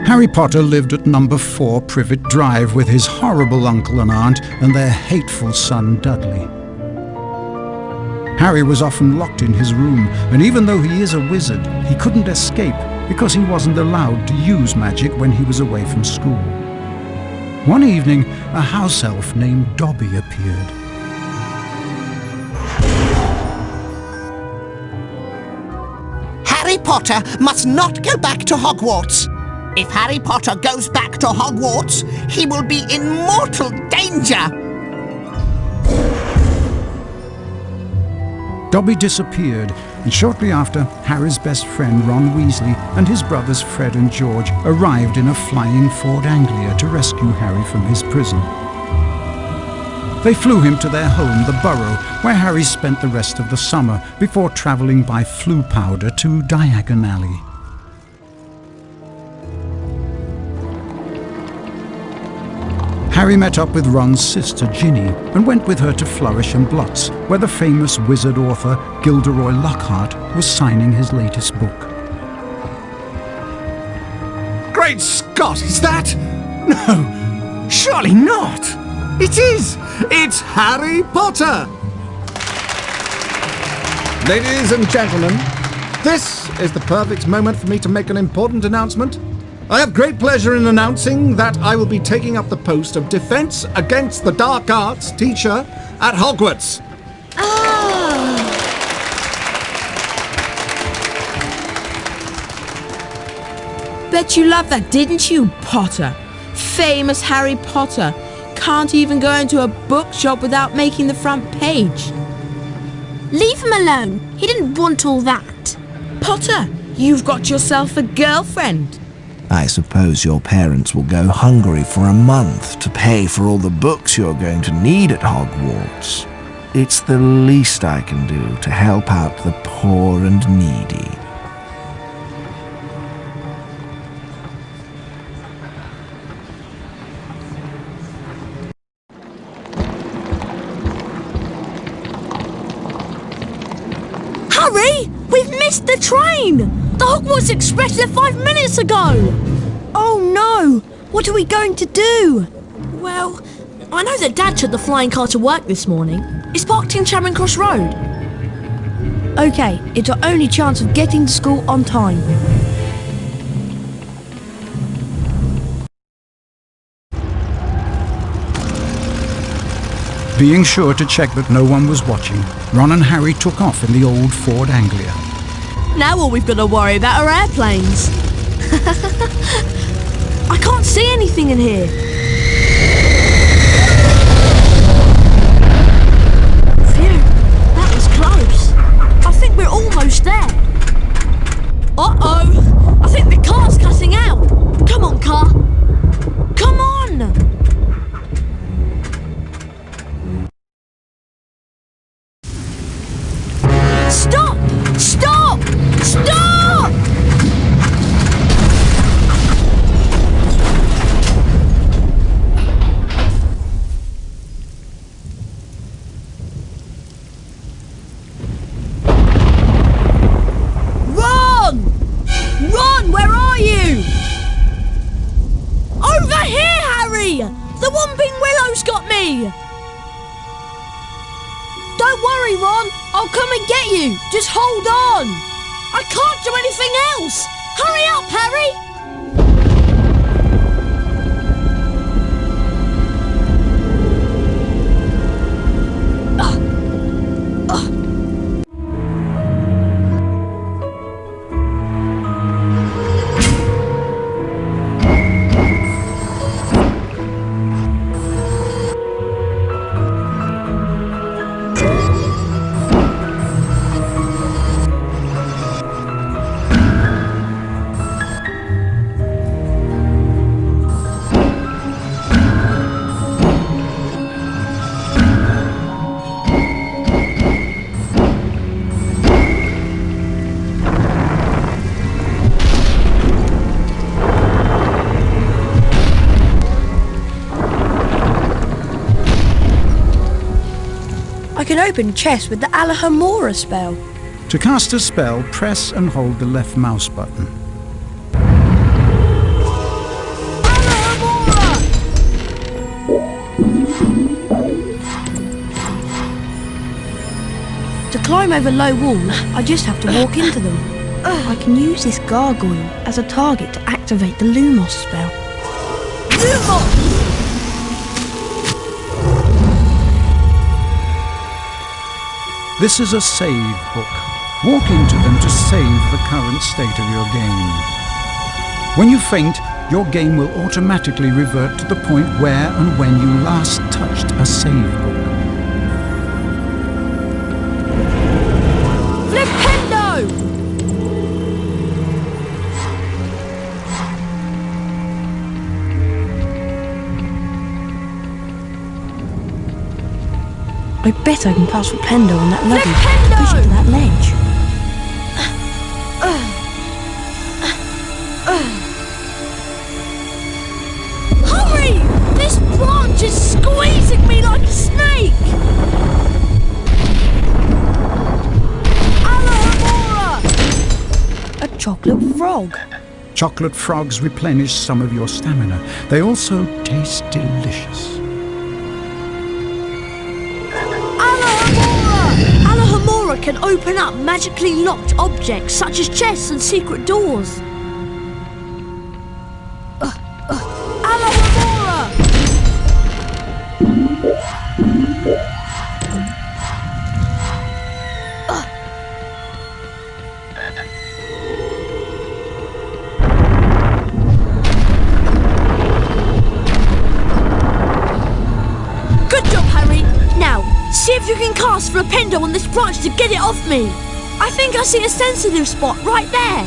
Harry Potter lived at number 4 Privet Drive with his horrible uncle and aunt and their hateful son Dudley. Harry was often locked in his room, and even though he is a wizard, he couldn't escape because he wasn't allowed to use magic when he was away from school. One evening, a house elf named Dobby appeared. Harry Potter must not go back to Hogwarts. If Harry Potter goes back to Hogwarts, he will be in mortal danger. Dobby disappeared, and shortly after, Harry's best friend Ron Weasley and his brothers Fred and George arrived in a flying Ford Anglia to rescue Harry from his prison. They flew him to their home, the Burrow, where Harry spent the rest of the summer before travelling by Floo powder to Diagon Alley. Harry met up with Ron's sister Ginny and went with her to Flourish and Blotts, where the famous wizard author Gilderoy Lockhart was signing his latest book. Great Scott, is that? No, surely not. It is. It's Harry Potter. Ladies and gentlemen, this is the perfect moment for me to make an important announcement. I have great pleasure in announcing that I will be taking up the post of Defense Against the Dark Arts teacher at Hogwarts. Bet you loved that, didn't you, Potter? Famous Harry Potter. Can't even go into a bookshop without making the front page. Leave him alone. He didn't want all that. Potter, you've got yourself a girlfriend. I suppose your parents will go hungry for a month to pay for all the books you're going to need at Hogwarts. It's the least I can do to help out the poor and needy. Hurry! We've missed the train! The Hogwarts Express left 5 minutes ago! Oh no! What are we going to do? Well, I know that Dad took the flying car to work this morning. It's parked in Charing Cross Road. OK, it's our only chance of getting to school on time. Being sure to check that no one was watching, Ron and Harry took off in the old Ford Anglia. Now all we've got to worry about are airplanes. I can't see anything in here. Phew, that was close. I think we're almost there. Uh-oh, I think the car's cutting out. Come on, car. Come on. Stop! Stop! Stop! Ron! Ron, where are you? Over here, Harry! The Whomping Willow's got me! Don't worry, Ron. I'll come and get you. Just hold on. I can't do anything else. Hurry up, Harry. I can open chests with the Alahamora spell. To cast a spell, press and hold the left mouse button. To climb over low walls, I just have to walk into them. I can use this gargoyle as a target to activate the Lumos spell. Lumos! This is a save book. Walk into them to save the current state of your game. When you faint, your game will automatically revert to the point where and when you last touched a save book. Flipendo! I bet I can cast Flipendo on that luggage and push it to that ledge. Hurry! This branch is squeezing me like a snake! Alohomora! A chocolate frog. Chocolate frogs replenish some of your stamina. They also taste delicious. Alohomora can open up magically locked objects such as chests and secret doors. Alohomora! Good job, Harry. Now, see if you can cast Flipendo on this branch to get it off me. I think I see a sensitive spot right there.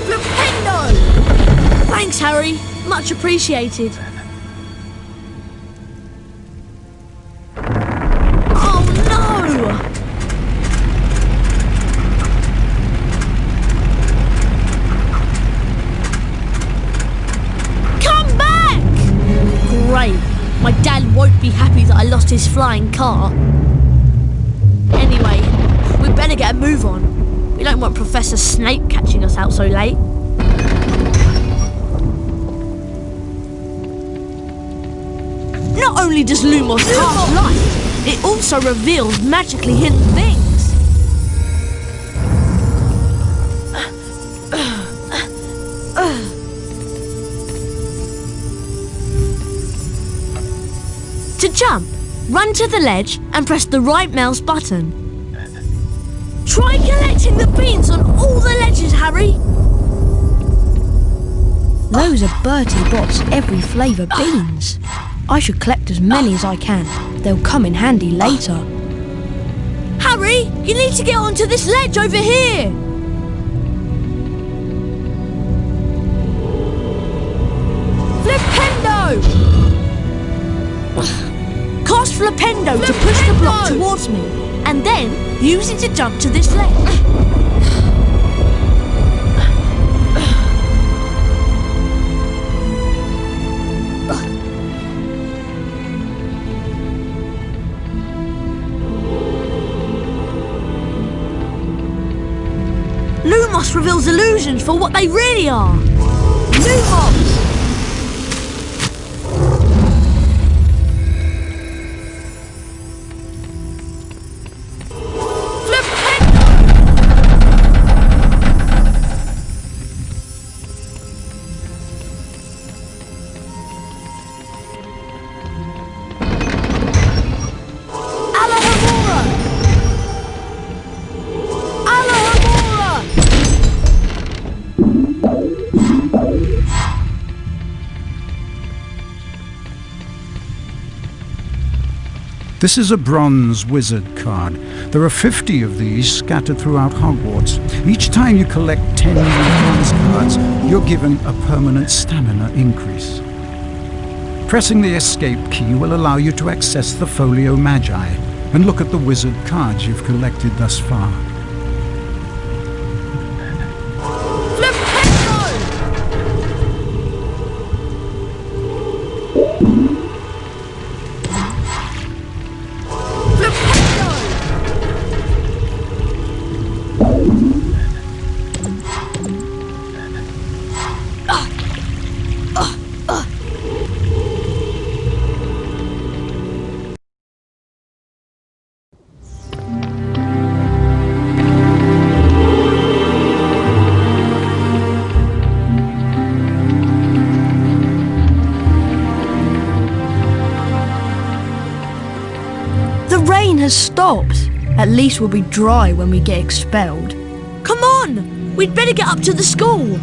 Flipendo! Thanks, Harry. Much appreciated. Oh no! Come back! Great. My dad won't be happy that I lost his flying car. Anyway, we'd better get a move on. We don't want Professor Snape catching us out so late. Not only does Lumos cast light, it also reveals magically hidden things. To jump, run to the ledge and press the right mouse button. Try collecting the beans on all the ledges, Harry! Those are Bertie Bott's every flavour beans. I should collect as many as I can. They'll come in handy later. Harry, you need to get onto this ledge over here! Flipendo! Cast Flipendo to push the block towards me, and then use it to jump to this ledge. Lumos reveals illusions for what they really are. Lumos! This is a bronze wizard card. There are 50 of these scattered throughout Hogwarts. Each time you collect 10 new bronze cards, you're given a permanent stamina increase. Pressing the escape key will allow you to access the Folio Magi and look at the wizard cards you've collected thus far. The rain has stopped. At least we'll be dry when we get expelled. Come on! We'd better get up to the school.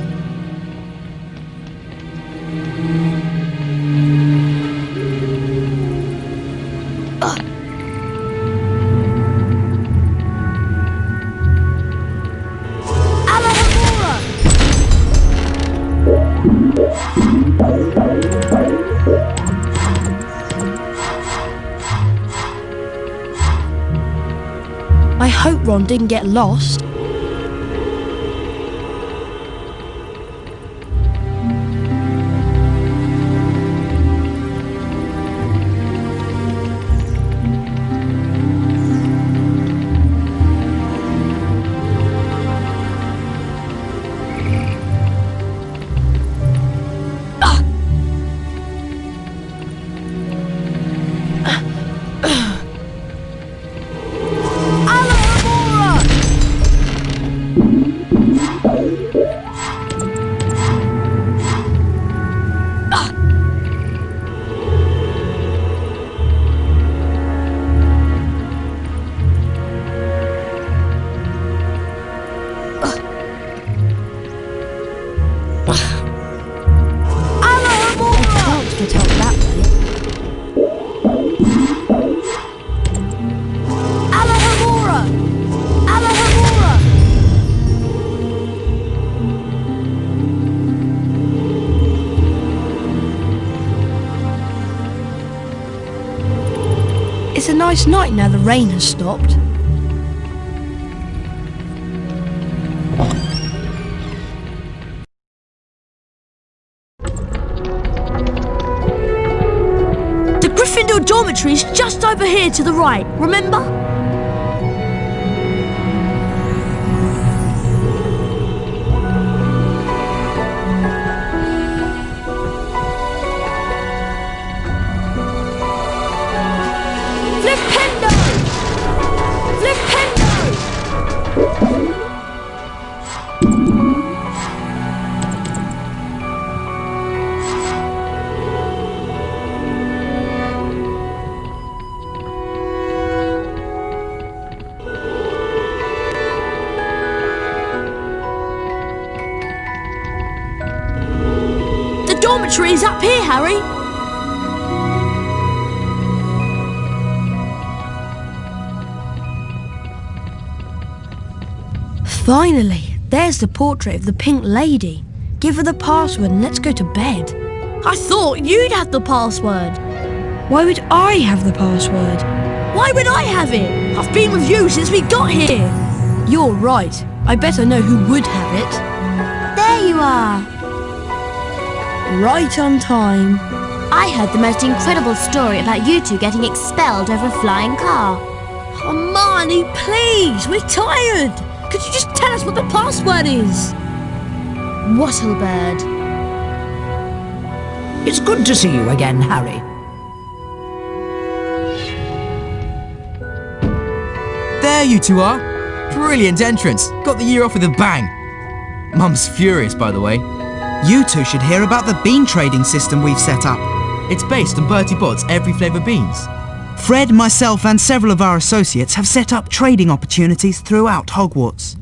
I hope Ron didn't get lost. Get out that way. Alahamora! Alahamora! It's a nice night now the rain has stopped. Gryffindor dormitory is just over here to the right, remember? Flipendo! Flipendo! Dormitory is up here, Harry. Finally, there's the portrait of the Pink Lady. Give her the password and let's go to bed. I thought you'd have the password. Why would I have the password? Why would I have it? I've been with you since we got here. You're right. I better know who would have it. There you are. Right on time. I heard the most incredible story about you two getting expelled over a flying car. Hermione, please, we're tired. Could you just tell us what the password is? Wattlebird. It's good to see you again, Harry. There you two are. Brilliant entrance. Got the year off with a bang. Mum's furious, by the way. You two should hear about the bean trading system we've set up. It's based on Bertie Bott's every flavour beans. Fred, myself and several of our associates have set up trading opportunities throughout Hogwarts.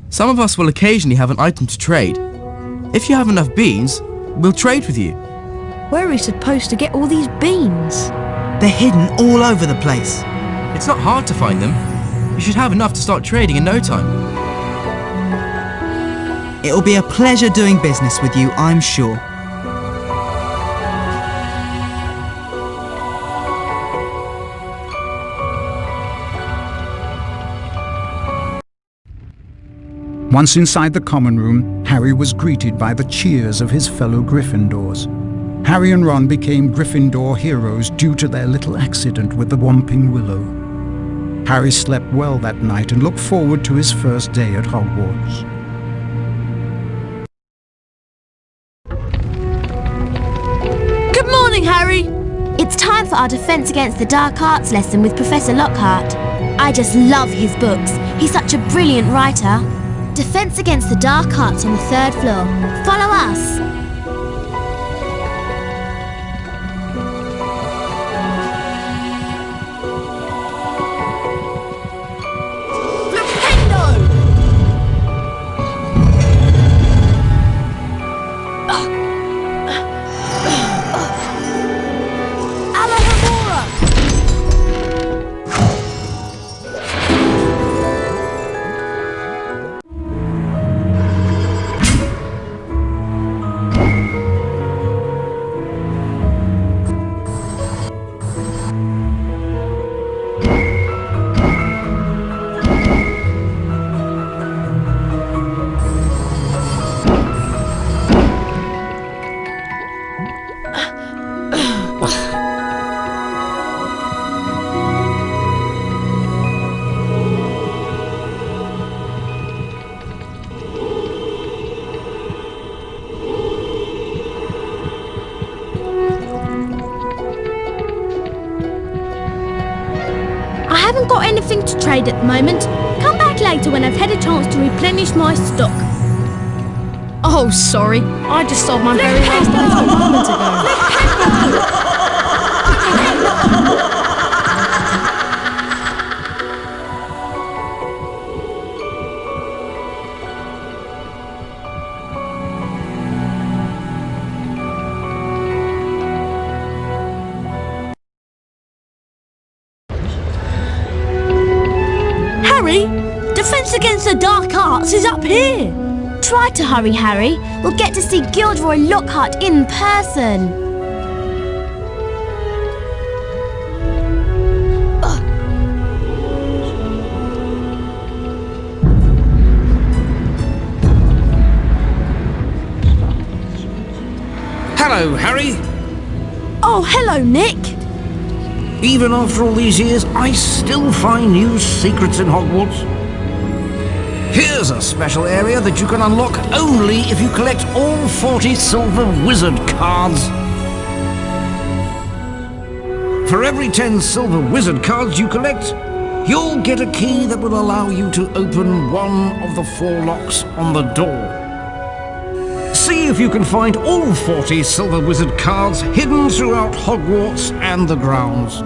Some of us will occasionally have an item to trade. If you have enough beans, we'll trade with you. Where are we supposed to get all these beans? They're hidden all over the place. It's not hard to find them. You should have enough to start trading in no time. It'll be a pleasure doing business with you, I'm sure. Once inside the common room, Harry was greeted by the cheers of his fellow Gryffindors. Harry and Ron became Gryffindor heroes due to their little accident with the Whomping Willow. Harry slept well that night and looked forward to his first day at Hogwarts. Good morning, Harry. It's time for our Defence Against the Dark Arts lesson with Professor Lockhart. I just love his books. He's such a brilliant writer. Defence Against the Dark Arts on the 3rd floor. Follow us. haven't got anything to trade at the moment. Come back later when I've had a chance to replenish my stock. Oh, sorry. I just sold my very last item a moment ago. Harry, defense against the dark arts is up here. Try to hurry, Harry. We'll get to see Gilderoy Lockhart in person. Hello, Harry. Oh, hello, Nick. Even after all these years, I still find new secrets in Hogwarts. Here's a special area that you can unlock only if you collect all 40 silver wizard cards. For every 10 silver wizard cards you collect, you'll get a key that will allow you to open one of the 4 locks on the door. See if you can find all 40 silver wizard cards hidden throughout Hogwarts and the grounds.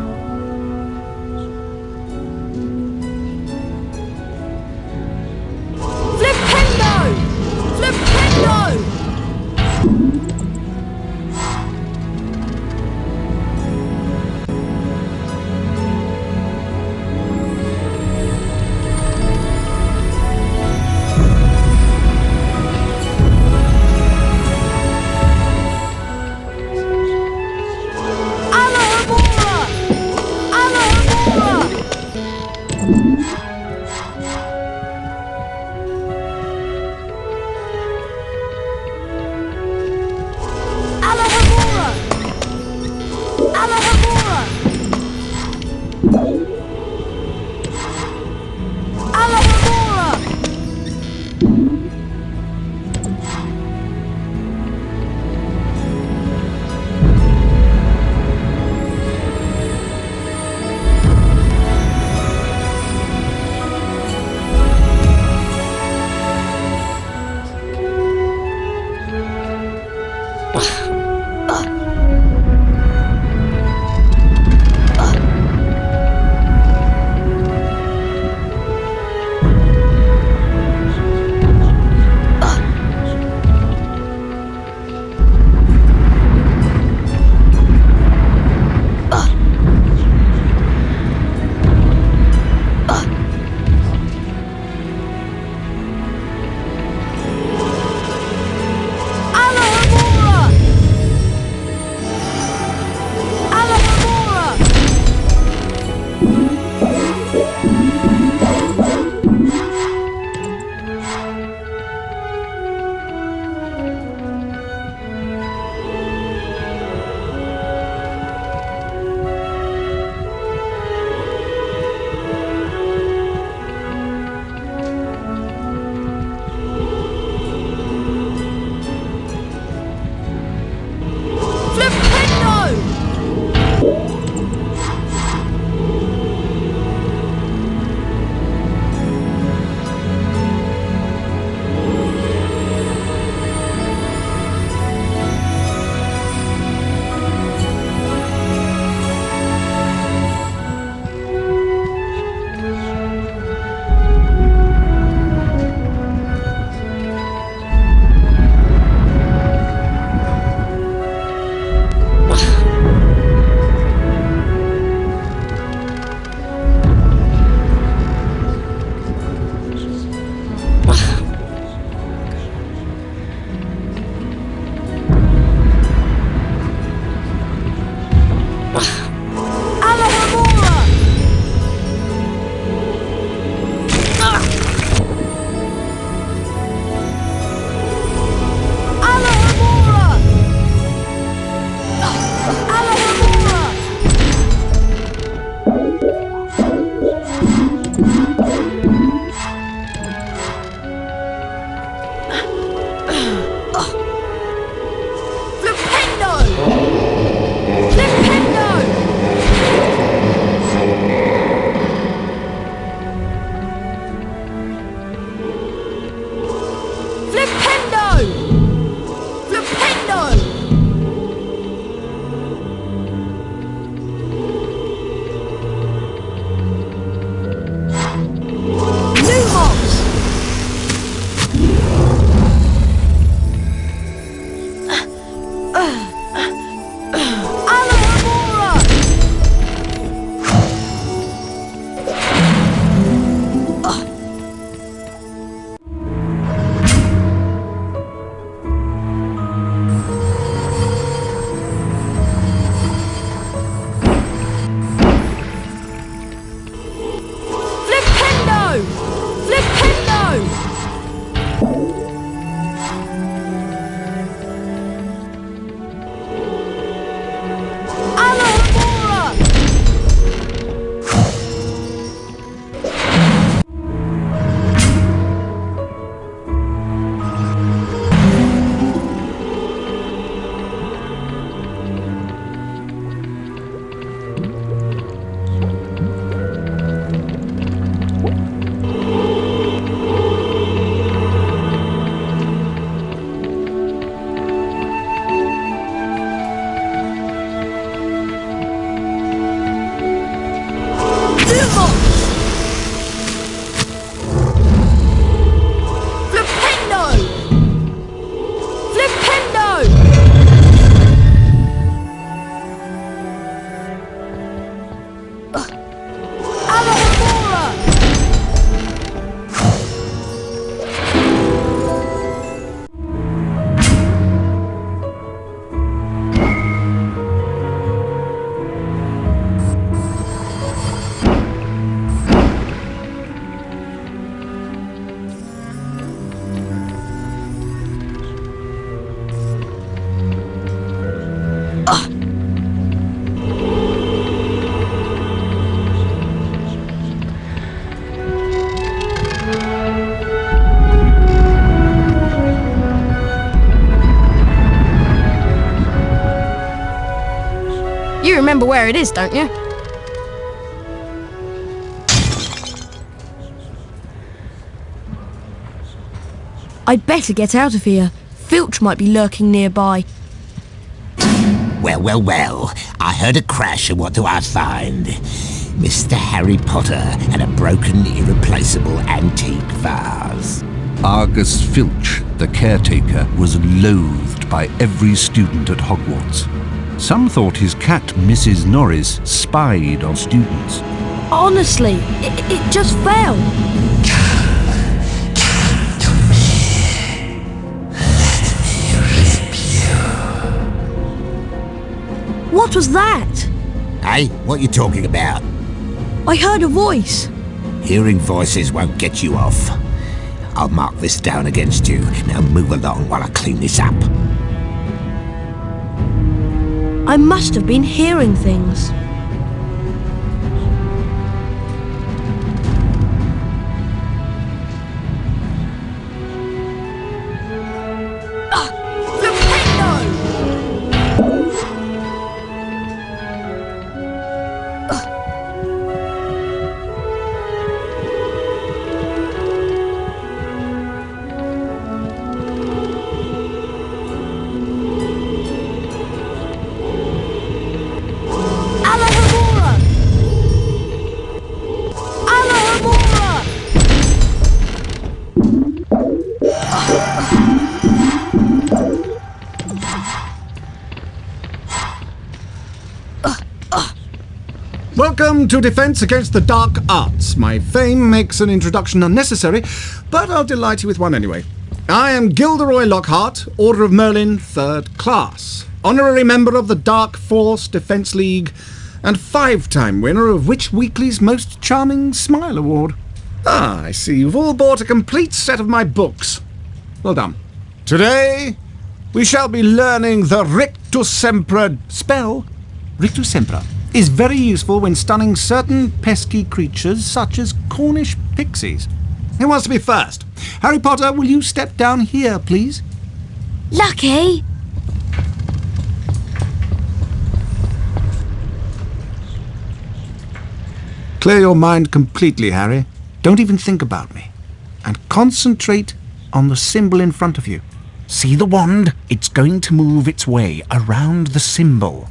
remember where it is, don't you? I'd better get out of here. Filch might be lurking nearby. Well, well, well. I heard a crash, and what do I find? Mr. Harry Potter and a broken, irreplaceable antique vase. Argus Filch, the caretaker, was loathed by every student at Hogwarts. Some thought his cat, Mrs. Norris, spied on students. Honestly, it just fell. What was that? Hey, what you talking about? I heard a voice. Hearing voices won't get you off. I'll mark this down against you. Now move along while I clean this up. I must have been hearing things. Welcome to Defense Against the Dark Arts. My fame makes an introduction unnecessary, but I'll delight you with one anyway. I am Gilderoy Lockhart, Order of Merlin, 3rd Class, honorary member of the Dark Force Defense League, and 5-time winner of Witch Weekly's Most Charming Smile Award. Ah, I see you've all bought a complete set of my books. Well done. Today, we shall be learning the Rictus Sempra spell. Rictus Sempra is very useful when stunning certain pesky creatures such as Cornish pixies. Who wants to be first? Harry Potter, will you step down here, please? Lucky! Clear your mind completely, Harry. Don't even think about me. And concentrate on the symbol in front of you. See the wand? It's going to move its way around the symbol.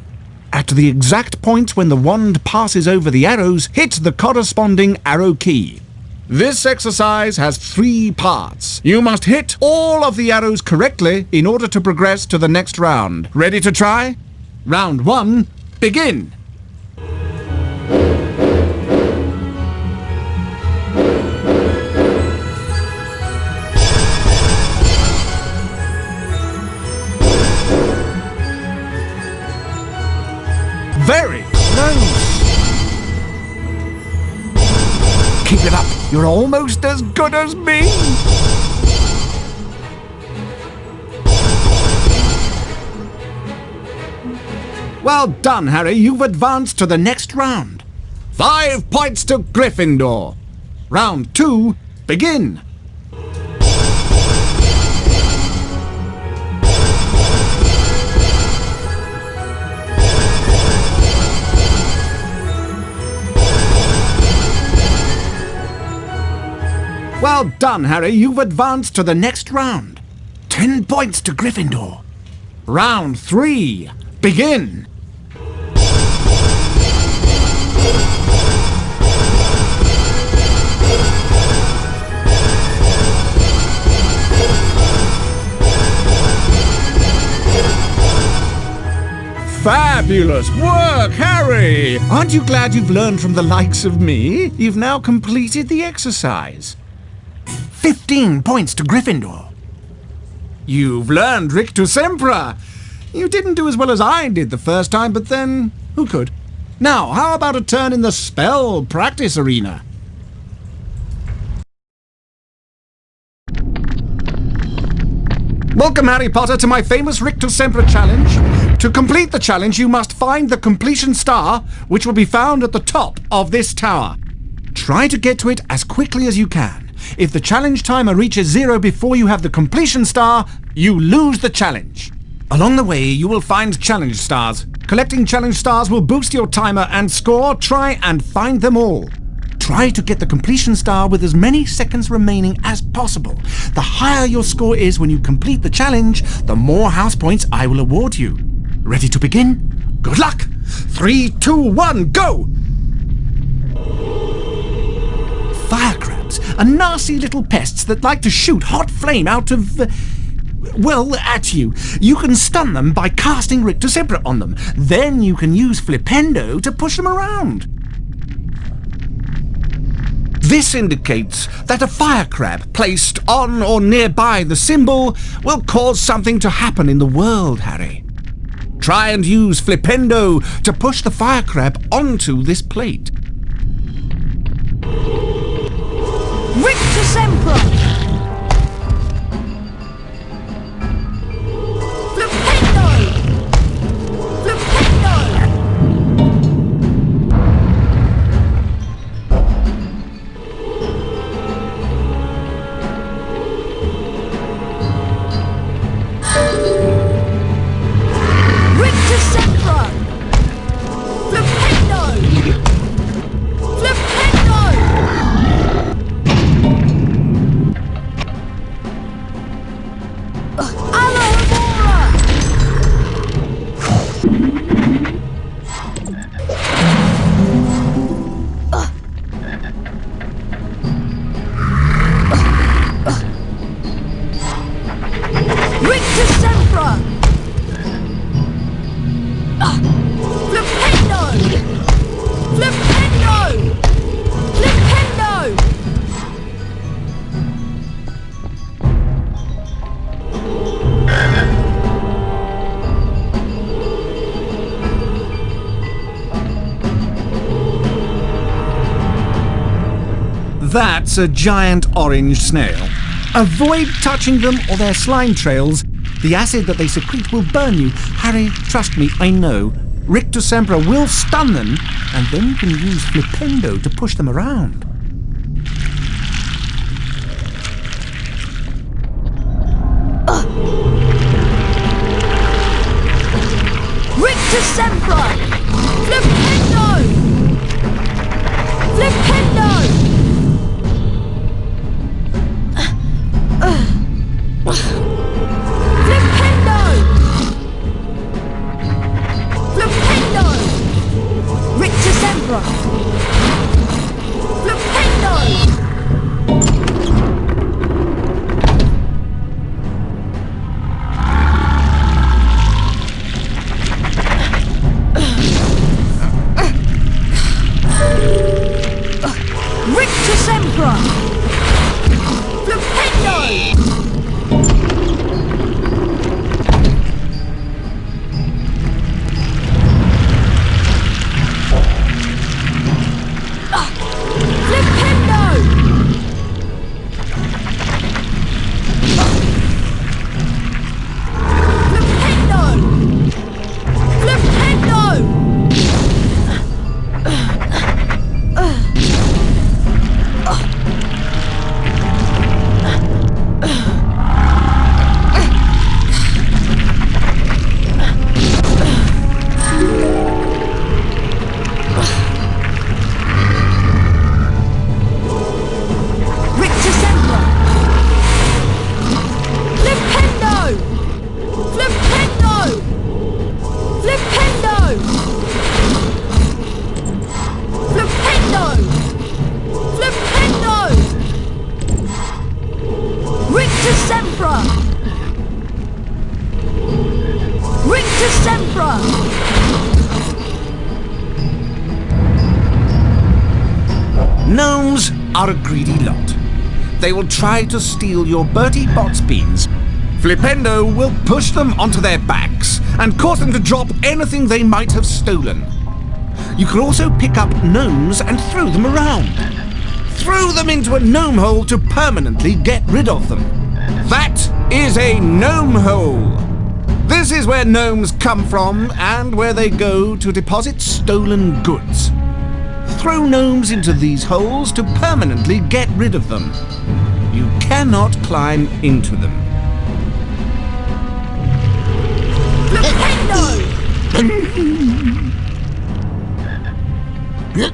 At the exact point when the wand passes over the arrows, hit the corresponding arrow key. This exercise has 3 parts. You must hit all of the arrows correctly in order to progress to the next round. Ready to try? Round 1, begin! Very close! Keep it up! You're almost as good as me! Well done, Harry. You've advanced to the next round. 5 points to Gryffindor. Round 2, begin! Well done, Harry. You've advanced to the next round. 10 points to Gryffindor. Round 3, begin! Fabulous work, Harry! Aren't you glad you've learned from the likes of me? You've now completed the exercise. 15 points to Gryffindor. You've learned Rictus Sempra. You didn't do as well as I did the first time, but then who could? Now, how about a turn in the spell practice arena? Welcome, Harry Potter, to my famous Rictus Sempra challenge. To complete the challenge, you must find the completion star, which will be found at the top of this tower. Try to get to it as quickly as you can. If the challenge timer reaches 0 before you have the completion star, you lose the challenge. Along the way, you will find challenge stars. Collecting challenge stars will boost your timer and score. Try and find them all. Try to get the completion star with as many seconds remaining as possible. The higher your score is when you complete the challenge, the more house points I will award you. Ready to begin? Good luck! 3, 2, 1, go! Fire crabs are nasty little pests that like to shoot hot flame out of... at you. You can stun them by casting Rictusempra on them. Then you can use Flipendo to push them around. This indicates that a fire crab placed on or nearby the symbol will cause something to happen in the world, Harry. Try and use Flipendo to push the fire crab onto this plate. Rictusempra! That's a giant orange snail. Avoid touching them or their slime trails. The acid that they secrete will burn you. Harry, trust me, I know. Rictusempra will stun them, and then you can use Flipendo to push them around. Rictusempra! Flipendo! Flipendo! Gnomes are a greedy lot. They will try to steal your Bertie Bott's beans. Flipendo will push them onto their backs and cause them to drop anything they might have stolen. You can also pick up gnomes and throw them around. Throw them into a gnome hole to permanently get rid of them. That is a gnome hole. This is where gnomes come from and where they go to deposit stolen goods. Throw gnomes into these holes to permanently get rid of them. You cannot climb into them. Flip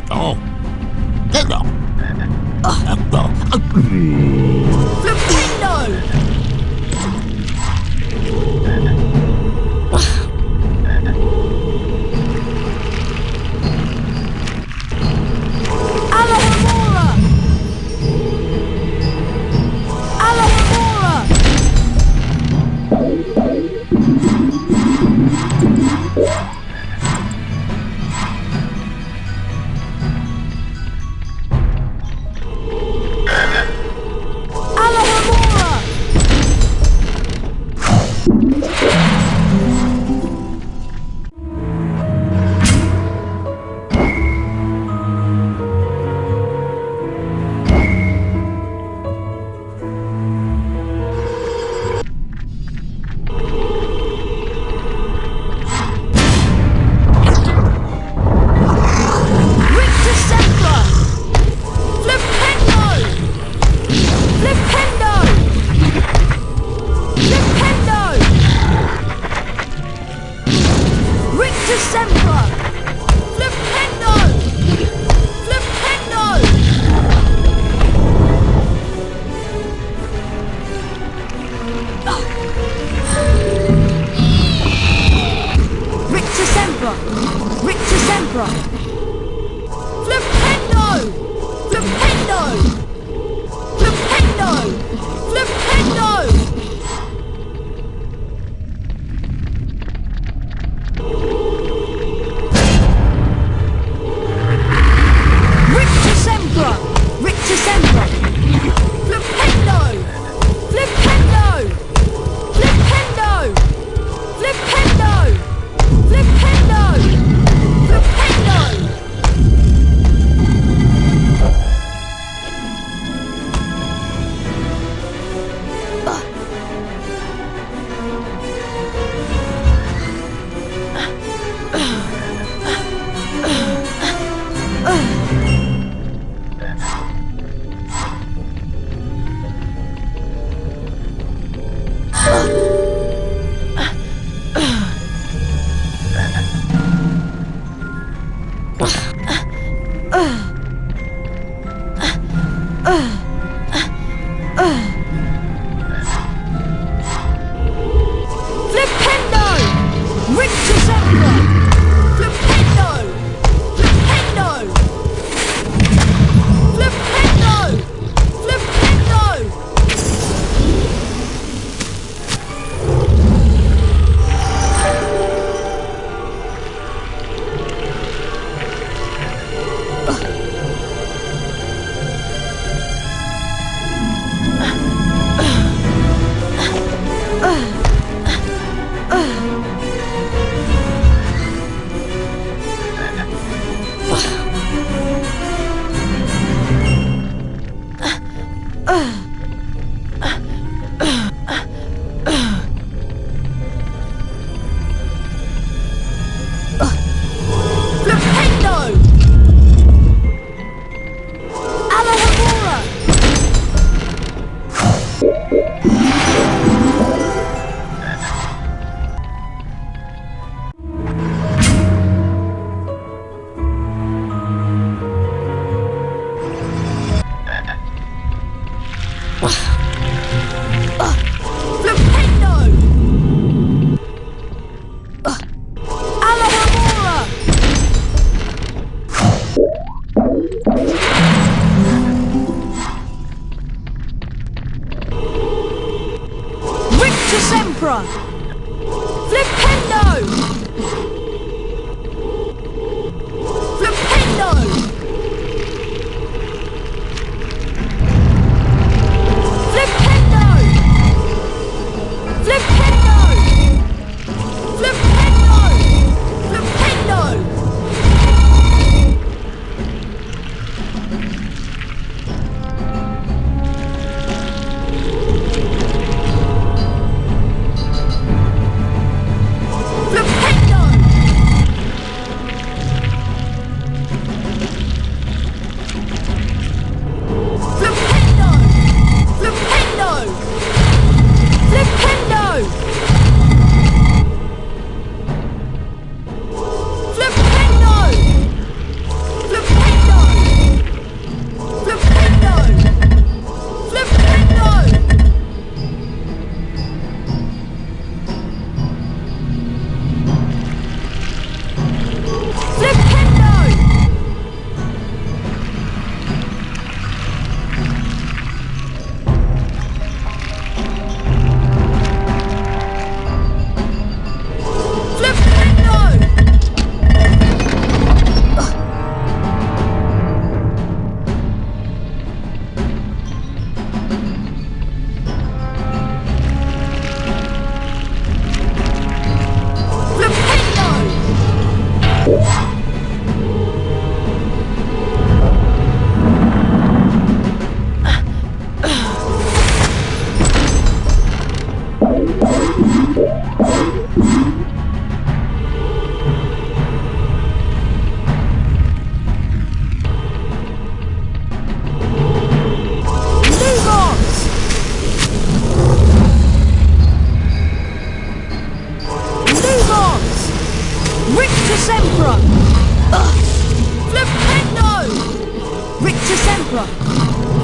Sempra!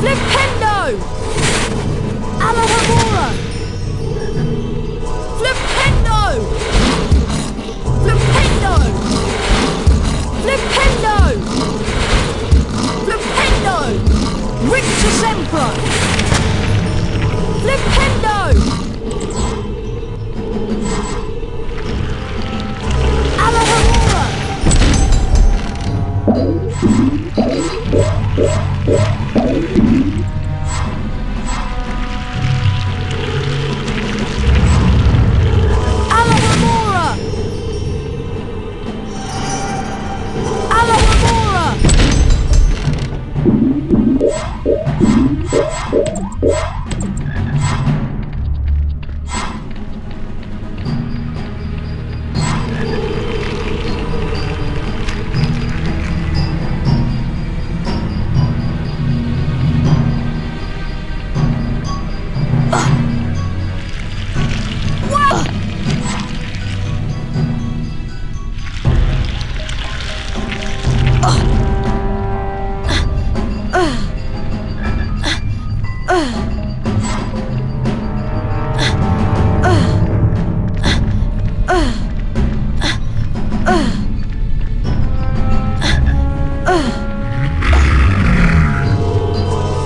Flipendo! Alahamora! Flipendo! Flipendo! Flipendo! Flipendo! Victor Sempra! Flipendo! Alahamora! Alahamora! Alahamora!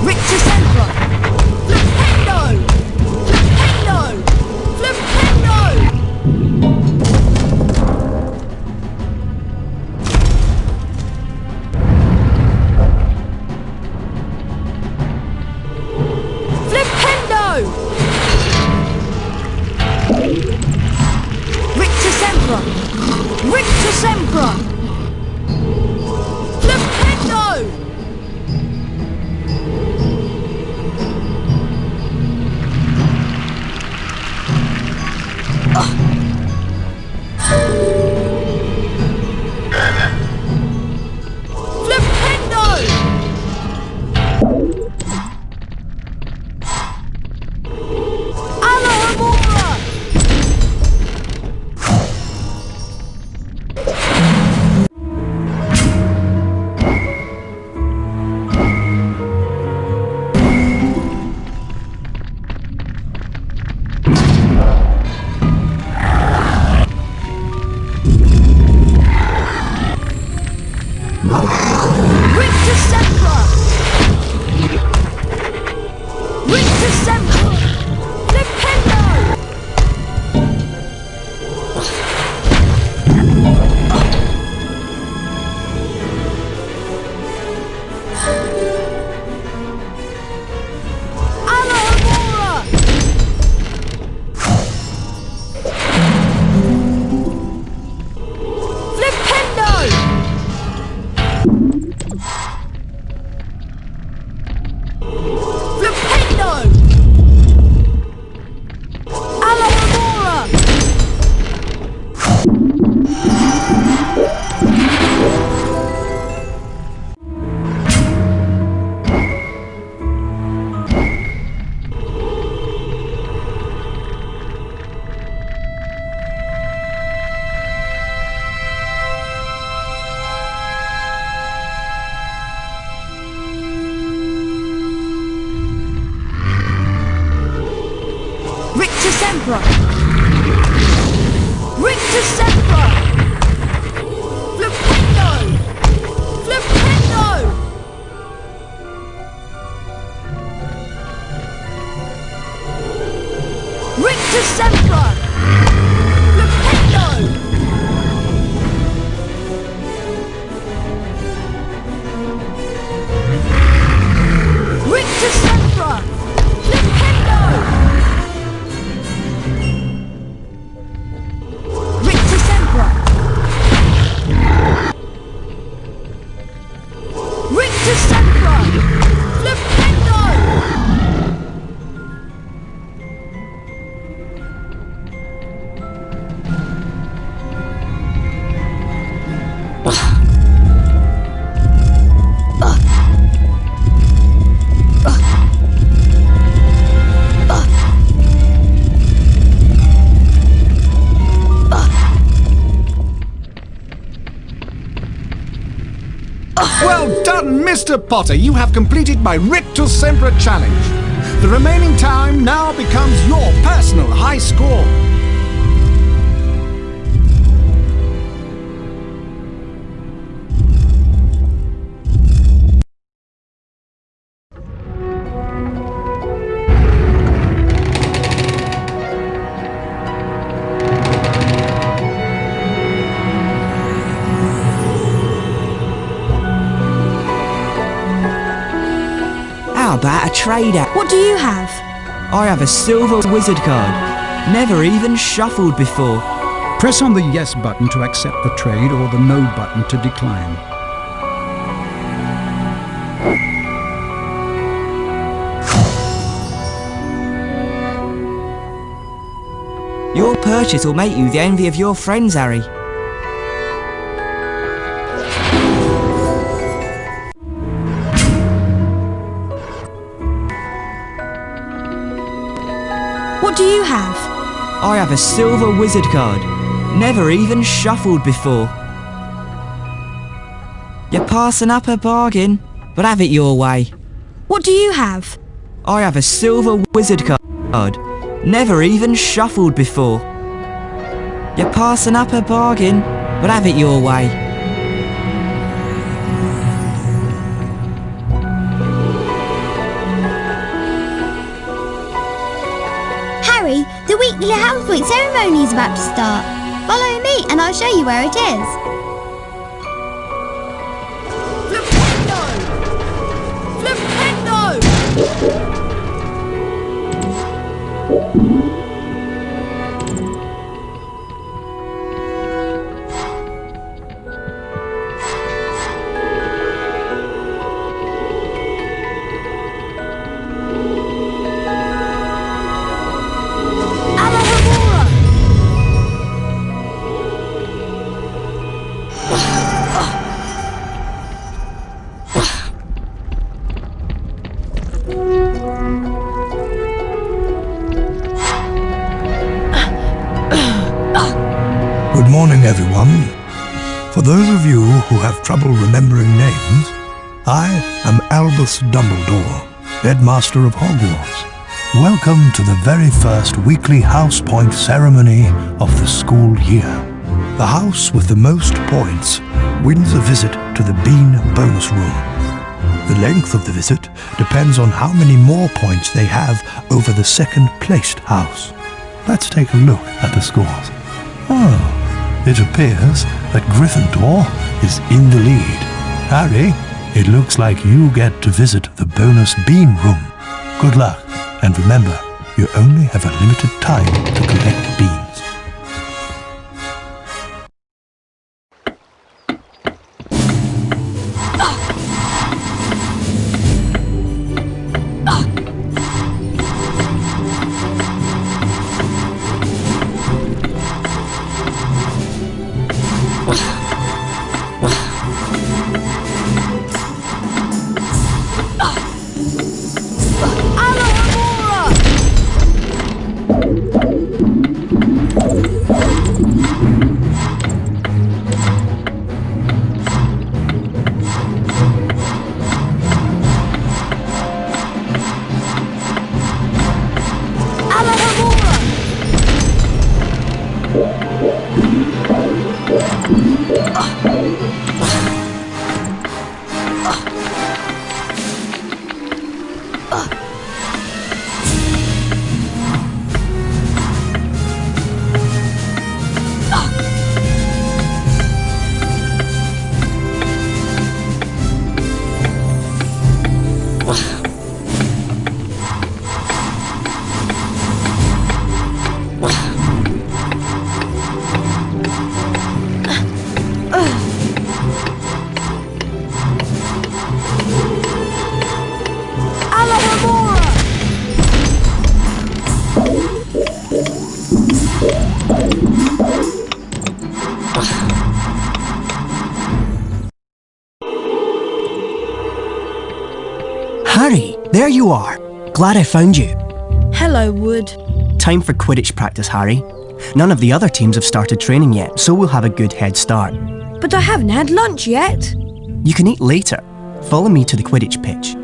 Victor Sempra! Flipendo! Flipendo! Flipendo! Victor Sempra! Victor Sempra! Flipendo! Flipendo! Alahamora! Victor Sempra! Victor Sempra! Flipendo! Alahamora! Flipendo! Flipendo! Alahamora! Victor Sempra! Victor Sempra! Flipendo! Flipendo! Victor Sempra! Flipendo! Victor Sempra! Flipendo! Victor Sempra! Victor Sempra! Flipendo! Mr. Potter, you have completed my Rictus Sempra challenge. The remaining time now becomes your personal high score. How about a trader? What do you have? I have a silver wizard card. Never even shuffled before. Press on the yes button to accept the trade or the no button to decline. Your purchase will make you the envy of your friends, Harry. What do you have? I have a silver wizard card. Never even shuffled before. You're passing up a bargain, but have it your way. What do you have? I have a silver wizard card. Never even shuffled before. You're passing up a bargain, but have it your way. Harry, the weekly house point ceremony is about to start. Follow me and I'll show you where it is. Good morning, everyone. For those of you who have trouble remembering names, I am Albus Dumbledore, Headmaster of Hogwarts. Welcome to the very first weekly house point ceremony of the school year. The house with the most points wins a visit to the Bean bonus room. The length of the visit depends on how many more points they have over the second placed house. Let's take a look at the scores. Oh. It appears that Gryffindor is in the lead. Harry, it looks like you get to visit the bonus bean room. Good luck, and remember, you only have a limited time to collect beans. Harry, there you are. Glad I found you. Hello, Wood. Time for Quidditch practice, Harry. None of the other teams have started training yet, so we'll have a good head start. But I haven't had lunch yet. You can eat later. Follow me to the Quidditch pitch.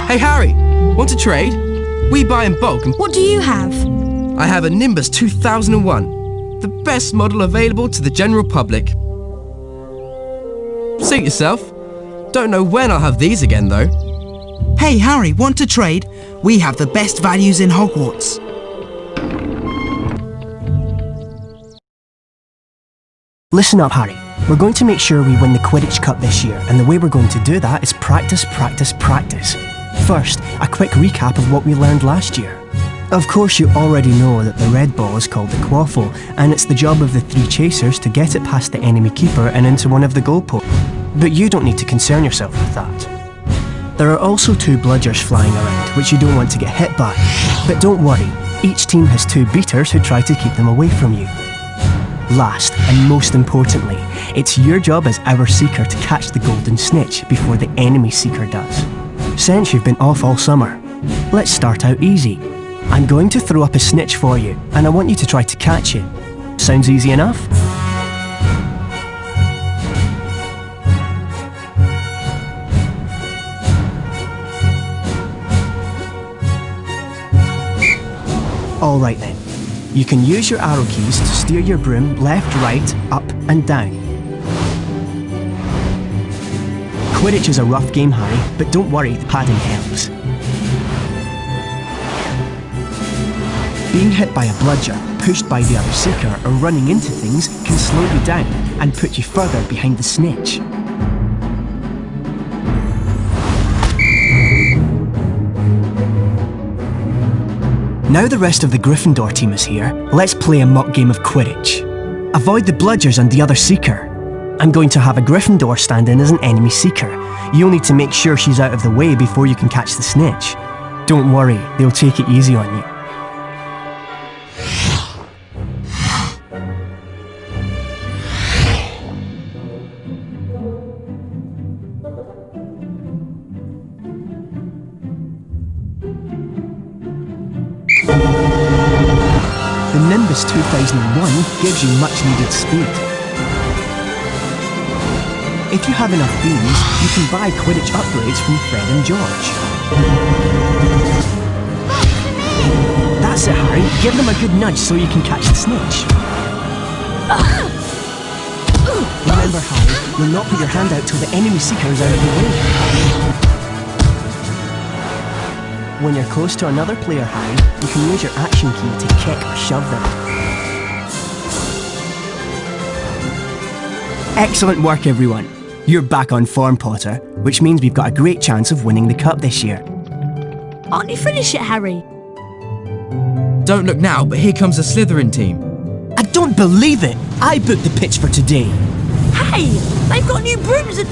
Hey Harry, want to trade? We buy in bulk and What do you have? I have a Nimbus 2001, the best model available to the general public. Suit yourself. Don't know when I'll have these again though. Hey Harry, want to trade? We have the best values in Hogwarts. Listen up, Harry. We're going to make sure we win the Quidditch Cup this year, and the way we're going to do that is practice, practice, practice. First, a quick recap of what we learned last year. Of course, you already know that the red ball is called the quaffle, and it's the job of the 3 chasers to get it past the enemy keeper and into one of the goalposts. But you don't need to concern yourself with that. There are also 2 bludgers flying around, which you don't want to get hit by. But don't worry, each team has 2 beaters who try to keep them away from you. Last, and most importantly, it's your job as our Seeker to catch the golden snitch before the enemy Seeker does. Since you've been off all summer, let's start out easy. I'm going to throw up a snitch for you, and I want you to try to catch it. Sounds easy enough? Alright then. You can use your arrow keys to steer your broom left, right, up and down. Quidditch is a rough game, Harry, but don't worry, the padding helps. Being hit by a bludger, pushed by the other Seeker, or running into things can slow you down and put you further behind the snitch. Now the rest of the Gryffindor team is here, let's play a mock game of Quidditch. Avoid the bludgers and the other Seeker. I'm going to have a Gryffindor stand in as an enemy Seeker. You'll need to make sure she's out of the way before you can catch the snitch. Don't worry, they'll take it easy on you. The Nimbus 2001 gives you much needed speed. If you have enough beans, you can buy Quidditch upgrades from Fred and George. That's it, Harry. Give them a good nudge so you can catch the snitch. Remember, Harry, you'll not put your hand out till the enemy Seeker is out of the way. When you're close to another player, Harry, you can use your action key to kick or shove them. Excellent work, everyone. You're back on form, Potter, which means we've got a great chance of winning the cup this year. Aren't you finished yet, Harry? Don't look now, but here comes the Slytherin team. I don't believe it! I booked the pitch for today. Hey, they've got new brooms and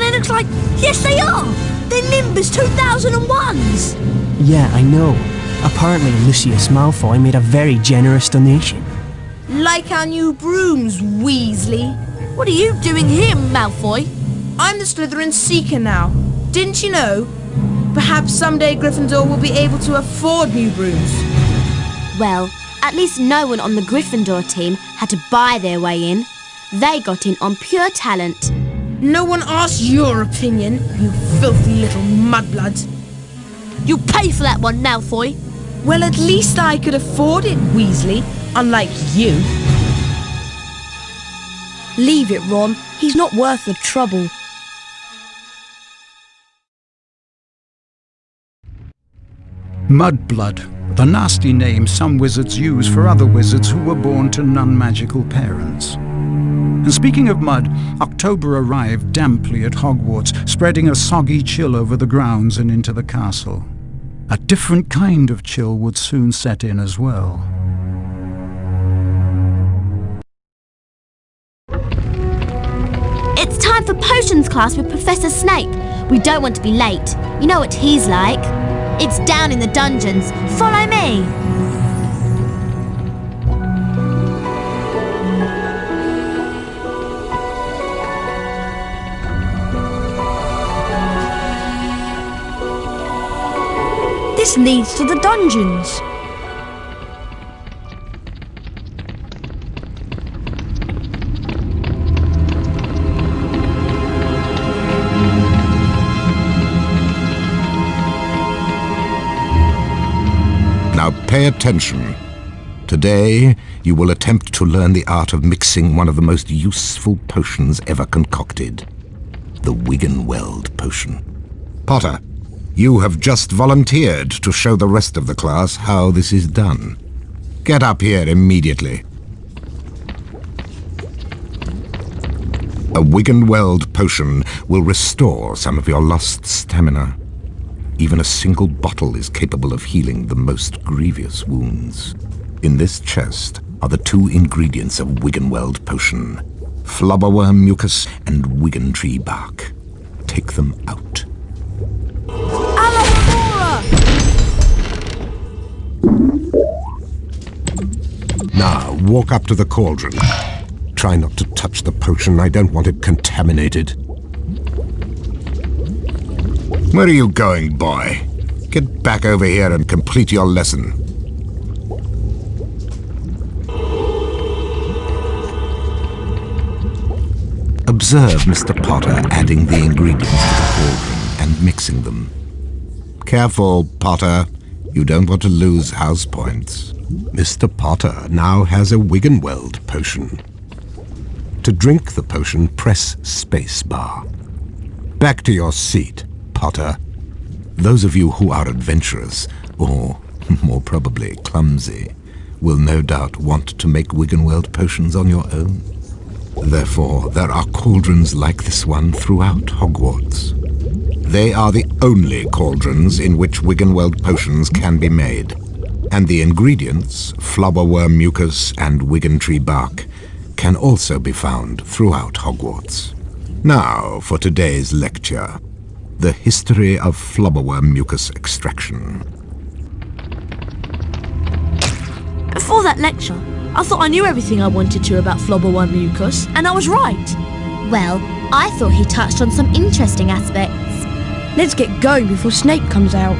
it looks like, yes they are! They're Nimbus 2001s! Yeah, I know. Apparently Lucius Malfoy made a very generous donation. Like our new brooms, Weasley. What are you doing here, Malfoy? I'm the Slytherin Seeker now. Didn't you know? Perhaps someday Gryffindor will be able to afford new brooms. Well, at least no one on the Gryffindor team had to buy their way in. They got in on pure talent. No one asked your opinion, you filthy little mudblood. You'll pay for that one, Malfoy. Well, at least I could afford it, Weasley, unlike you. Leave it, Ron. He's not worth the trouble. Mudblood, the nasty name some wizards use for other wizards who were born to non-magical parents. And speaking of mud, October arrived damply at Hogwarts, spreading a soggy chill over the grounds and into the castle. A different kind of chill would soon set in as well. It's time for potions class with Professor Snape. We don't want to be late. You know what he's like. It's down in the dungeons. Follow me. This leads to the dungeons. Now pay attention. Today, you will attempt to learn the art of mixing one of the most useful potions ever concocted. The Wiggenweld potion. Potter, you have just volunteered to show the rest of the class how this is done. Get up here immediately. A Wiggenweld potion will restore some of your lost stamina. Even a single bottle is capable of healing the most grievous wounds. In this chest are the 2 ingredients of Wiggenweld potion: flubberworm mucus and wiggentree bark. Take them out. Now, walk up to the cauldron. Try not to touch the potion. I don't want it contaminated. Where are you going, boy? Get back over here and complete your lesson. Observe Mr. Potter adding the ingredients to the cauldron and mixing them. Careful, Potter. You don't want to lose house points. Mr. Potter now has a Wiggenweld potion. To drink the potion, press spacebar. Back to your seat, Potter. Those of you who are adventurous, or more probably clumsy, will no doubt want to make Wiggenweld potions on your own. Therefore, there are cauldrons like this one throughout Hogwarts. They are the only cauldrons in which Wiggenweld potions can be made, and the ingredients, flubberworm mucus and wiggentree bark, can also be found throughout Hogwarts. Now for today's lecture, the history of flubberworm mucus extraction. Before that lecture, I thought I knew everything I wanted to about flubberworm mucus, and I was right. Well, I thought he touched on some interesting aspects. Let's get going before Snape comes out.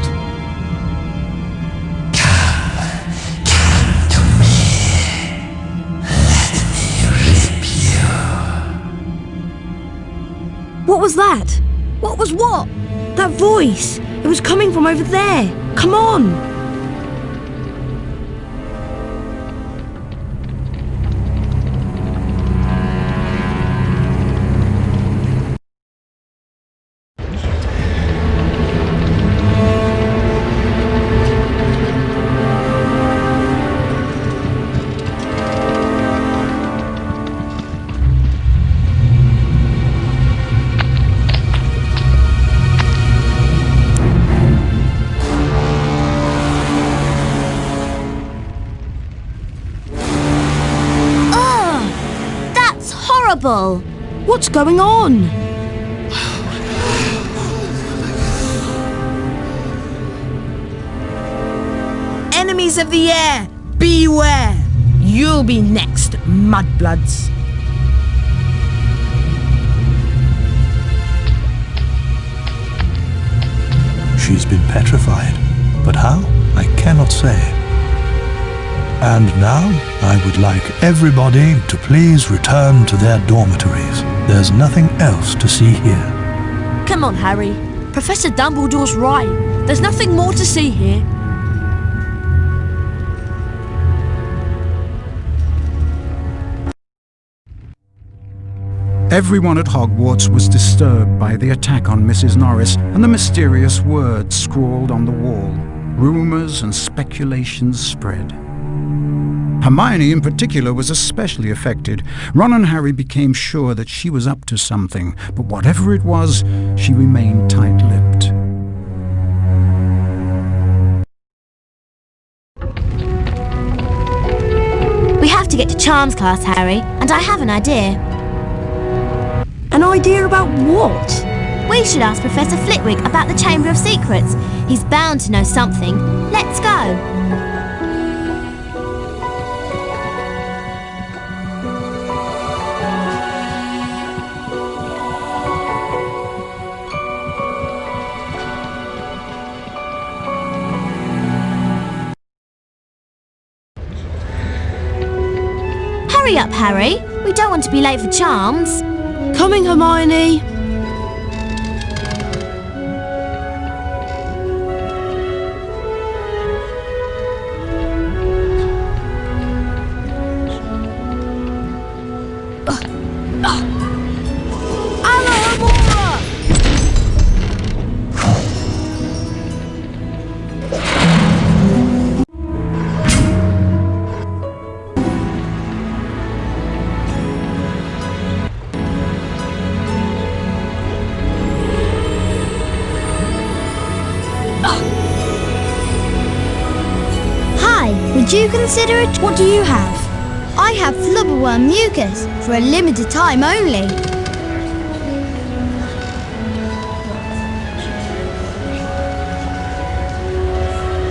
What was that? What was what? That voice. It was coming from over there. Come on. What's going on? Enemies of the air, beware! You'll be next, mudbloods. She's been petrified, but how? I cannot say. And now, I would like everybody to please return to their dormitories. There's nothing else to see here. Come on, Harry. Professor Dumbledore's right. There's nothing more to see here. Everyone at Hogwarts was disturbed by the attack on Mrs. Norris and the mysterious words scrawled on the wall. Rumours and speculations spread. Hermione in particular was especially affected. Ron and Harry became sure that she was up to something, but whatever it was, she remained tight-lipped. We have to get to Charms class, Harry, and I have an idea. An idea about what? We should ask Professor Flitwick about the Chamber of Secrets. He's bound to know something. Let's go. Hurry up, Harry. We don't want to be late for charms. Coming, Hermione. Would you consider it? What do you have? I have flubberworm mucus for a limited time only.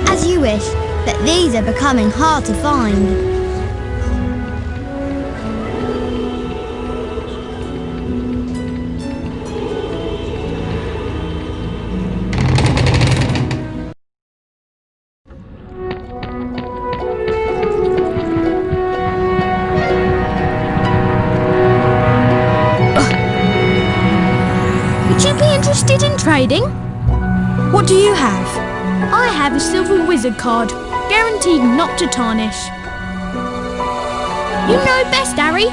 As you wish, but these are becoming hard to find. Trading? What do you have? I have a silver wizard card, guaranteed not to tarnish. You know best, Harry.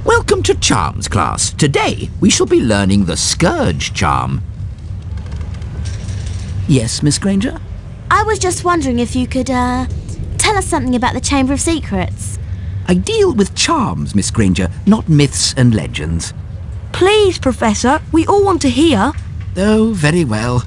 Welcome to Charms class. Today we shall be learning the Scourge charm. Yes, Miss Granger? I was just wondering if you could, tell us something about the Chamber of Secrets. I deal with charms, Miss Granger, not myths and legends. Please, Professor, we all want to hear. Oh, very well.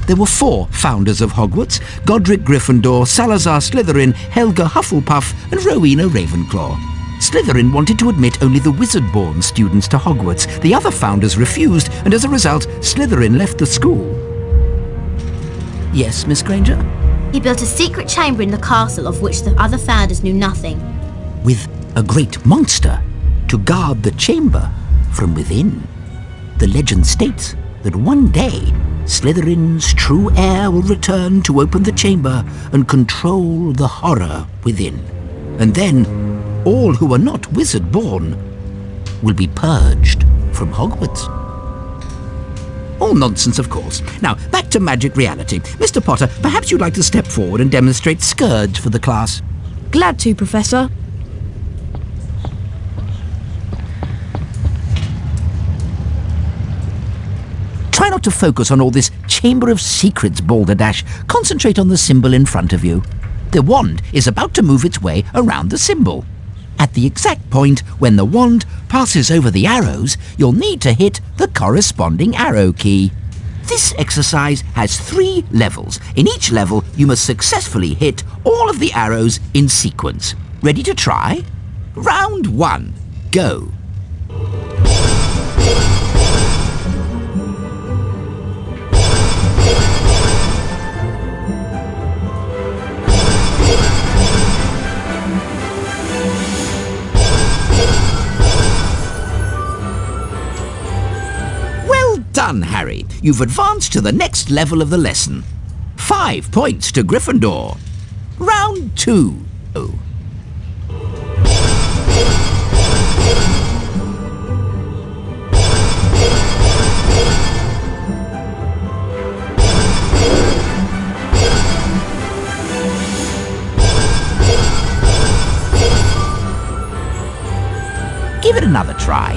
There were 4 founders of Hogwarts: Godric Gryffindor, Salazar Slytherin, Helga Hufflepuff, and Rowena Ravenclaw. Slytherin wanted to admit only the wizard-born students to Hogwarts. The other founders refused, and as a result, Slytherin left the school. Yes, Miss Granger? He built a secret chamber in the castle of which the other founders knew nothing. With a great monster to guard the chamber from within. The legend states that one day, Slytherin's true heir will return to open the chamber and control the horror within. And then, all who are not wizard-born will be purged from Hogwarts. All nonsense, of course. Now, back to magic reality. Mr. Potter, perhaps you'd like to step forward and demonstrate Scourge for the class. Glad to, Professor. Try not to focus on all this Chamber of Secrets balderdash. Concentrate on the symbol in front of you. The wand is about to move its way around the symbol. At the exact point when the wand passes over the arrows, you'll need to hit the corresponding arrow key. This exercise has 3 levels. In each level, you must successfully hit all of the arrows in sequence. Ready to try? Round 1. Go. Done, Harry. You've advanced to the next level of the lesson. 5 points to Gryffindor. Round 2. Oh. Give it another try.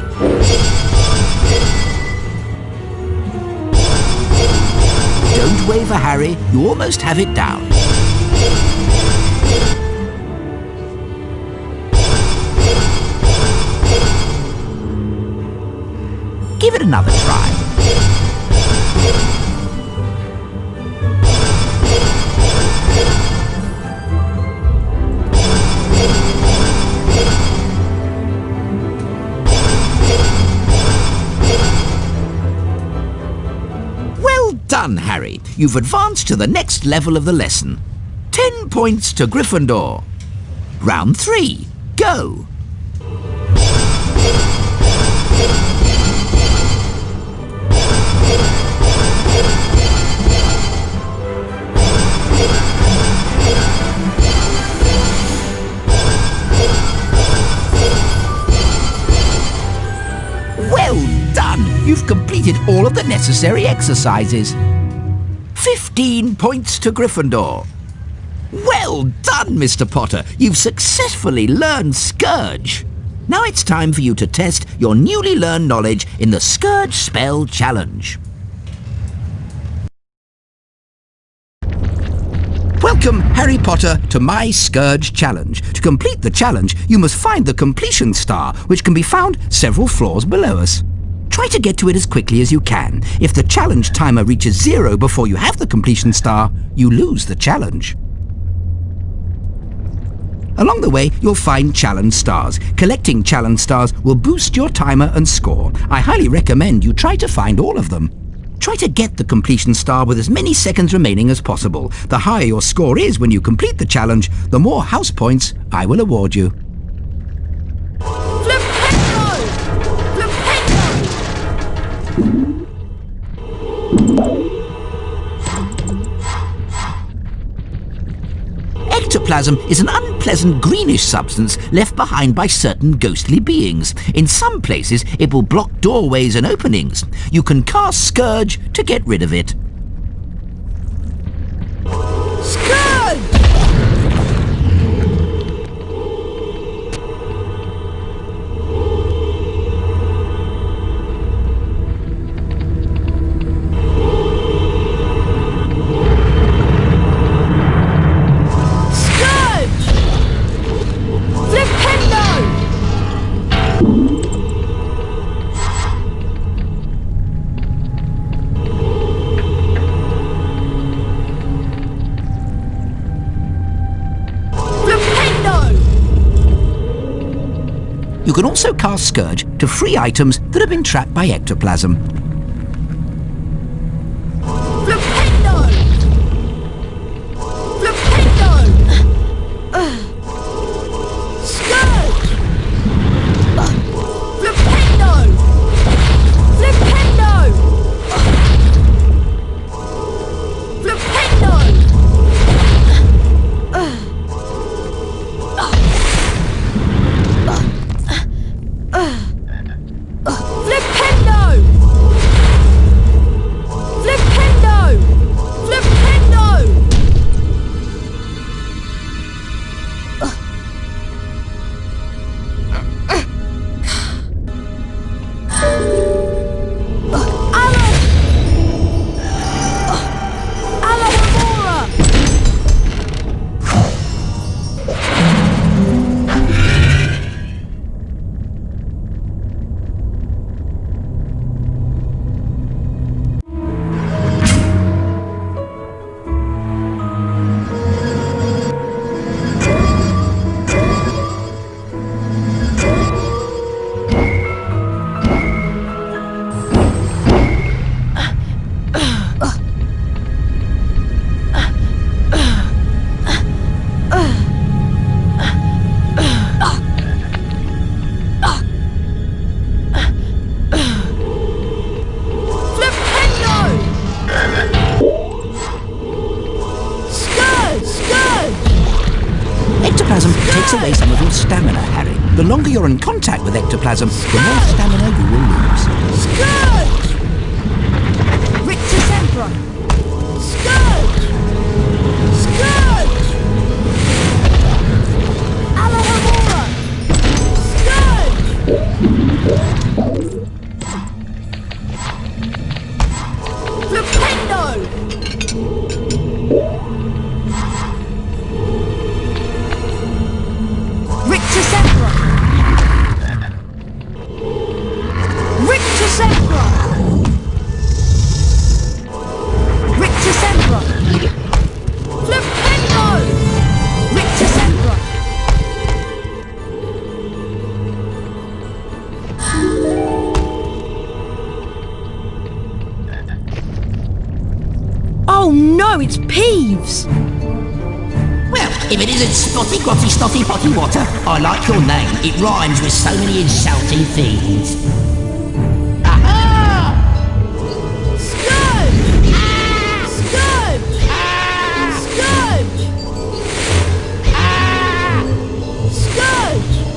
Don't waver, Harry. You almost have it down. Give it another try. Well done, Harry. You've advanced to the next level of the lesson. 10 points to Gryffindor. Round 3. Go! Well done! You've completed all of the necessary exercises. 15 points to Gryffindor. Well done, Mr. Potter. You've successfully learned Scourge. Now it's time for you to test your newly learned knowledge in the Scourge Spell Challenge. Welcome, Harry Potter, to my Scourge Challenge. To complete the challenge, you must find the completion star, which can be found several floors below us. Try to get to it as quickly as you can. If the challenge timer reaches 0 before you have the completion star, you lose the challenge. Along the way, you'll find challenge stars. Collecting challenge stars will boost your timer and score. I highly recommend you try to find all of them. Try to get the completion star with as many seconds remaining as possible. The higher your score is when you complete the challenge, the more house points I will award you. Ectoplasm is an unpleasant greenish substance left behind by certain ghostly beings. In some places, it will block doorways and openings. You can cast Scourge to get rid of it. Scourge! You can also cast Scourge to free items that have been trapped by ectoplasm. Ectoplasm takes away some of your stamina, Harry. The longer you're in contact with ectoplasm, the more stamina you will lose. Scourge! Rictus Emperor! Scourge! Scourge! Alohomora! Scourge! Flipendo! Rictus Emperor! Rictus Emperor! Oh no, it's Peeves! Well, if it isn't Spotty Grotty Snotty Potty Water, I like your name. It rhymes with so many insulting things. Aha! Scourge! Scourge! Scourge! Scourge! Scourge!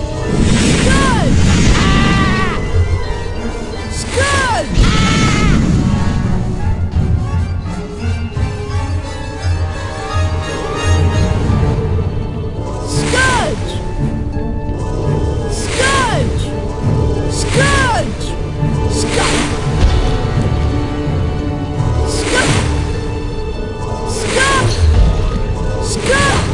Scourge!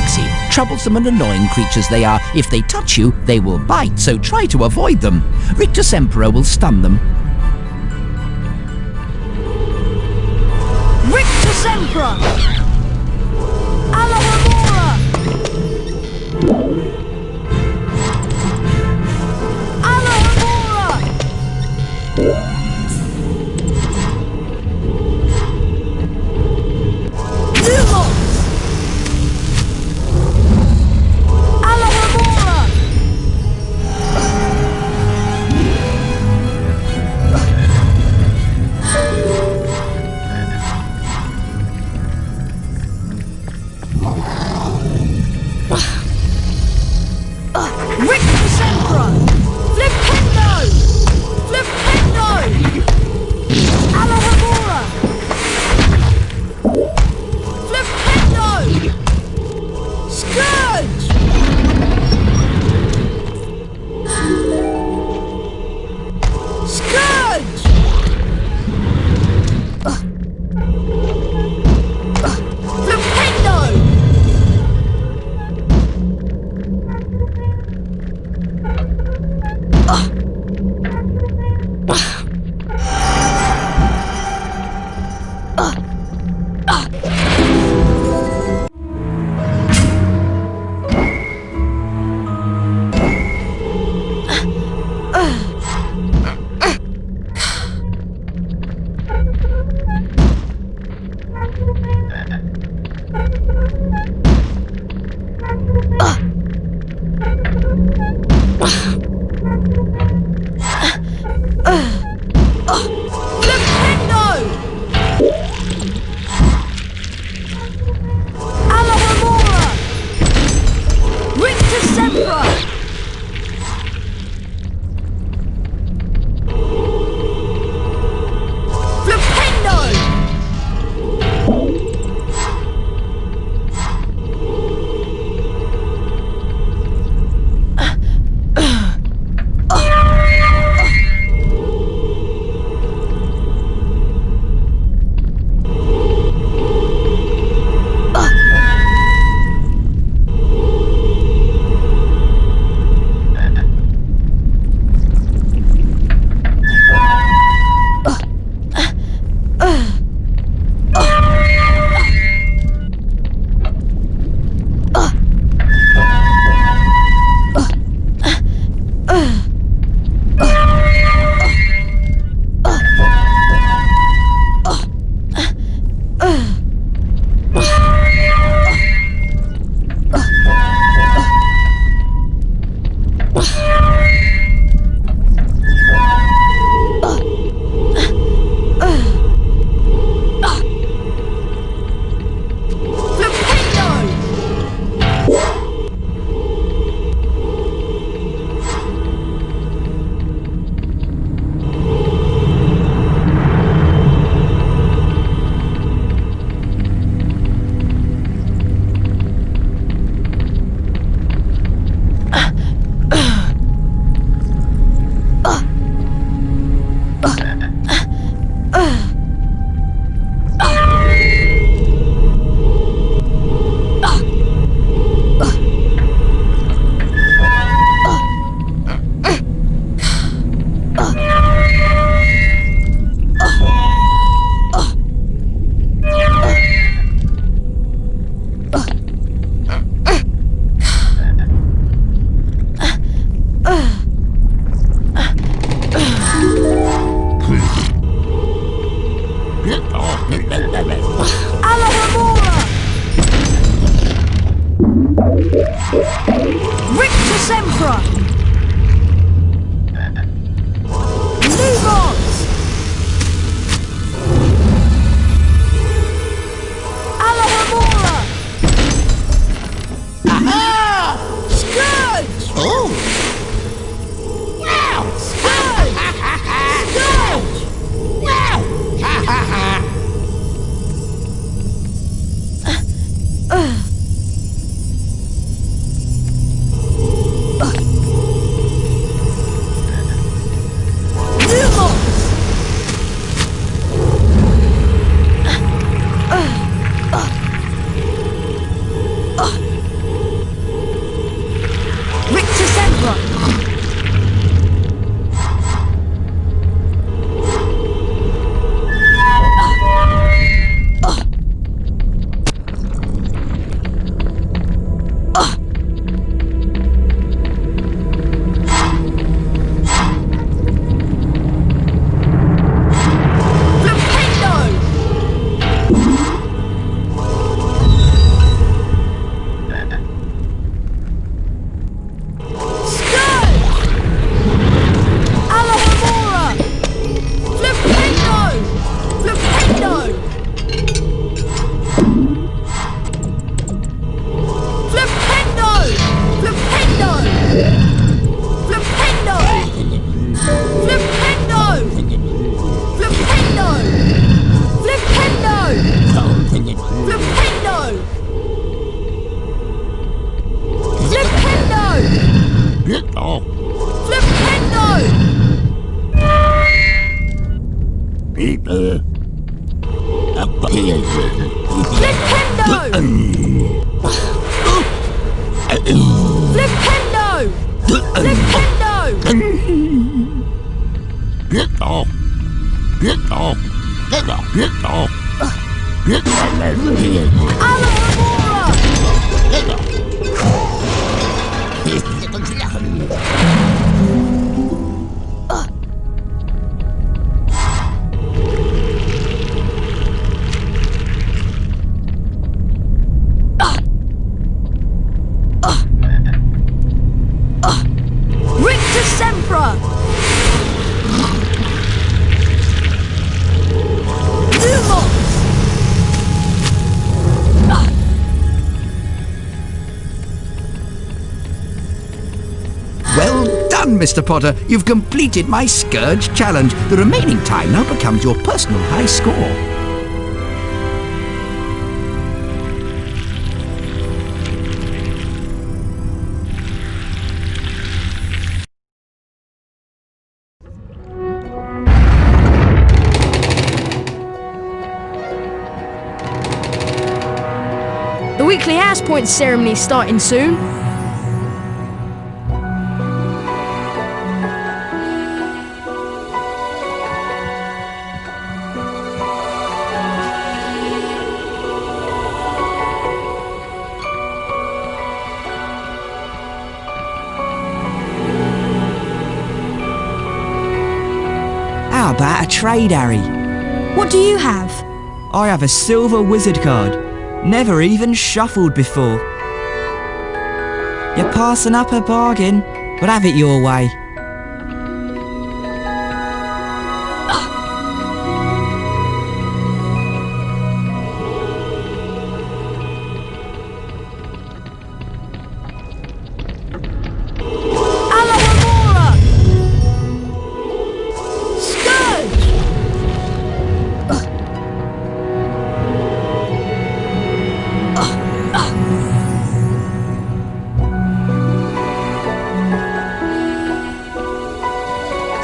tricksy, troublesome and annoying creatures they are. If they touch you, they will bite, so try to avoid them. Rictus Emperor will stun them. Rictus Emperor! Alohomora! Alohomora! Lumos! Alohomora! Well done, Mr. Potter. You've completed my Scourge challenge. The remaining time now becomes your personal high score. The weekly house point ceremony is starting soon. How about a trade, Harry? What do you have? I have a silver wizard card. Never even shuffled before. You're passing up a bargain, but have it your way.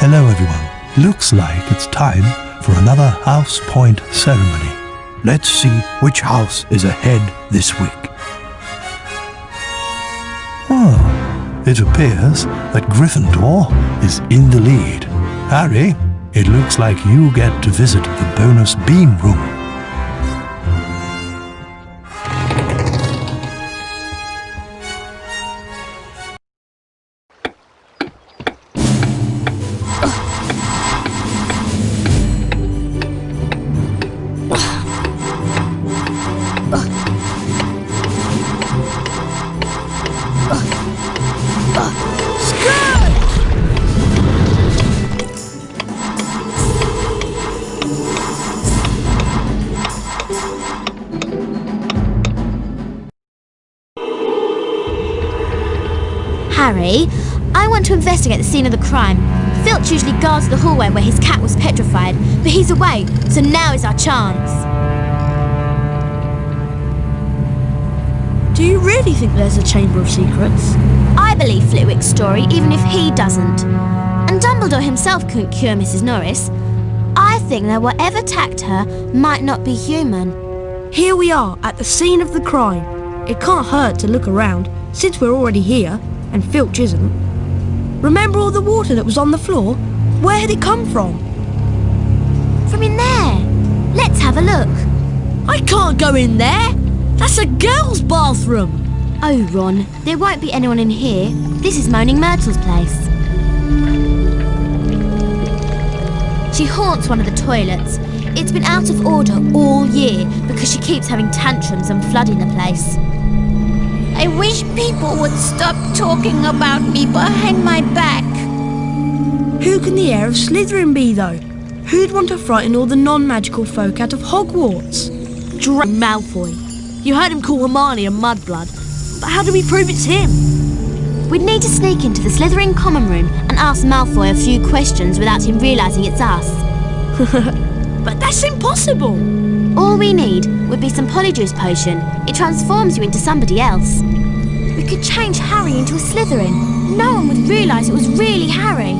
Hello everyone. Looks like it's time for another house point ceremony. Let's see which house is ahead this week. Oh, it appears that Gryffindor is in the lead. Harry, it looks like you get to visit the bonus beam room. Harry, I want to investigate the scene of the crime. Filch usually guards the hallway where his cat was petrified, but he's away, so now is our chance. Do you really think there's a Chamber of Secrets? I believe Flitwick's story, even if he doesn't. And Dumbledore himself couldn't cure Mrs. Norris. I think that whatever attacked her might not be human. Here we are, at the scene of the crime. It can't hurt to look around, since we're already here, and Filch isn't. Remember all the water that was on the floor? Where had it come from? From in there. Let's have a look. I can't go in there. That's a girl's bathroom. Oh, Ron, there won't be anyone in here. This is Moaning Myrtle's place. She haunts one of the toilets. It's been out of order all year because she keeps having tantrums and flooding the place. I wish people would stop talking about me behind my back. Who can the heir of Slytherin be, though? Who'd want to frighten all the non-magical folk out of Hogwarts? Malfoy. You heard him call Hermione a mudblood. But how do we prove it's him? We'd need to sneak into the Slytherin common room and ask Malfoy a few questions without him realising it's us. But that's impossible. All we need would be some Polyjuice potion. It transforms you into somebody else. We could change Harry into a Slytherin. No one would realise it was really Harry.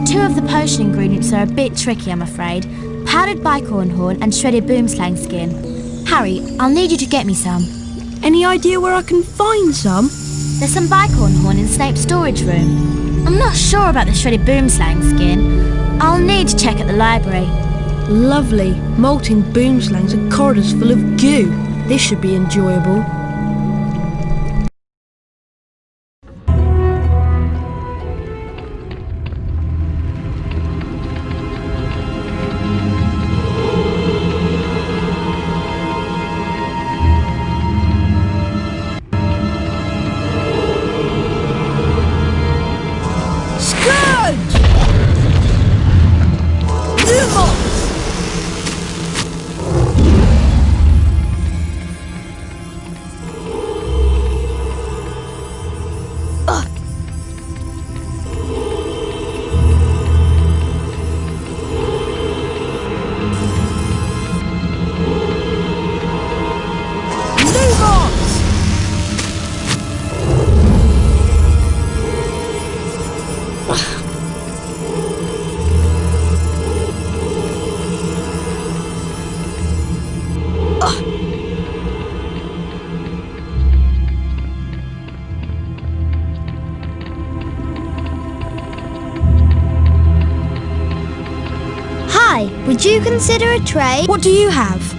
2 of the potion ingredients are a bit tricky, I'm afraid. Powdered bicorn horn and shredded boomslang skin. Harry, I'll need you to get me some. Any idea where I can find some? There's some bicorn horn in Snape's storage room. I'm not sure about the shredded boomslang skin. I'll need to check at the library. Lovely. Molting boomslangs and corridors full of goo. This should be enjoyable. Would you consider a trade? What do you have?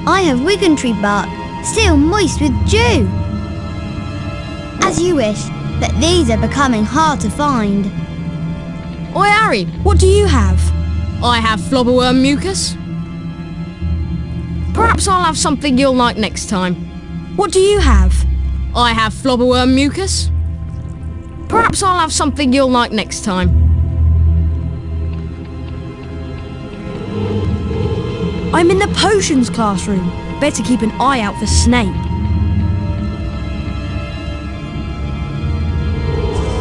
I have wiggentree bark, still moist with dew. As you wish, but these are becoming hard to find. Oi, Harry, What do you have? I have flobberworm mucus. Perhaps I'll have something you'll like next time. What do you have? I have flobberworm mucus. Perhaps I'll have something you'll like next time. I'm in the potions classroom. Better keep an eye out for Snape.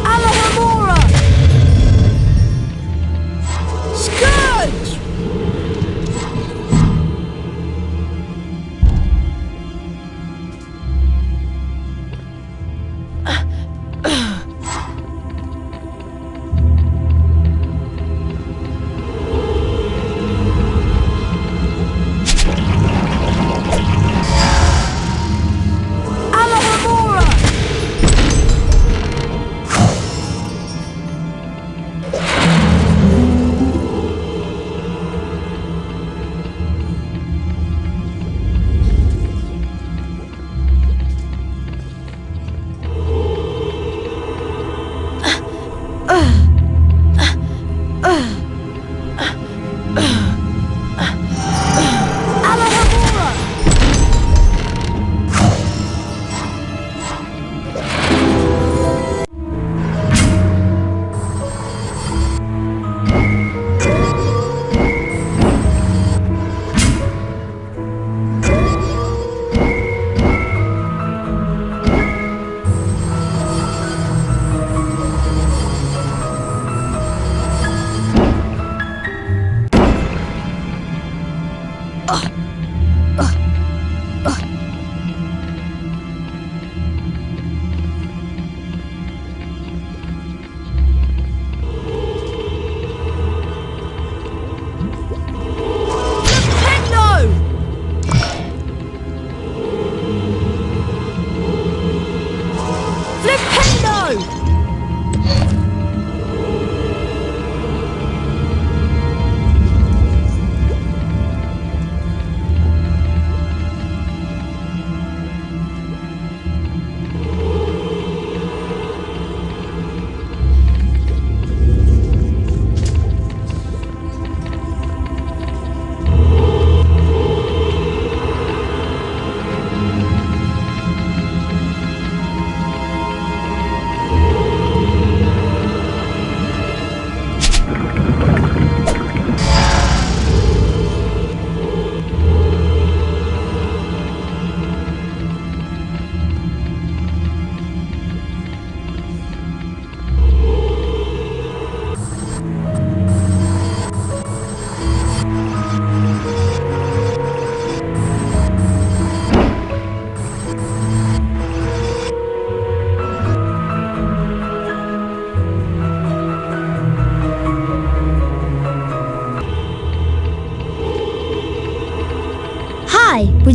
Alohomora! Scourge!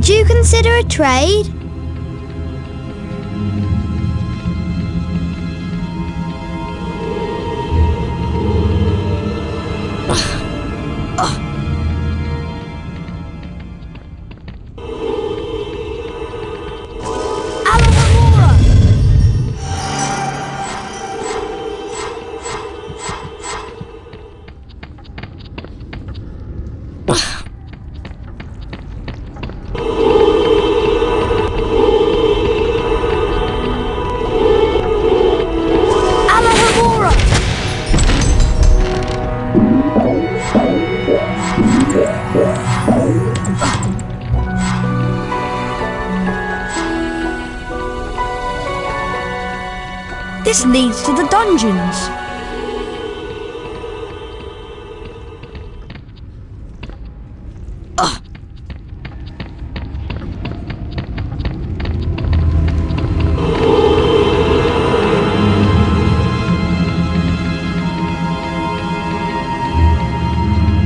would you consider a trade? This leads to the dungeons.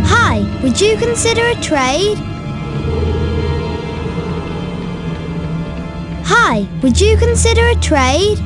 Hi, would you consider a trade? Hi, would you consider a trade?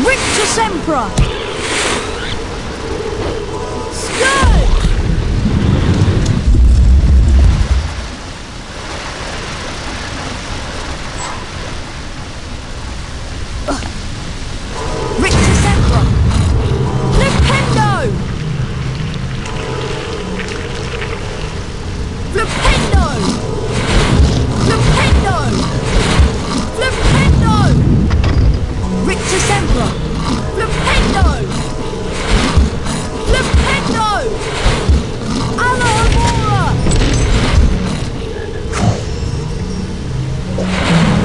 Rictus Emperor! Scourge! Rictus Emperor! Flipendo! Flipendo! Flipendo! Flipendo! Rictus Emperor! Flipendo! Flipendo! Alohomora!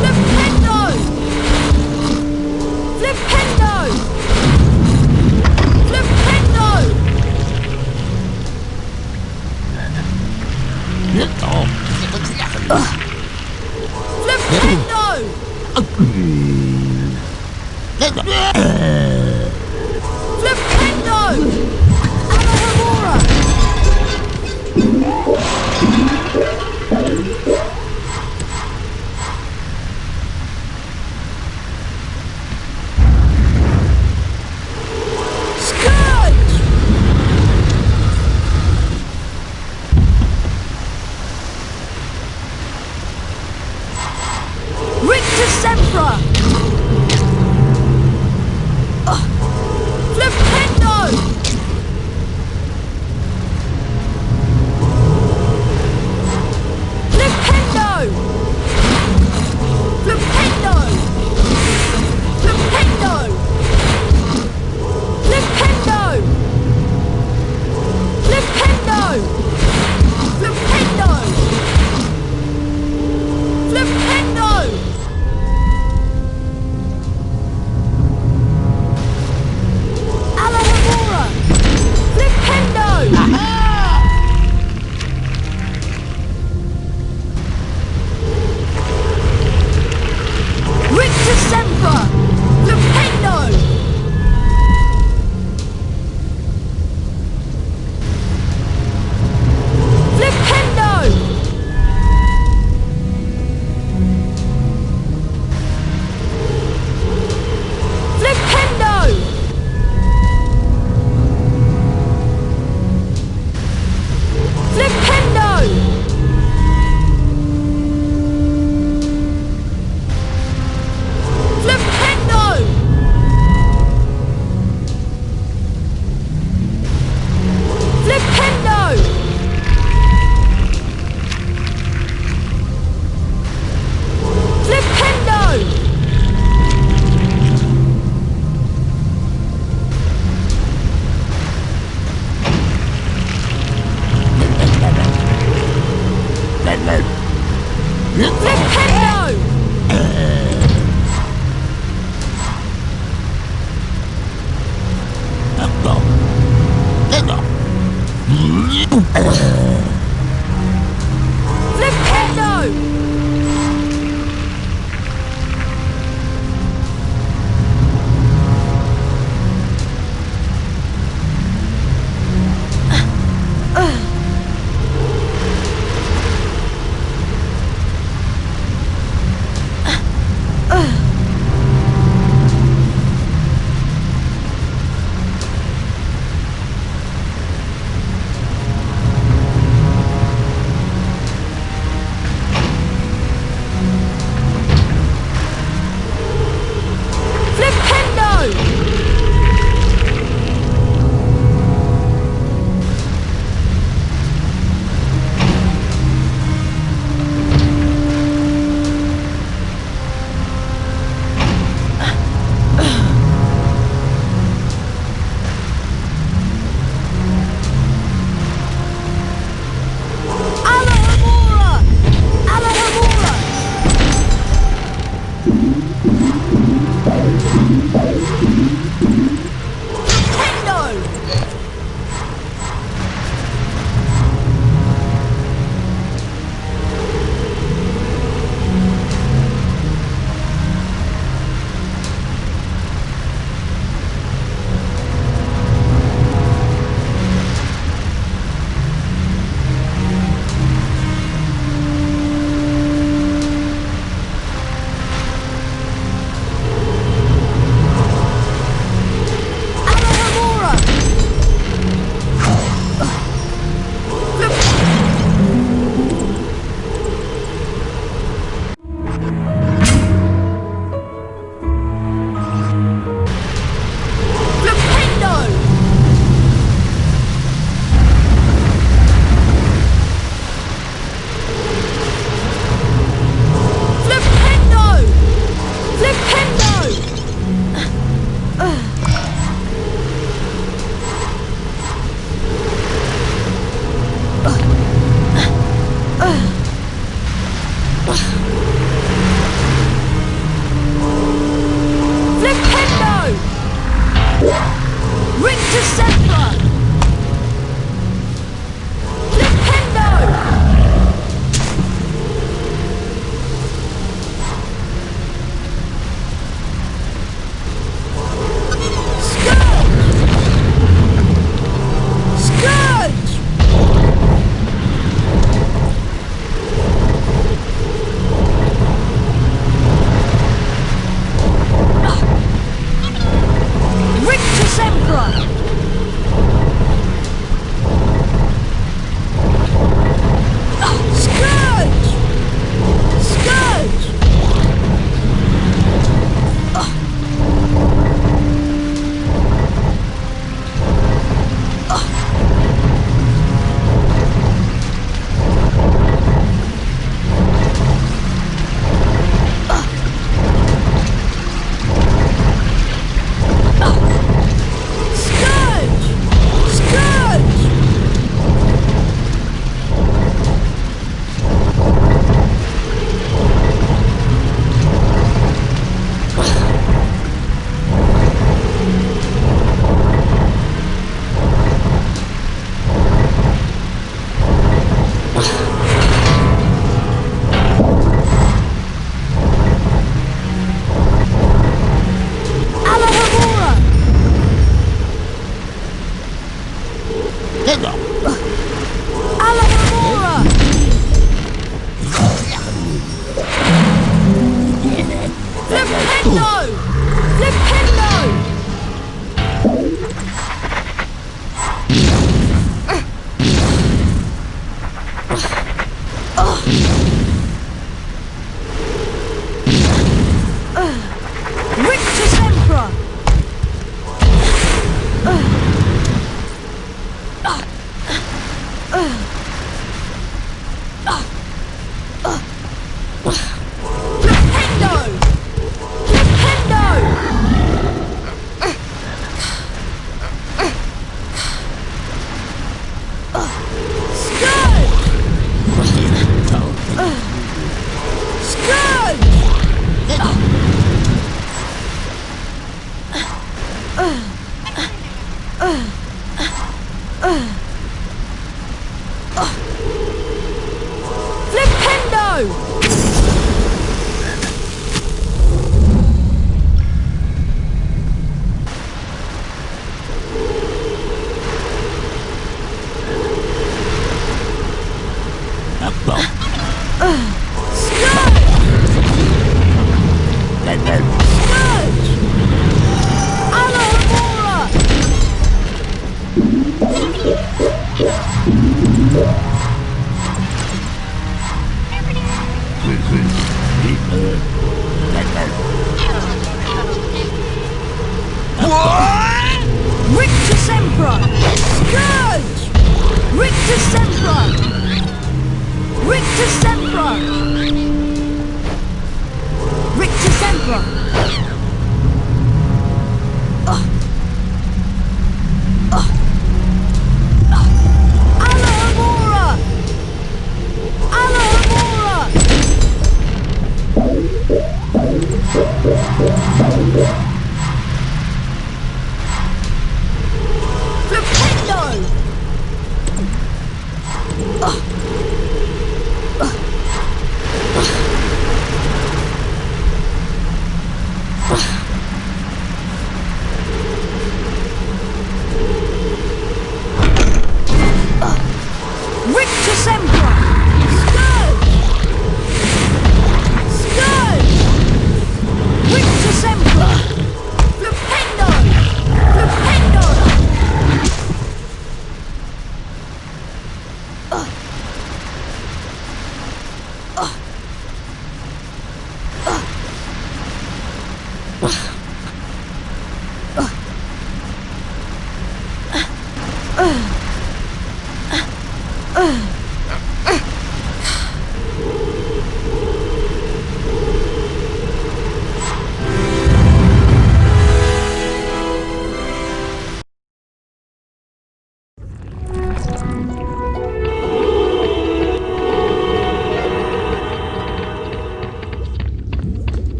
Flipendo! Flipendo! Flipendo! Flipendo! Alohomora! Scourge! Rictus Emperor!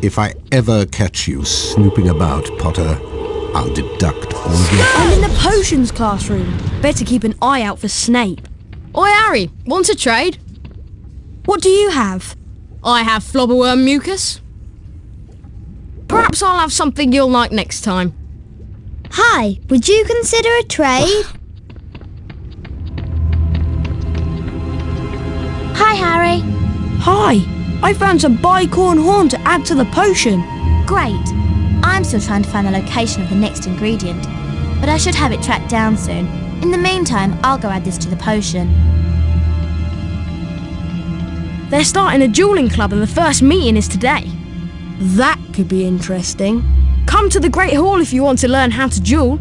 If I ever catch you snooping about, Potter, I'll deduct all of your... I'm in the potions classroom. Better keep an eye out for Snape. Oi, Harry, want a trade? What do you have? I have flobberworm mucus. Perhaps I'll have something you'll like next time. Hi, would you consider a trade? Hi, Harry. Hi. I found some bicorn horn to add to the potion. Great. I'm still trying to find the location of the next ingredient, but I should have it tracked down soon. In the meantime, I'll go add this to the potion. They're starting a dueling club and the first meeting is today. That could be interesting. Come to the Great Hall if you want to learn how to duel.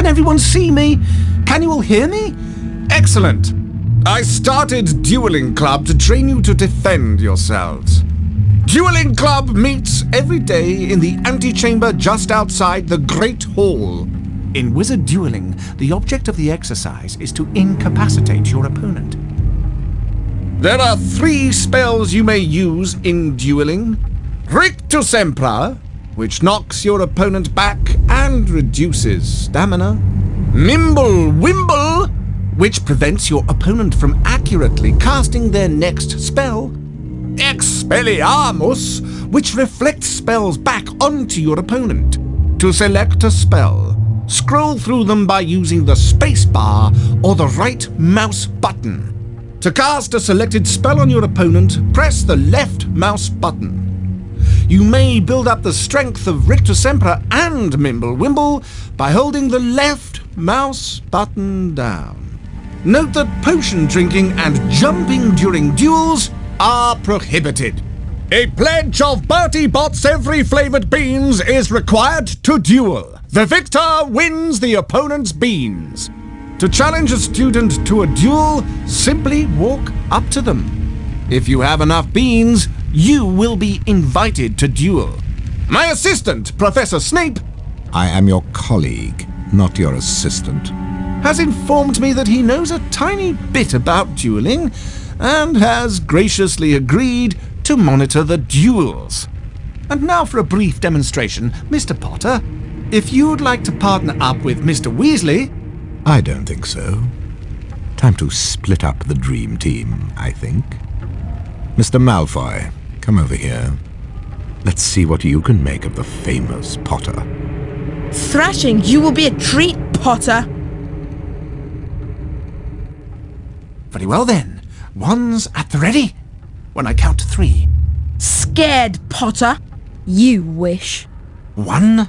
everyone see me? Can you all hear me? Excellent. I started Dueling Club to train you to defend yourselves. Dueling Club meets every day in the antechamber just outside the Great Hall. In wizard dueling, the object of the exercise is to incapacitate your opponent. There are 3 spells you may use in dueling. Rictus Sempra, which knocks your opponent back and reduces stamina. Nimble Wimble, which prevents your opponent from accurately casting their next spell. Expelliarmus, which reflects spells back onto your opponent. To select a spell, scroll through them by using the space bar or the right mouse button. To cast a selected spell on your opponent, press the left mouse button. You may build up the strength of Rictus Sempra and Mimblewimble by holding the left mouse button down. Note that potion drinking and jumping during duels are prohibited. A pledge of Bertie Bott's every flavoured beans is required to duel. The victor wins the opponent's beans. To challenge a student to a duel, simply walk up to them. If you have enough beans, you will be invited to duel. My assistant, Professor Snape, I am your colleague, not your assistant. has informed me that he knows a tiny bit about dueling and has graciously agreed to monitor the duels. And now for a brief demonstration. Mr. Potter, if you'd like to partner up with Mr. Weasley... I don't think so. Time to split up the dream team, I think. Mr. Malfoy, come over here. Let's see what you can make of the famous Potter. Thrashing you will be a treat, Potter. Very well then. One's at the ready. When I count to 3. Scared, Potter? You wish. 1,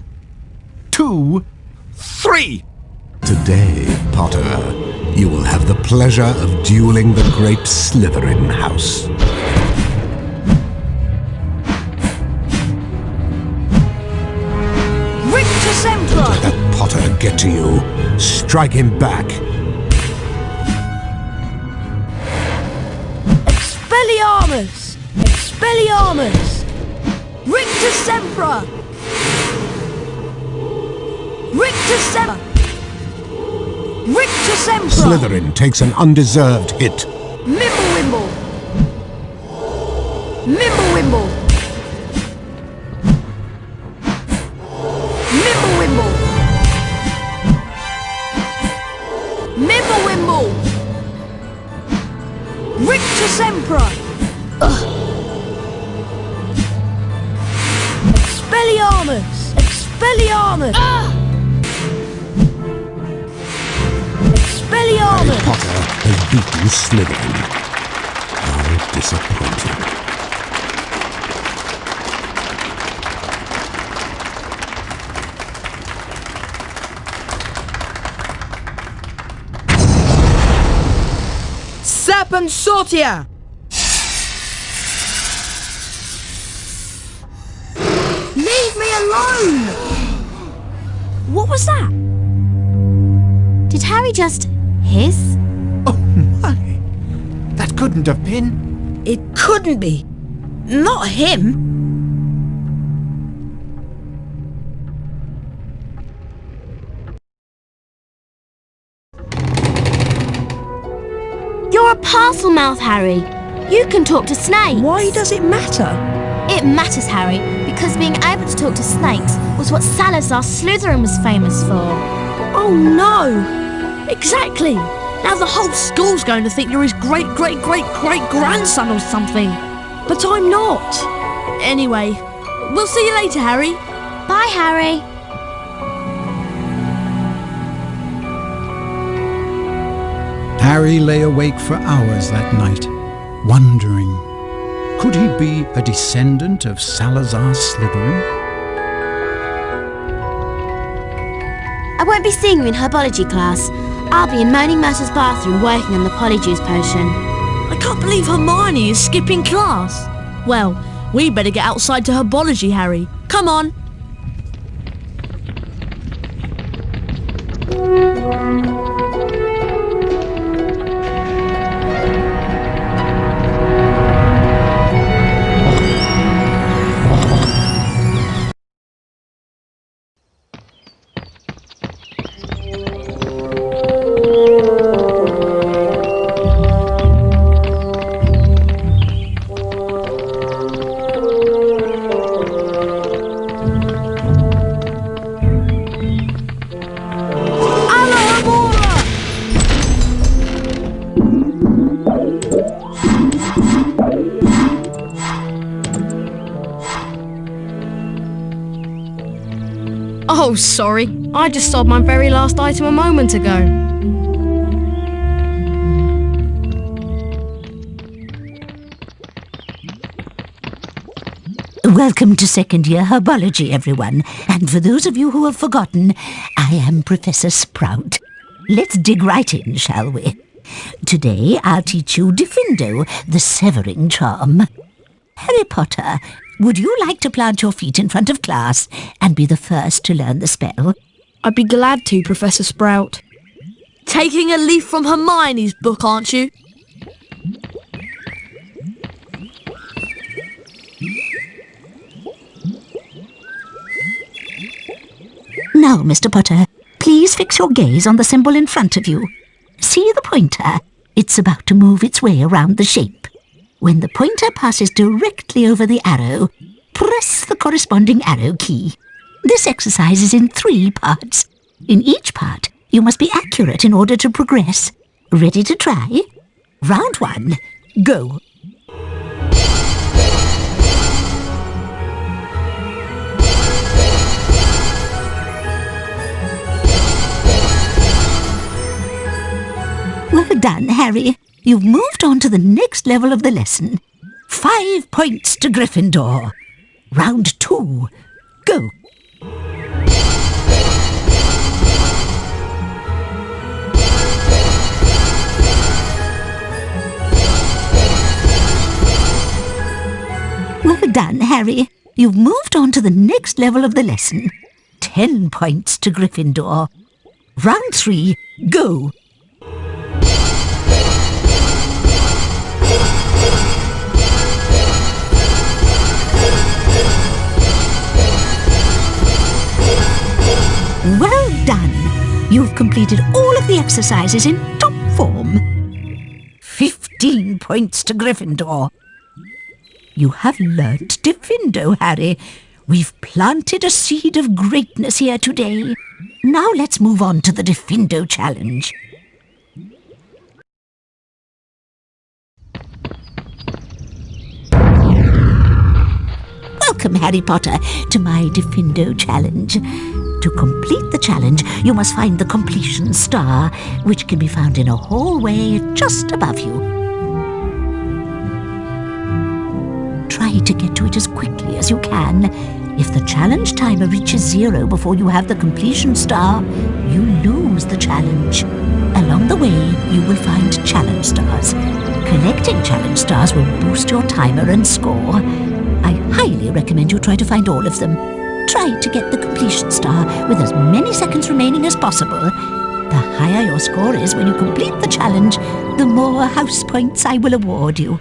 2, 3! Today, Potter, you will have the pleasure of dueling the great Slytherin house. Rictus Sempra! Let that Potter get to you. Strike him back. Expelliarmus! Expelliarmus! Rictus Sempra! Rictus Sempra! Rictus Sempra! Slytherin takes an undeserved hit. Mimblewimble! Mimblewimble! Mimblewimble! Mimblewimble! Rictus Sempra! Expelliarmus! Expelliarmus! Harry Expelliarmus! Potter has beaten Slytherin. How disappointing. Serpent Sortia! Leave me alone! What was that? Did Harry just hiss? Oh my! That couldn't have been... It couldn't be. Not him. You're a parcel mouth, Harry. You can talk to snakes. Why does it matter? It matters, Harry, because being able to talk to snakes was what Salazar Slytherin was famous for. Oh no! Exactly! Now the whole school's going to think you're his great-great-great-great-grandson or something. But I'm not. Anyway, we'll see you later, Harry. Bye, Harry. Harry lay awake for hours that night, wondering, could he be a descendant of Salazar Slytherin? I won't be seeing you in herbology class. I'll be in Moaning Myrtle's bathroom working on the polyjuice potion. I can't believe Hermione is skipping class. Well, we better get outside to herbology, Harry. Come on. Oh, sorry. I just sold my very last item a moment ago. Welcome to second year herbology, everyone. And for those of you who have forgotten, I am Professor Sprout. Let's dig right in, shall we? Today I'll teach you Diffindo, the severing charm. Harry Potter, would you like to plant your feet in front of class and be the first to learn the spell? I'd be glad to, Professor Sprout. Taking a leaf from Hermione's book, aren't you? Now, Mr. Potter, please fix your gaze on the symbol in front of you. See the pointer? It's about to move its way around the shape. When the pointer passes directly over the arrow, press the corresponding arrow key. This exercise is in 3 parts. In each part, you must be accurate in order to progress. Ready to try? Round 1, go. Well done, Harry. You've moved on to the next level of the lesson. 5 points to Gryffindor. Round 2, go. Well done, Harry. You've moved on to the next level of the lesson. 10 points to Gryffindor. Round 3, go. Well done! You've completed all of the exercises in top form. 15 points to Gryffindor. You have learnt Diffindo, Harry. We've planted a seed of greatness here today. Now let's move on to the Diffindo challenge. Welcome, Harry Potter, to my Diffindo challenge. To complete the challenge, you must find the completion star, which can be found in a hallway just above you. Try to get to it as quickly as you can. If the challenge timer reaches 0 before you have the completion star, you lose the challenge. Along the way, you will find challenge stars. Collecting challenge stars will boost your timer and score. I highly recommend you try to find all of them. Try to get the completion star with as many seconds remaining as possible. The higher your score is when you complete the challenge, the more house points I will award you.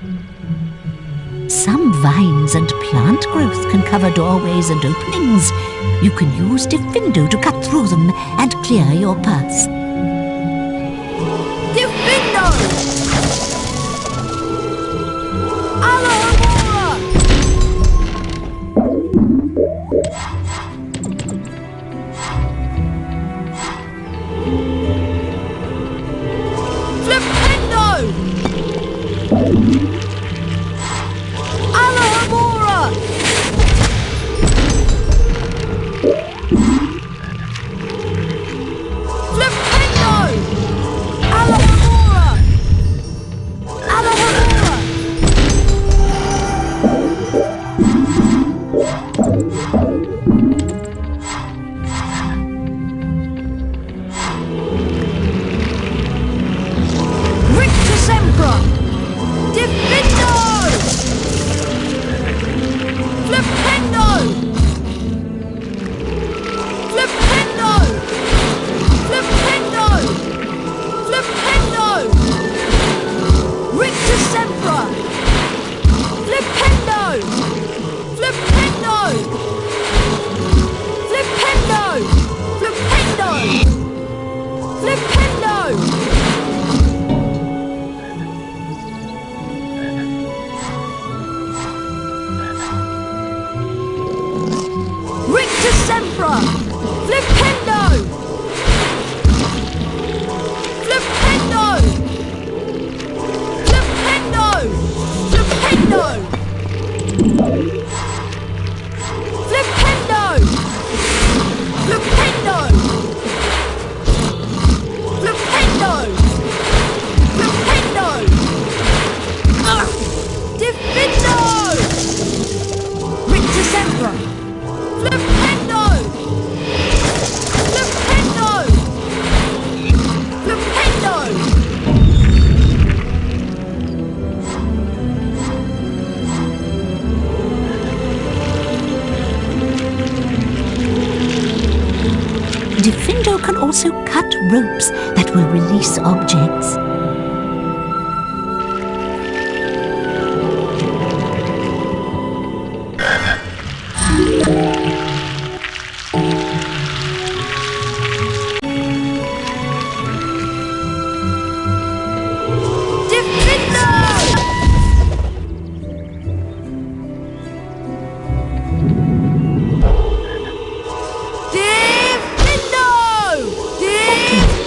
Some vines and plant growth can cover doorways and openings. You can use Diffindo to cut through them and clear your paths. Diffindo! Defendo can also cut ropes that will release objects.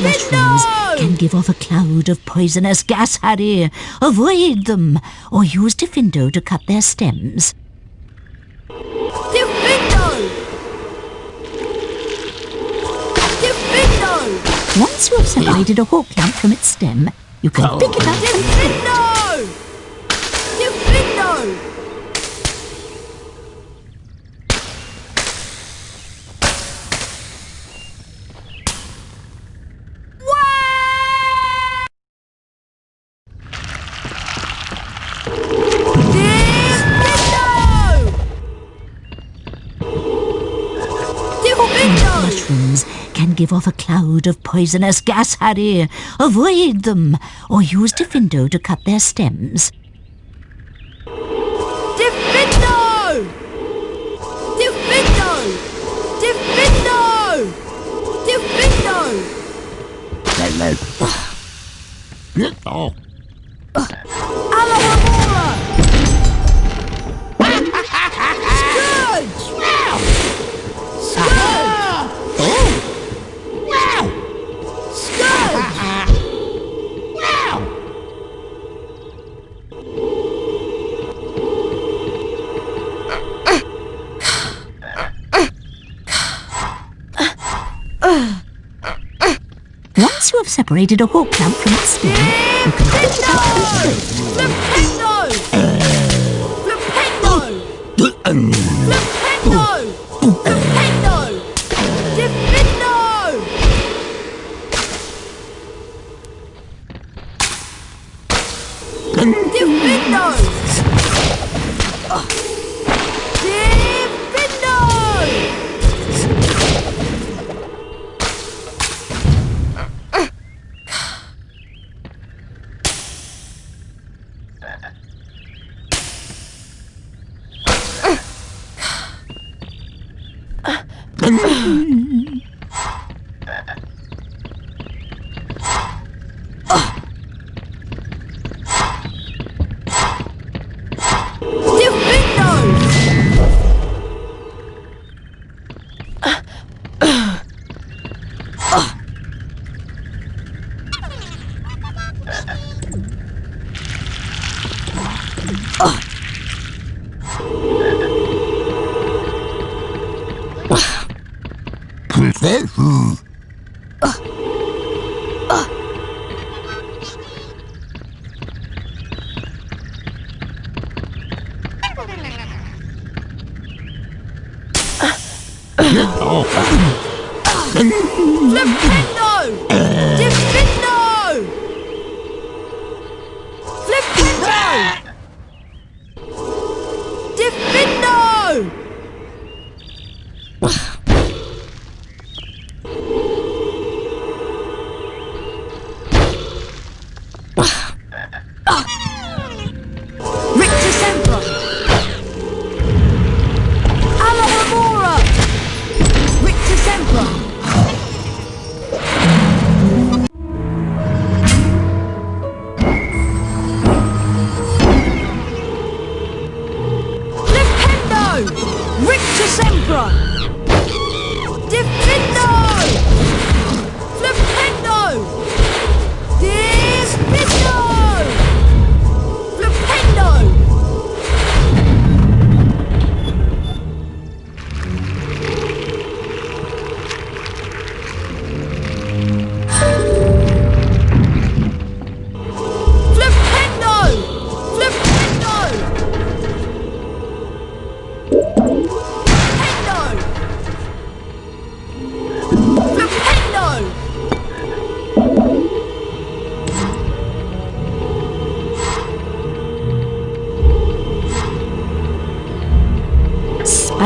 Mushrooms can give off a cloud of poisonous gas, Harry. Avoid them, or use Defendo to cut their stems. Once you have separated a hawk lamp from its stem, you can pick it up and mushrooms can give off a cloud of poisonous gas, Harry. Avoid them, or use Defendo to cut their stems. Defendo! Defendo! Defendo! Defendo! Oh. Once you have separated a hawk lamp from its stem, you can pick it up and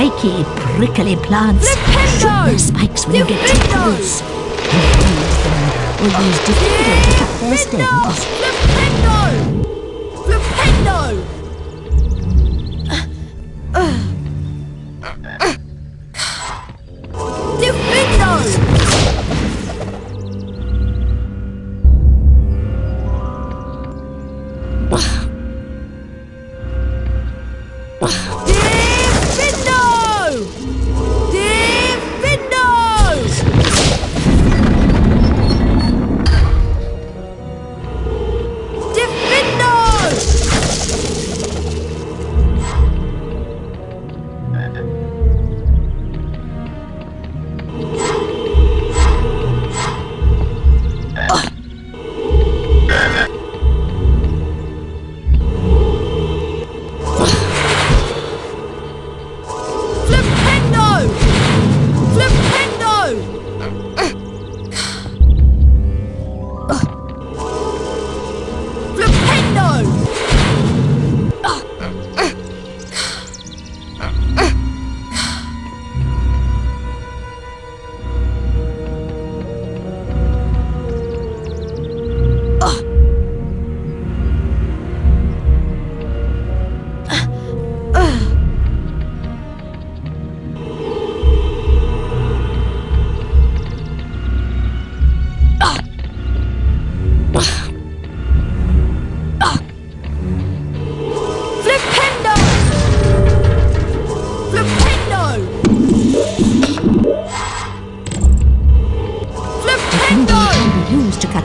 spiky, prickly plants shoot their spikes when you get too close. And use them, or use Defender to cut their stems.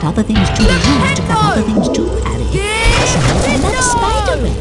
Other things too, used to cut other things too, Harry. And that spider web.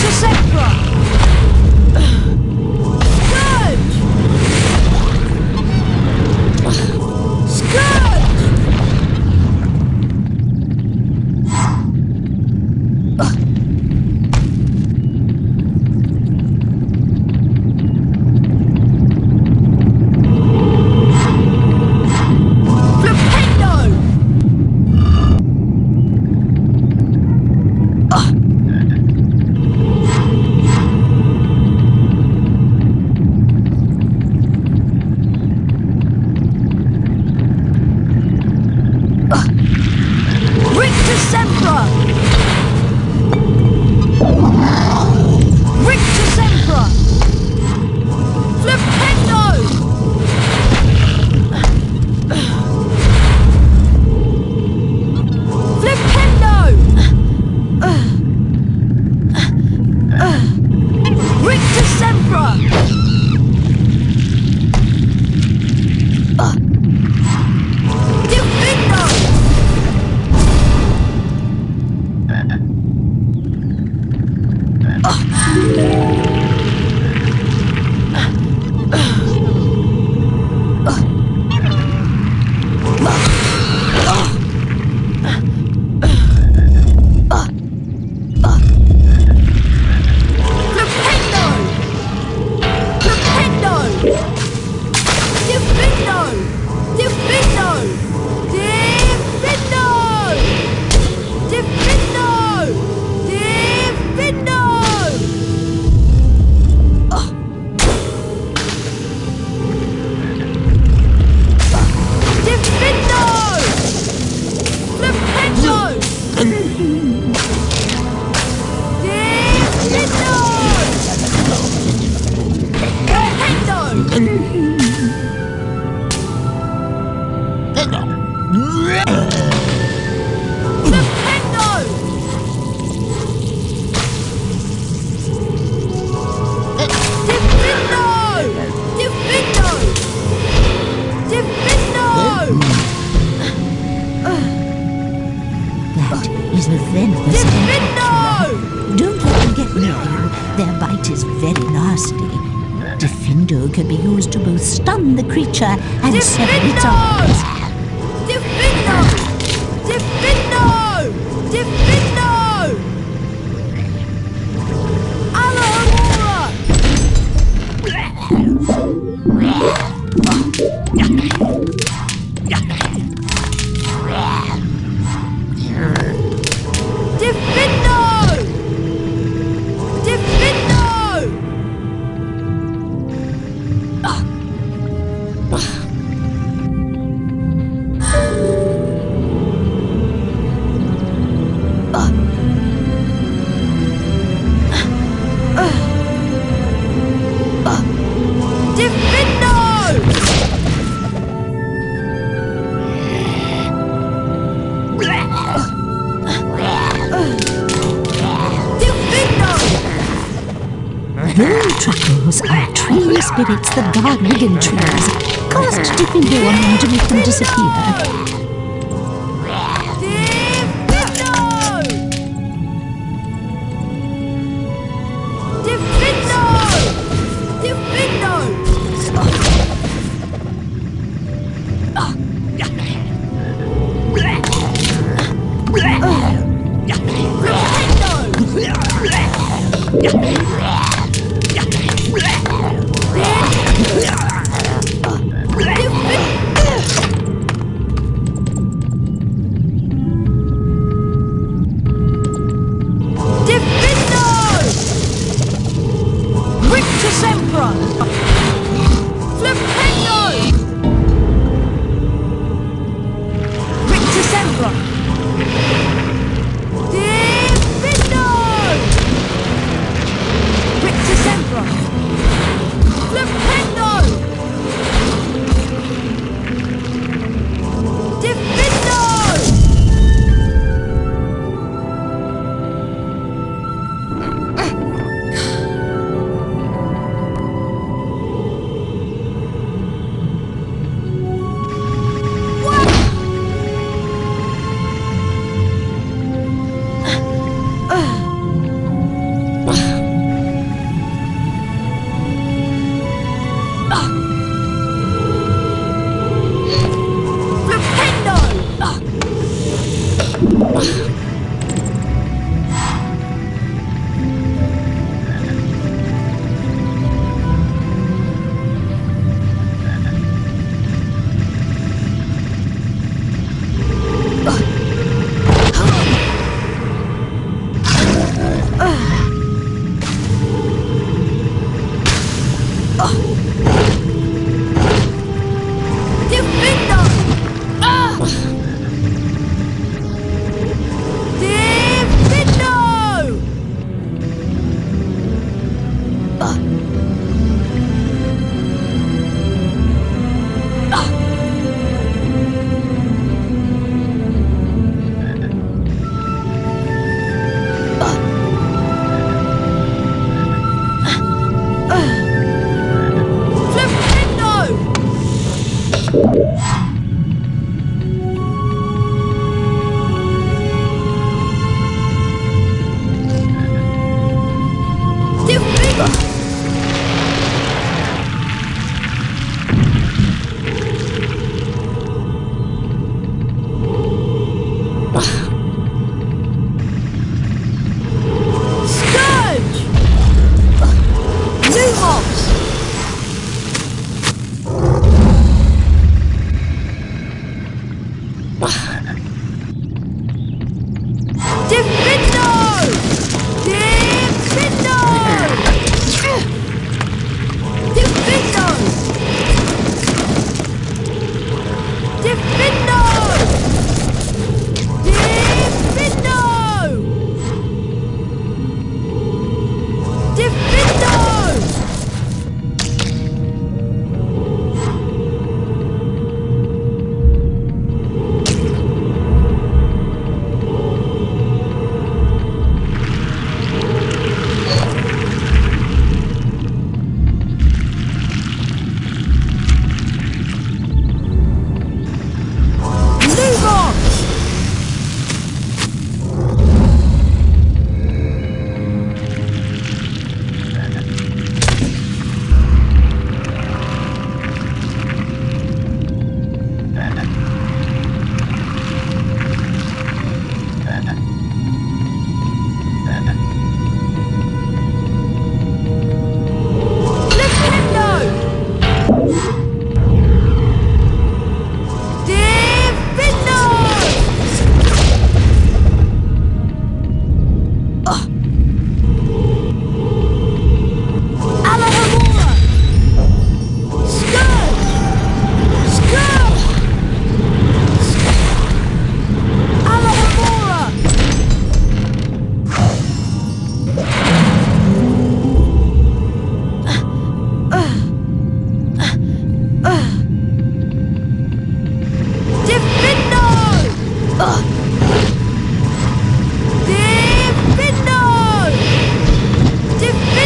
Sempra! Is a venomous tarantula. Don't let them get near you. Their bite is very nasty. Diffindo can be used to both stun the creature and sever its arms. Diffindo! Diffindo! Diffindo! Alohomora! Diffindo! Diffindo! Truckles are tree spirits, the bargain trees. Cast Diffindo on them to make them disappear. Alahamora! Skr! Skr! Alahamora! Diffindo! Diffindo! Diffindo! Diffindo!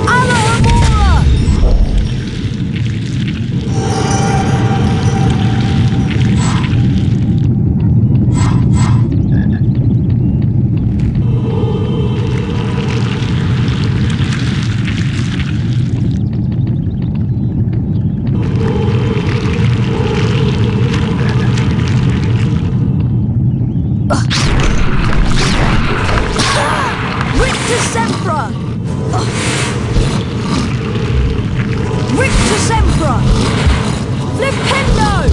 Alahamora! Diffindo! Diffindo!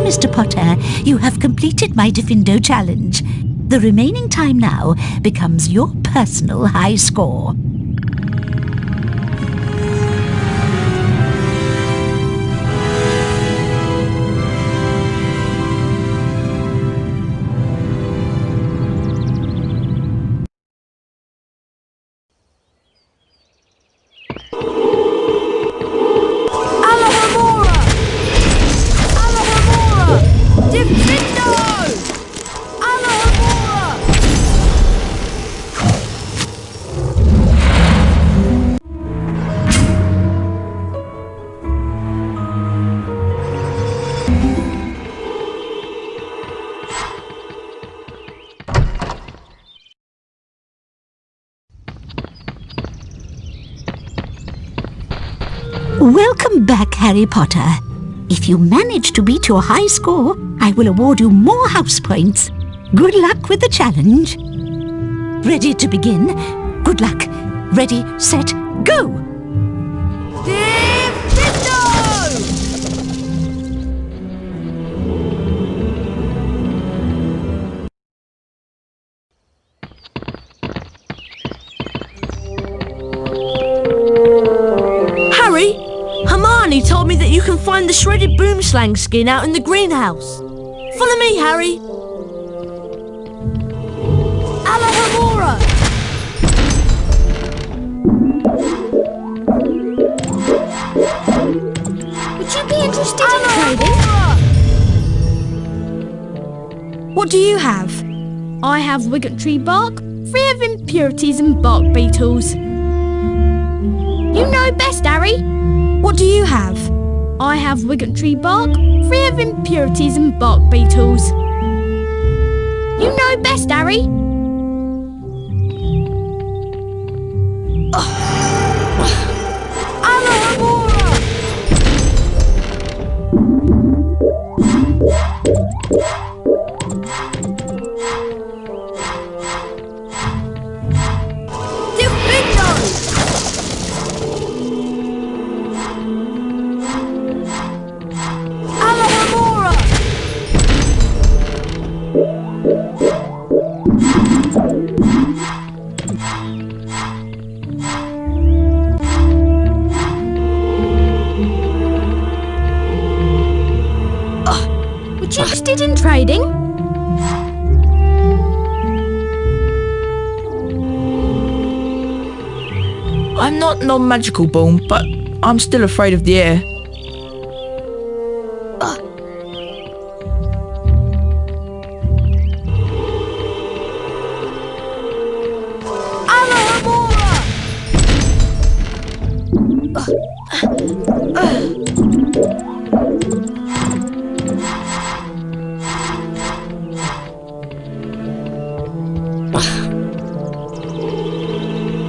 Mr. Potter, you have completed my Diffindo challenge. The remaining time now becomes your personal high score. Alahamora! Welcome back, Harry Potter. If you manage to beat your high score, I will award you more house points. Good luck with the challenge. Ready to begin? Good luck. Ready, set, go! Harry, Hermione told me that you can find the shredded boomslang skin out in the greenhouse. Follow me, Harry. Alohomora! Would you be interested in trading? What do you have? I have Wigottree bark, free of impurities and bark beetles. You know best, Harry. What do you have? I have Wigottree bark, free of impurities and bark beetles. You know best, Harry. Would you be interested in trading? I'm not non-magical born, but I'm still afraid of the air.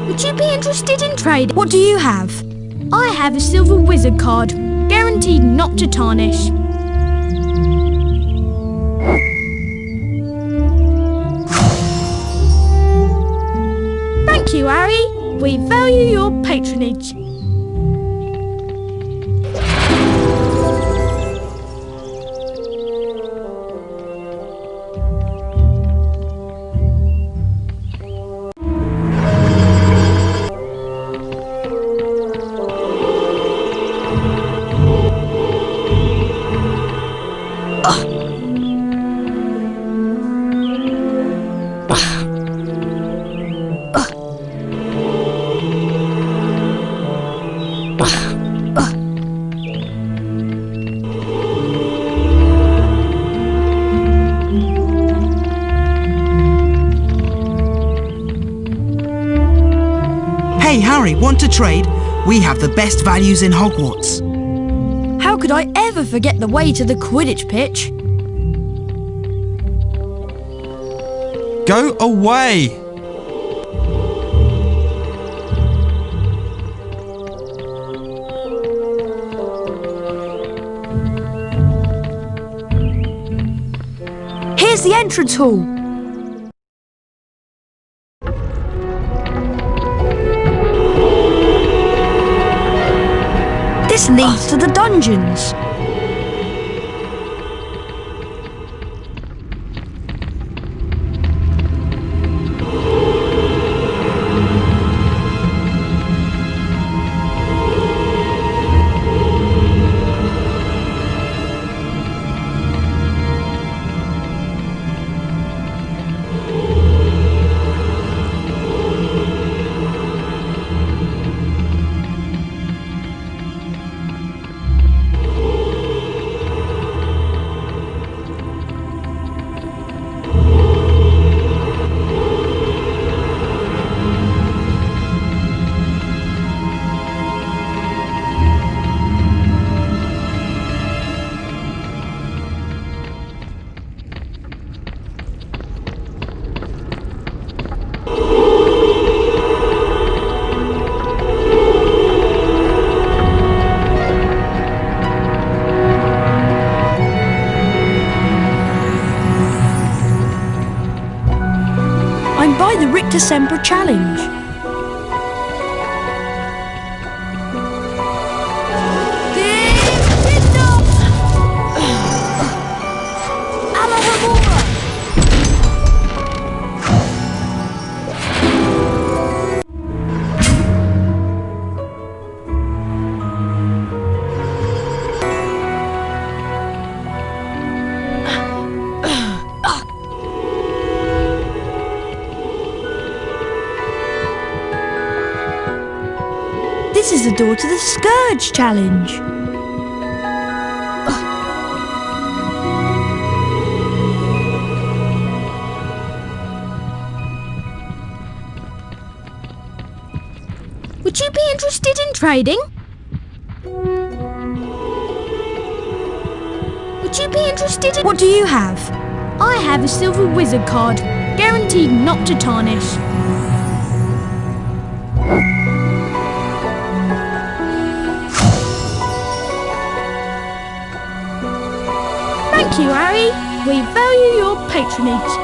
Would you be interested in trade? What do you have? I have a silver wizard card, guaranteed not to tarnish. Thank you, Harry. We value your patronage. Hey Harry, want to trade? We have the best values in Hogwarts. How could I ever forget the way to the Quidditch pitch? Go away! Here's the entrance hall. This leads to the dungeons. the Richter Semper Challenge. This is the door to the Scourge Challenge. Would you be interested in trading? Would you be interested in... What do you have? I have a silver wizard card, guaranteed not to tarnish. Thank you, Harry. We value your patronage.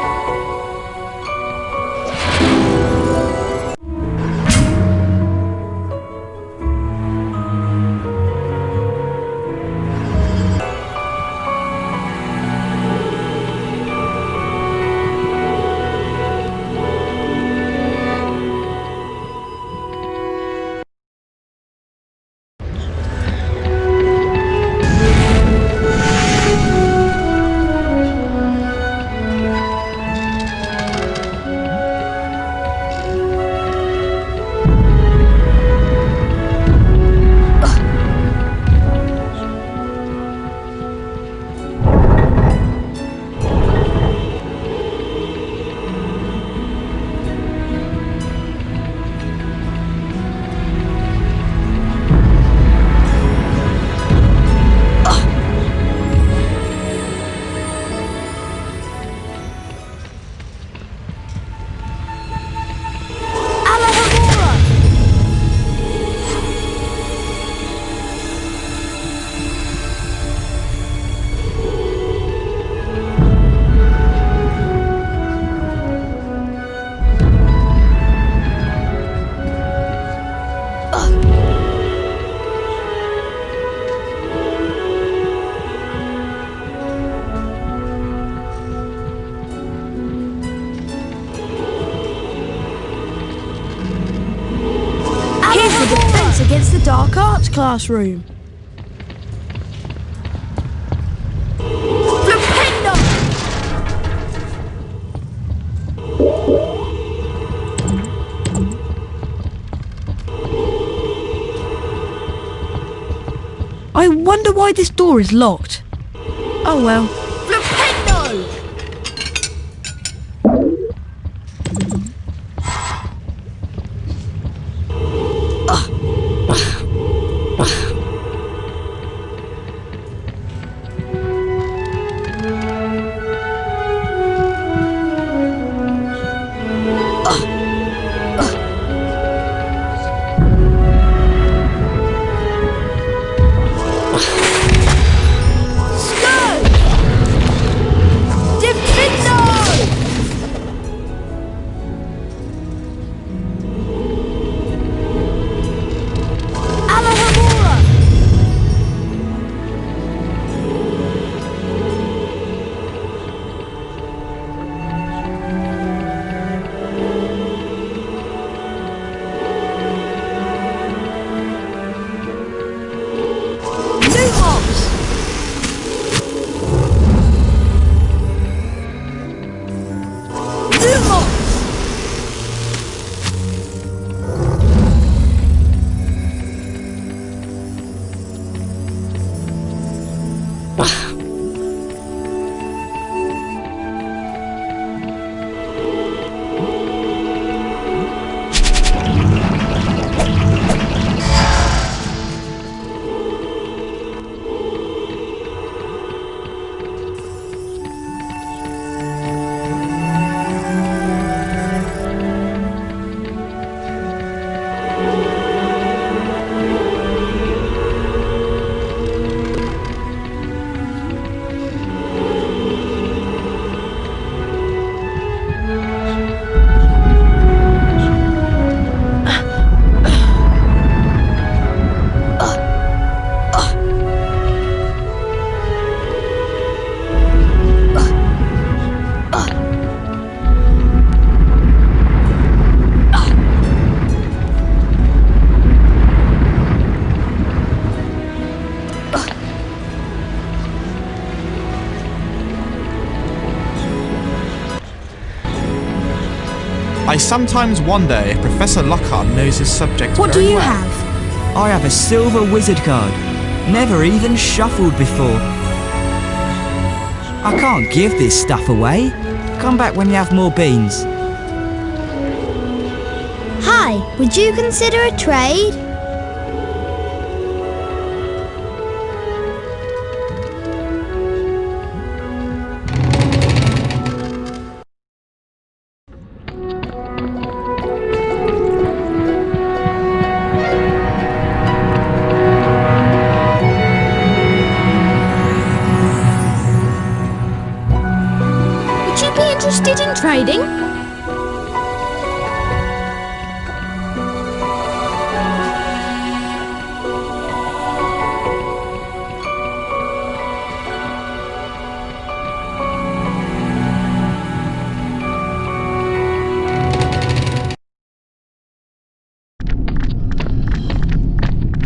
Against the Dark Arts classroom. I wonder why this door is locked. Oh well. I sometimes wonder if Professor Lockhart knows his subject What do very you well. have? I have a silver wizard card. Never even shuffled before. I can't give this stuff away. Come back when you have more beans. Hi, would you consider a trade? Would you be interested in trading?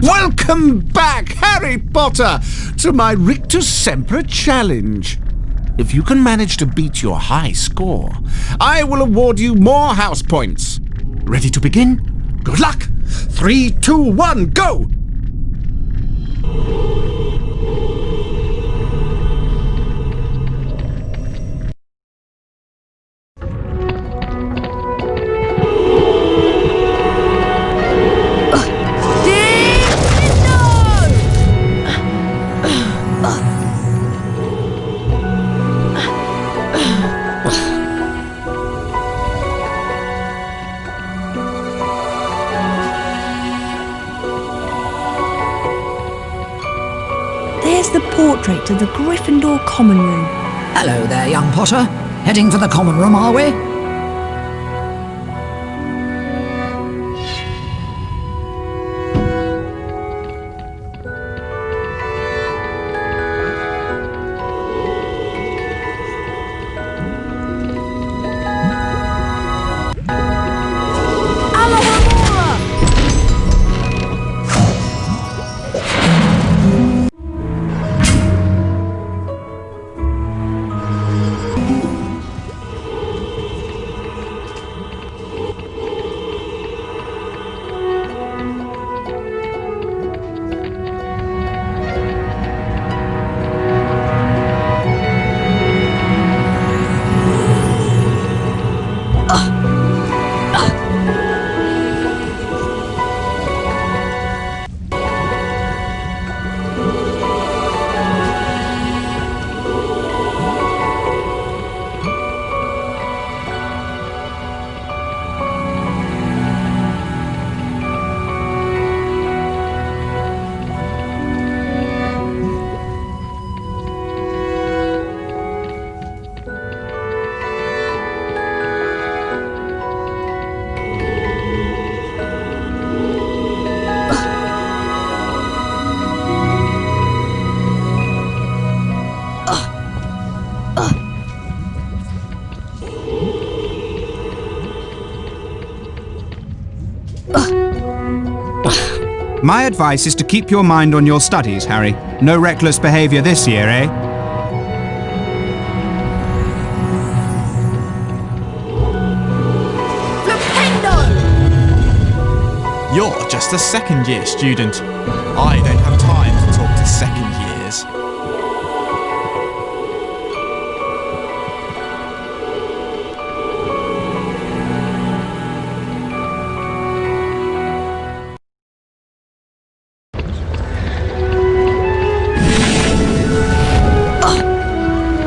Welcome back, Harry Potter, to my Rictus Semper challenge. If you can manage to beat your high score, I will award you more house points. Ready to begin? Good luck! 3, 2, 1, go! There's the portrait of the Gryffindor common room. Hello there, young Potter. Heading for the common room, are we? My advice is to keep your mind on your studies, Harry. No reckless behaviour this year, eh? You're just a second-year student. I don't have time to talk to second years.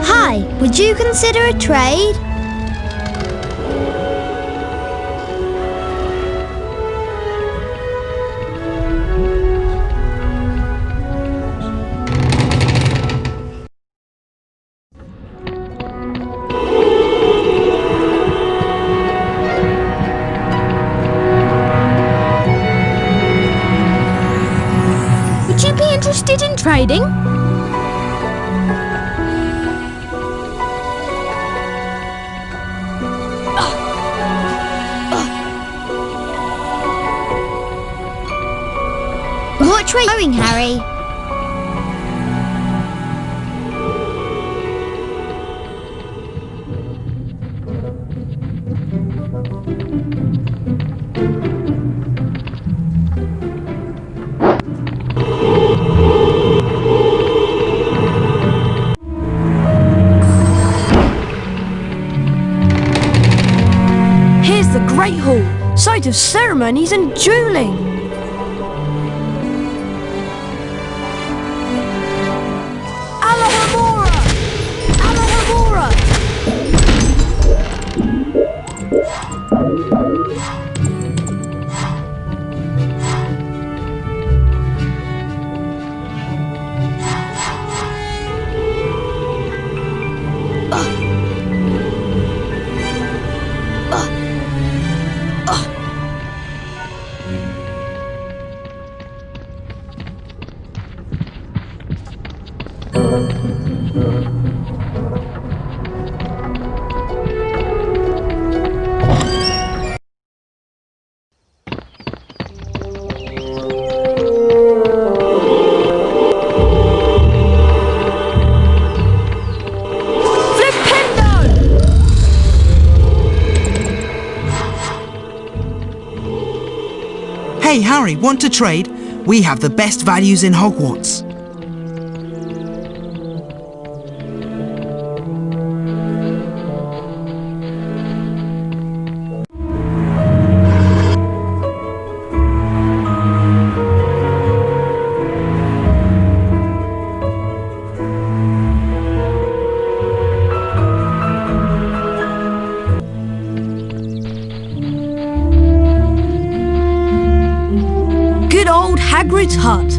Hi, would you consider a trade? Would you be interested in trading? Which way are you going, Harry? Great Hall, site of ceremonies and dueling. Alahamora! Alahamora! Hey Harry, want to trade? We have the best values in Hogwarts. Good old Hagrid's hut.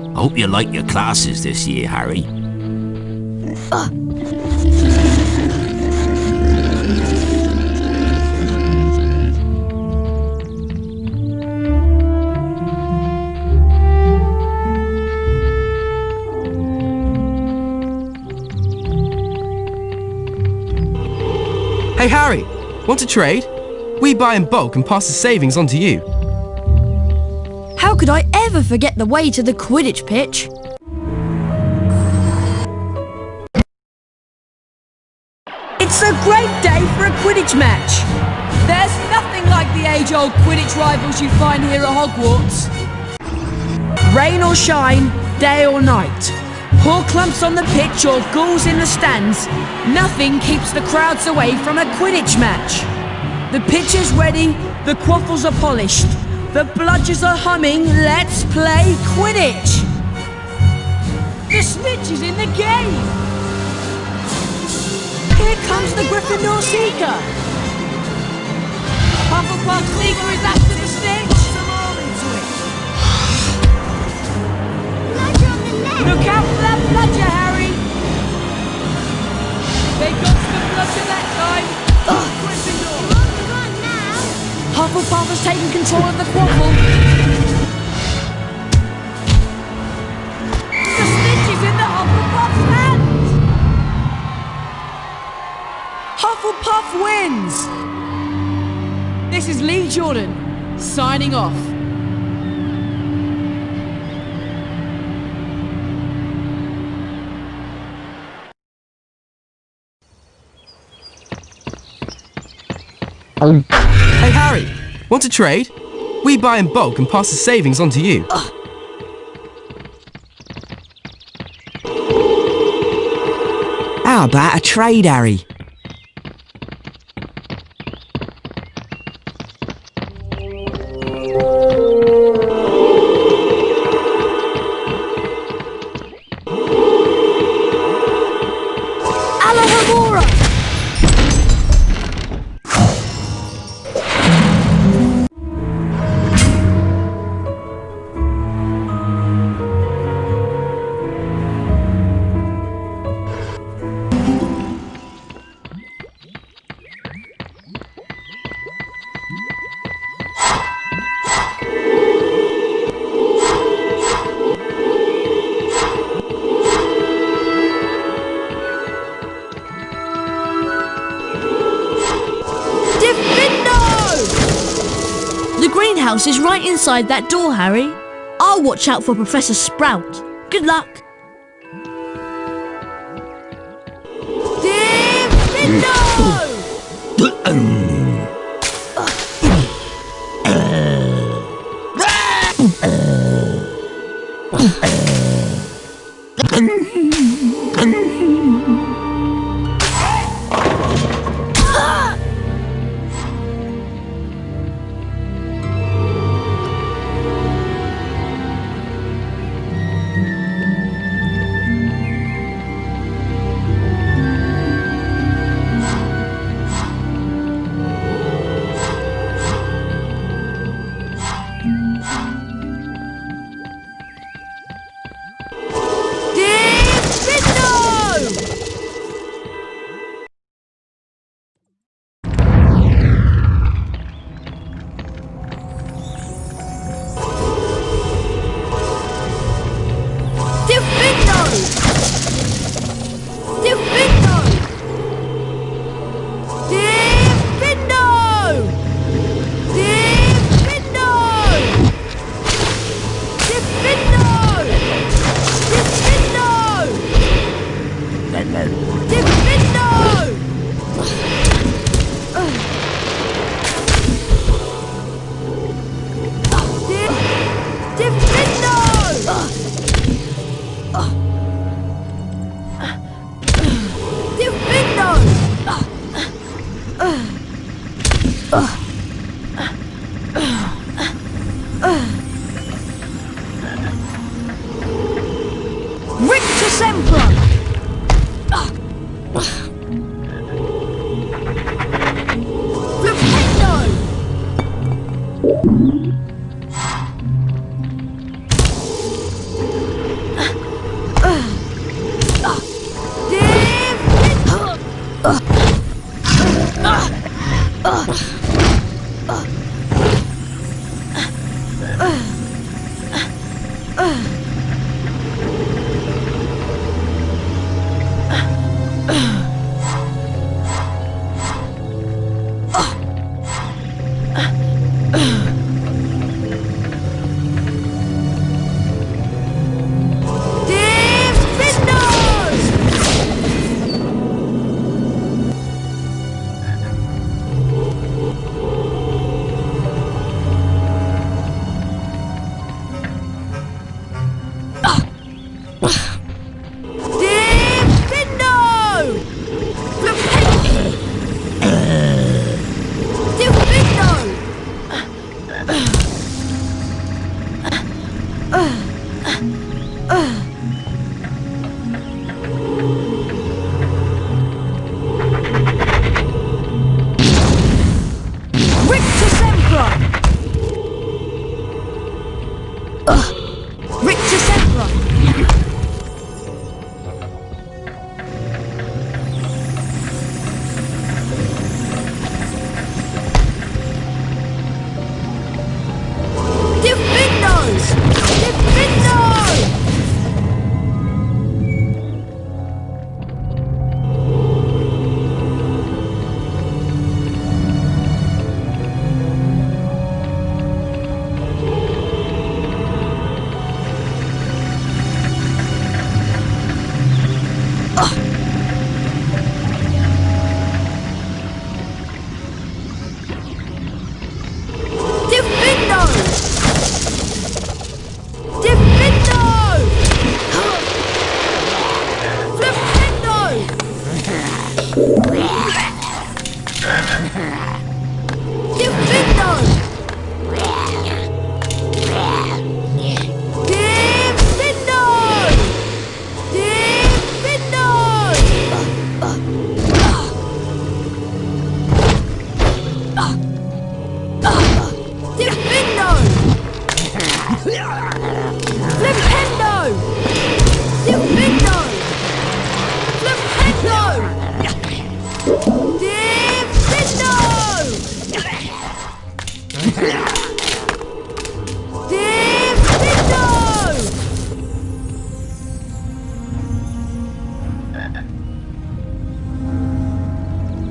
I hope you like your classes this year, Harry. Hey Harry, want to trade? We buy in bulk and pass the savings on to you. How could I ever forget the way to the Quidditch pitch? It's a great day for a Quidditch match. There's nothing like the age-old Quidditch rivals you find here at Hogwarts. Rain or shine, day or night, Horcrux on the pitch or ghouls in the stands, nothing keeps the crowds away from a Quidditch match. The pitch is ready, the quaffles are polished, the bludgers are humming, let's play Quidditch! The Snitch is in the game! Here comes the Gryffindor Seeker! Hufflepuff Seeker is after the Snitch! Some arm into it! Look out for that bludger, Harry! They got the bludger that time! Gryffindor! Hufflepuff has taken control of the quaffle. The Snitch is in the Hufflepuff's hands! Hufflepuff wins! This is Lee Jordan, signing off. Hey Harry, want to trade? We buy in bulk and pass the savings on to you. How about a trade, Harry? house is right inside that door, Harry. I'll watch out for Professor Sprout. Good luck.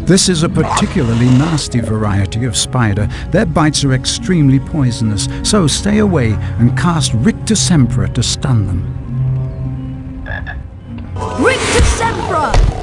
This is a particularly nasty variety of spider. Their bites are extremely poisonous, so stay away and cast Ricta Sempra to stun them. Ricta Sempra!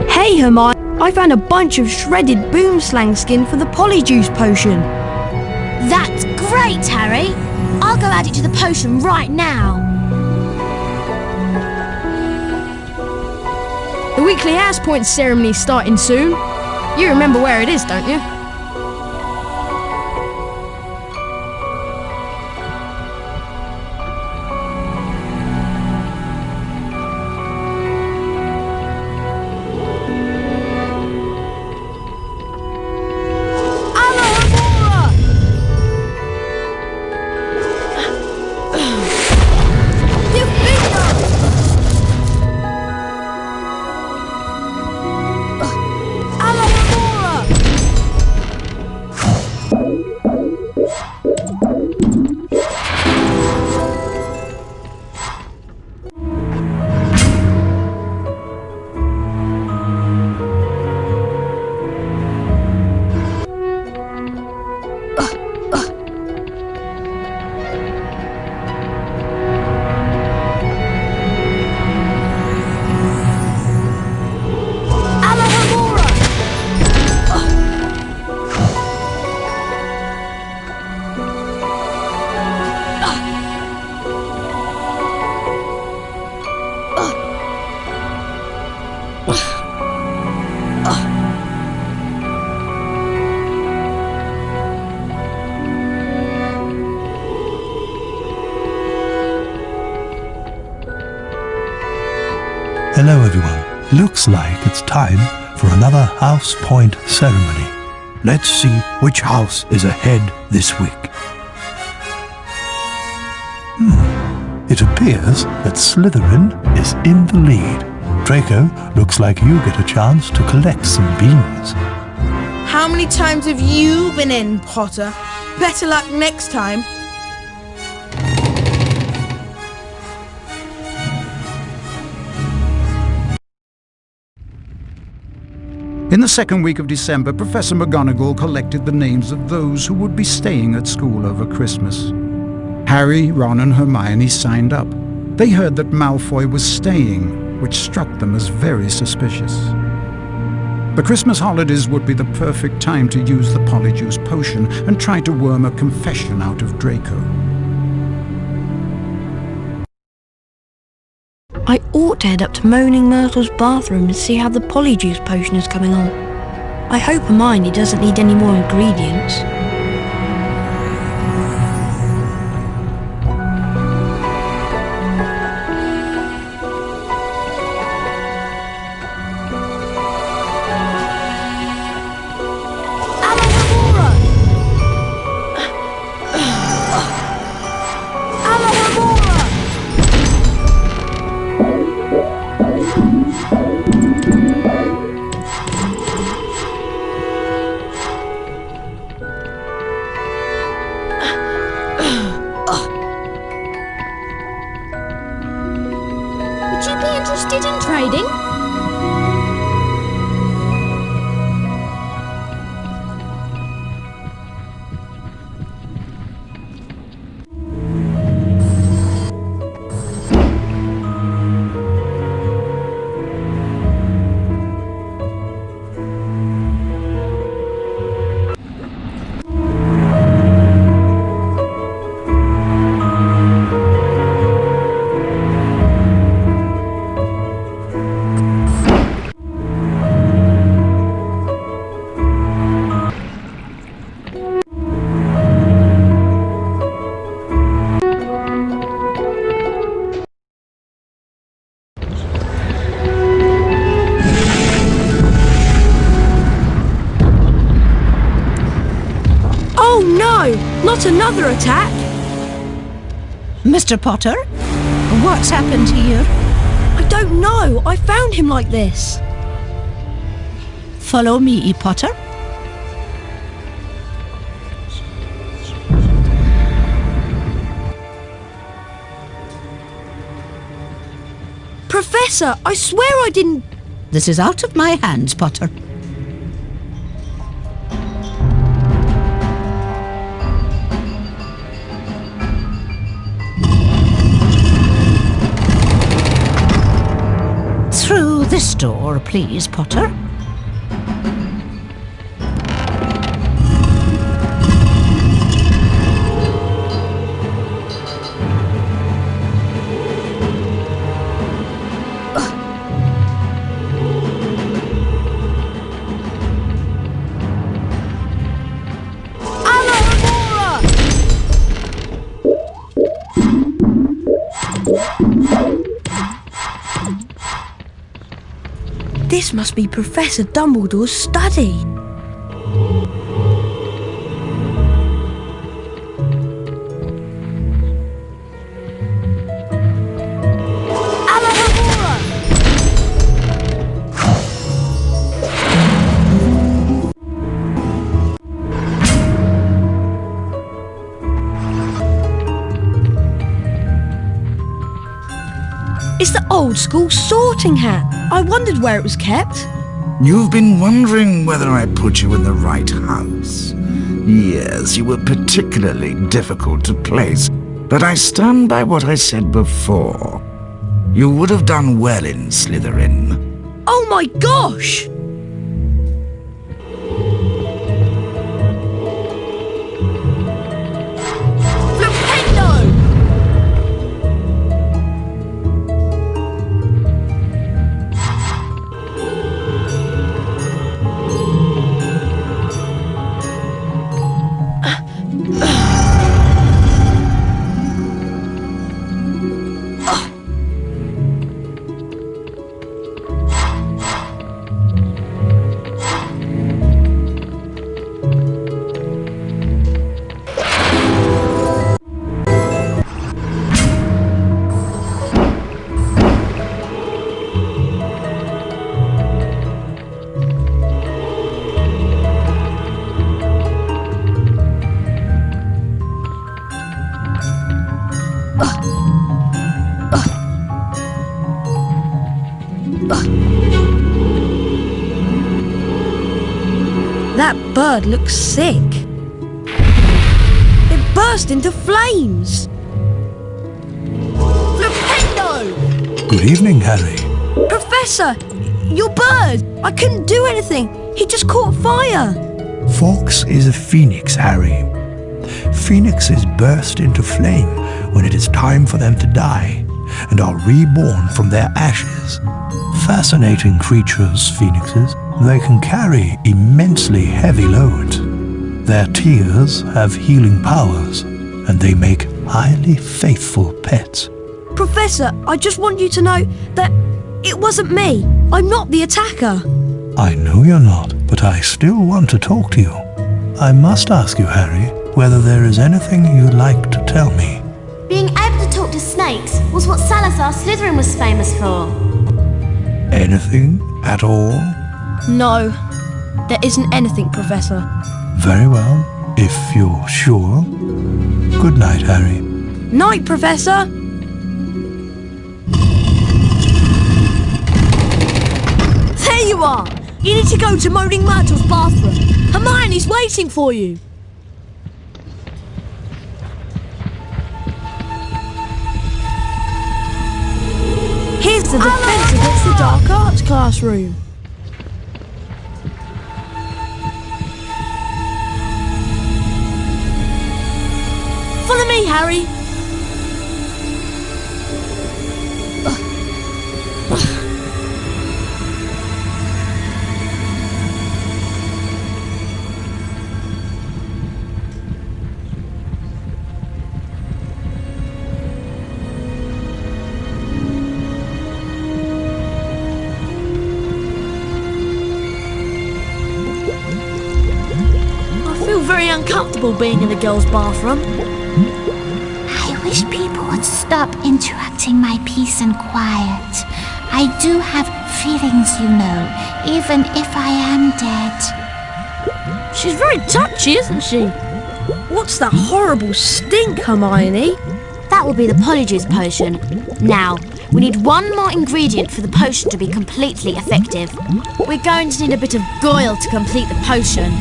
Hey Hermione, I found a bunch of shredded boomslang skin for the polyjuice potion. That's great, Harry. I'll go add it to the potion right now. The weekly house point ceremony's starting soon. You remember where it is, don't you? Hello everyone. Looks like it's time for another house point ceremony. Let's see which house is ahead this week. It appears that Slytherin is in the lead. Draco, looks like you get a chance to collect some beans. How many times have you been in, Potter? Better luck next time. In the second week of December, Professor McGonagall collected the names of those who would be staying at school over Christmas. Harry, Ron and Hermione signed up. They heard that Malfoy was staying, which struck them as very suspicious. The Christmas holidays would be the perfect time to use the Polyjuice potion and try to worm a confession out of Draco. I ought to head up to Moaning Myrtle's bathroom and see how the Polyjuice potion is coming on. I hope Hermione doesn't need any more ingredients. Would you be interested in trading? Not another attack! Mr. Potter, what's happened here? I don't know. I found him like this. Follow me, Potter. Professor, I swear I didn't... This is out of my hands, Potter. Through this door, please, Potter. This must be Professor Dumbledore's study. It's the old school sorting hat. I wondered where it was kept. You've been wondering whether I put you in the right house. Yes, you were particularly difficult to place, but I stand by what I said before. You would have done well in Slytherin. Oh my gosh! That bird looks sick. It burst into flames. Flipendo! Good evening, Harry. Professor, your bird! I couldn't do anything. He just caught fire. Fox is a phoenix, Harry. Phoenixes burst into flame when it is time for them to die and are reborn from their ashes. Fascinating creatures, phoenixes. They can carry immensely heavy loads. Their tears have healing powers, and they make highly faithful pets. Professor, I just want you to know that it wasn't me. I'm not the attacker. I know you're not, but I still want to talk to you. I must ask you, Harry, whether there is anything you'd like to tell me. Being able to talk to snakes was what Salazar Slytherin was famous for. Anything at all? No, there isn't anything, Professor. Very well, if you're sure. Good night, Harry. Night, Professor! There you are! You need to go to Moaning Myrtle's bathroom. Hermione's waiting for you. Here's the defense against the dark arts classroom. Follow me, Harry. I feel very uncomfortable being in the girls' bathroom. I wish people would stop interrupting my peace and quiet. I do have feelings, you know, even if I am dead. She's very touchy, isn't she? What's that horrible stink, Hermione? That will be the Polyjuice potion. Now, we need one more ingredient for the potion to be completely effective. We're going to need a bit of Goyle to complete the potion.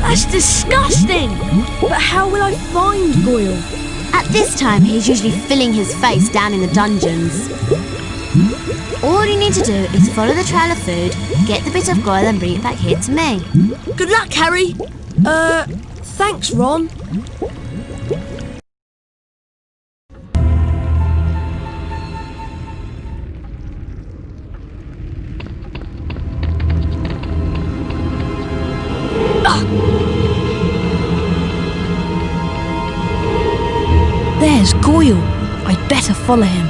That's disgusting! But how will I find Goyle? At this time, he's usually filling his face down in the dungeons. All you need to do is follow the trail of food, get the bit of Goyle and bring it back here to me. Good luck, Harry. Thanks, Ron. There's Goyle. I'd better follow him.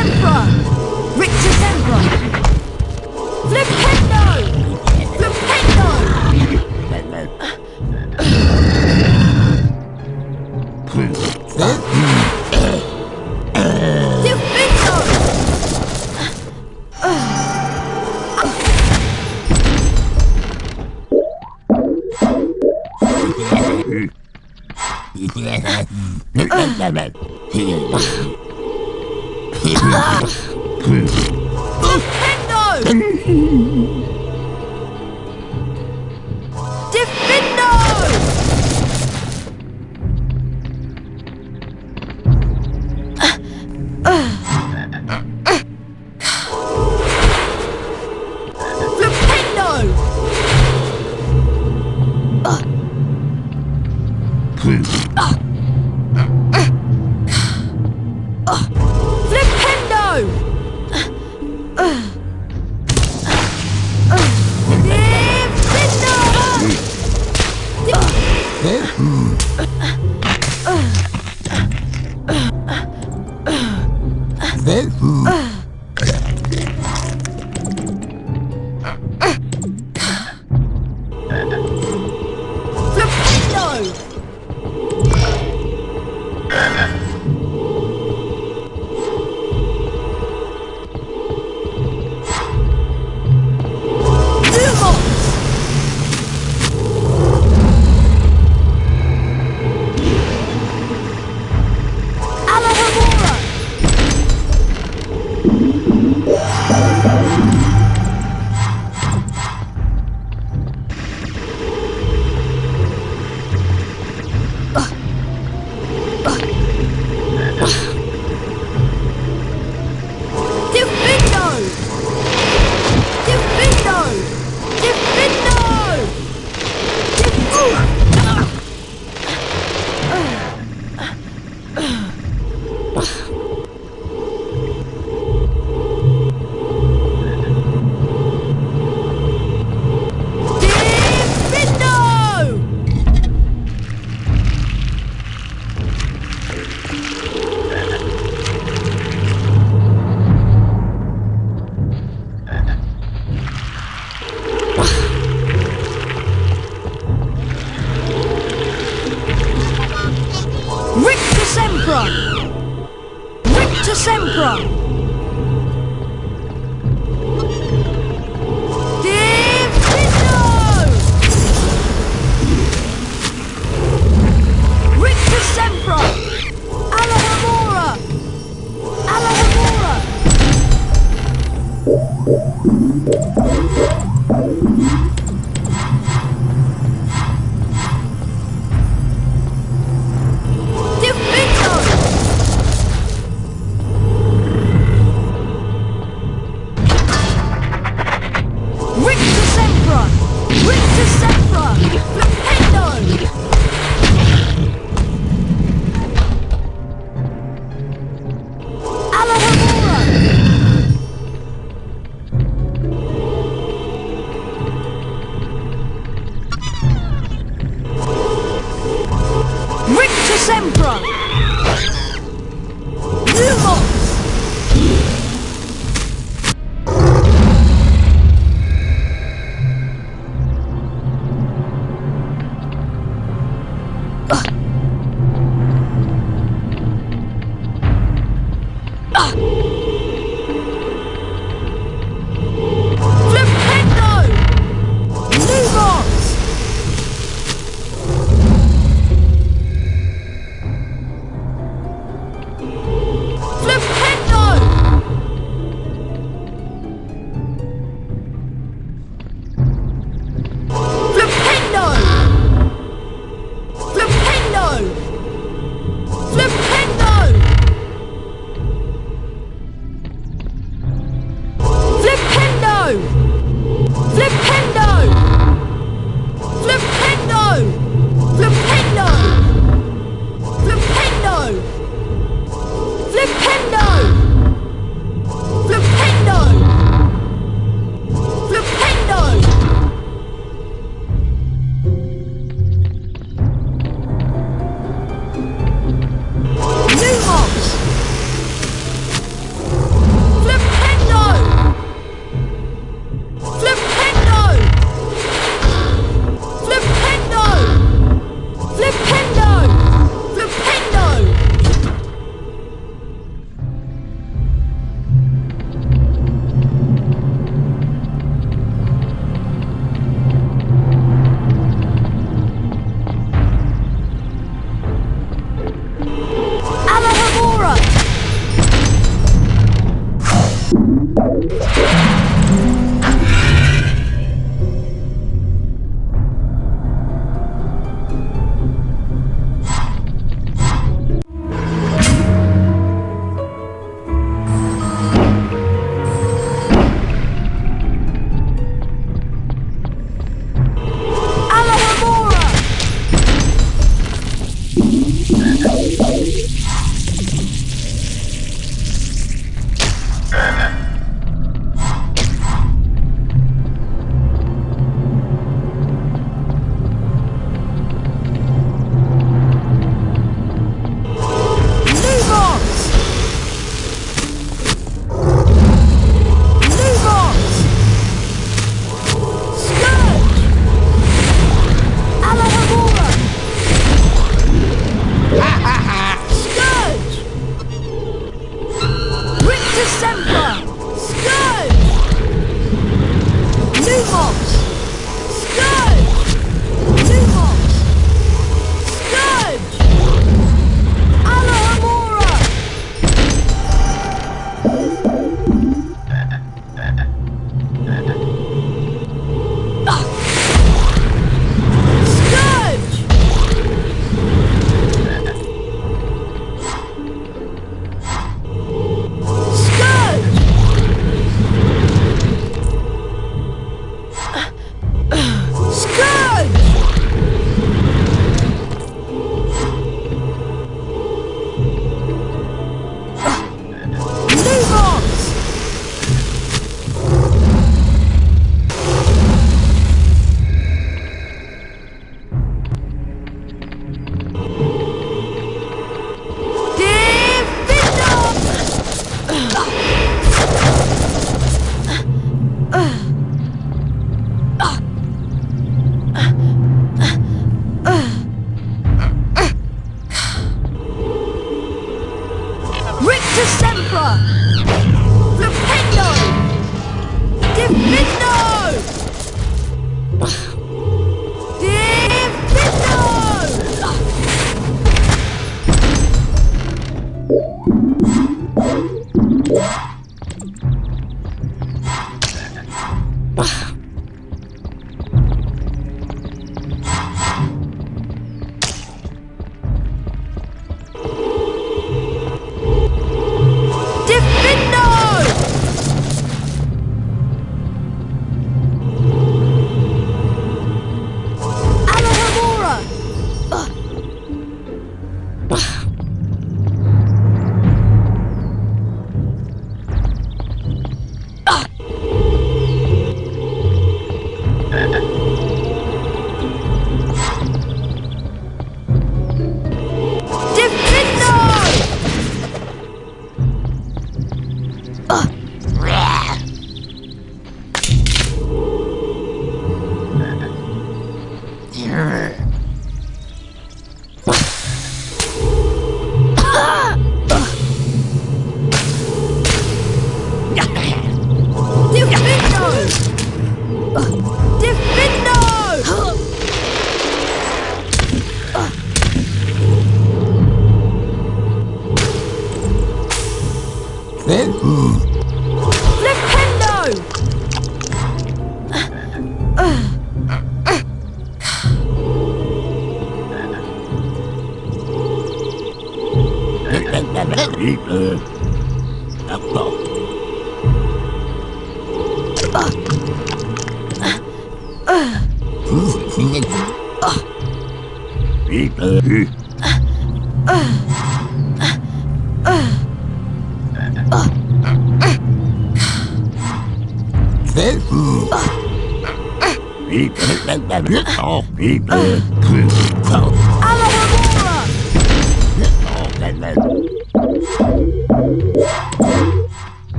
Sempra! Rictus Sempra! Flipendo! Flipendo! Defendo!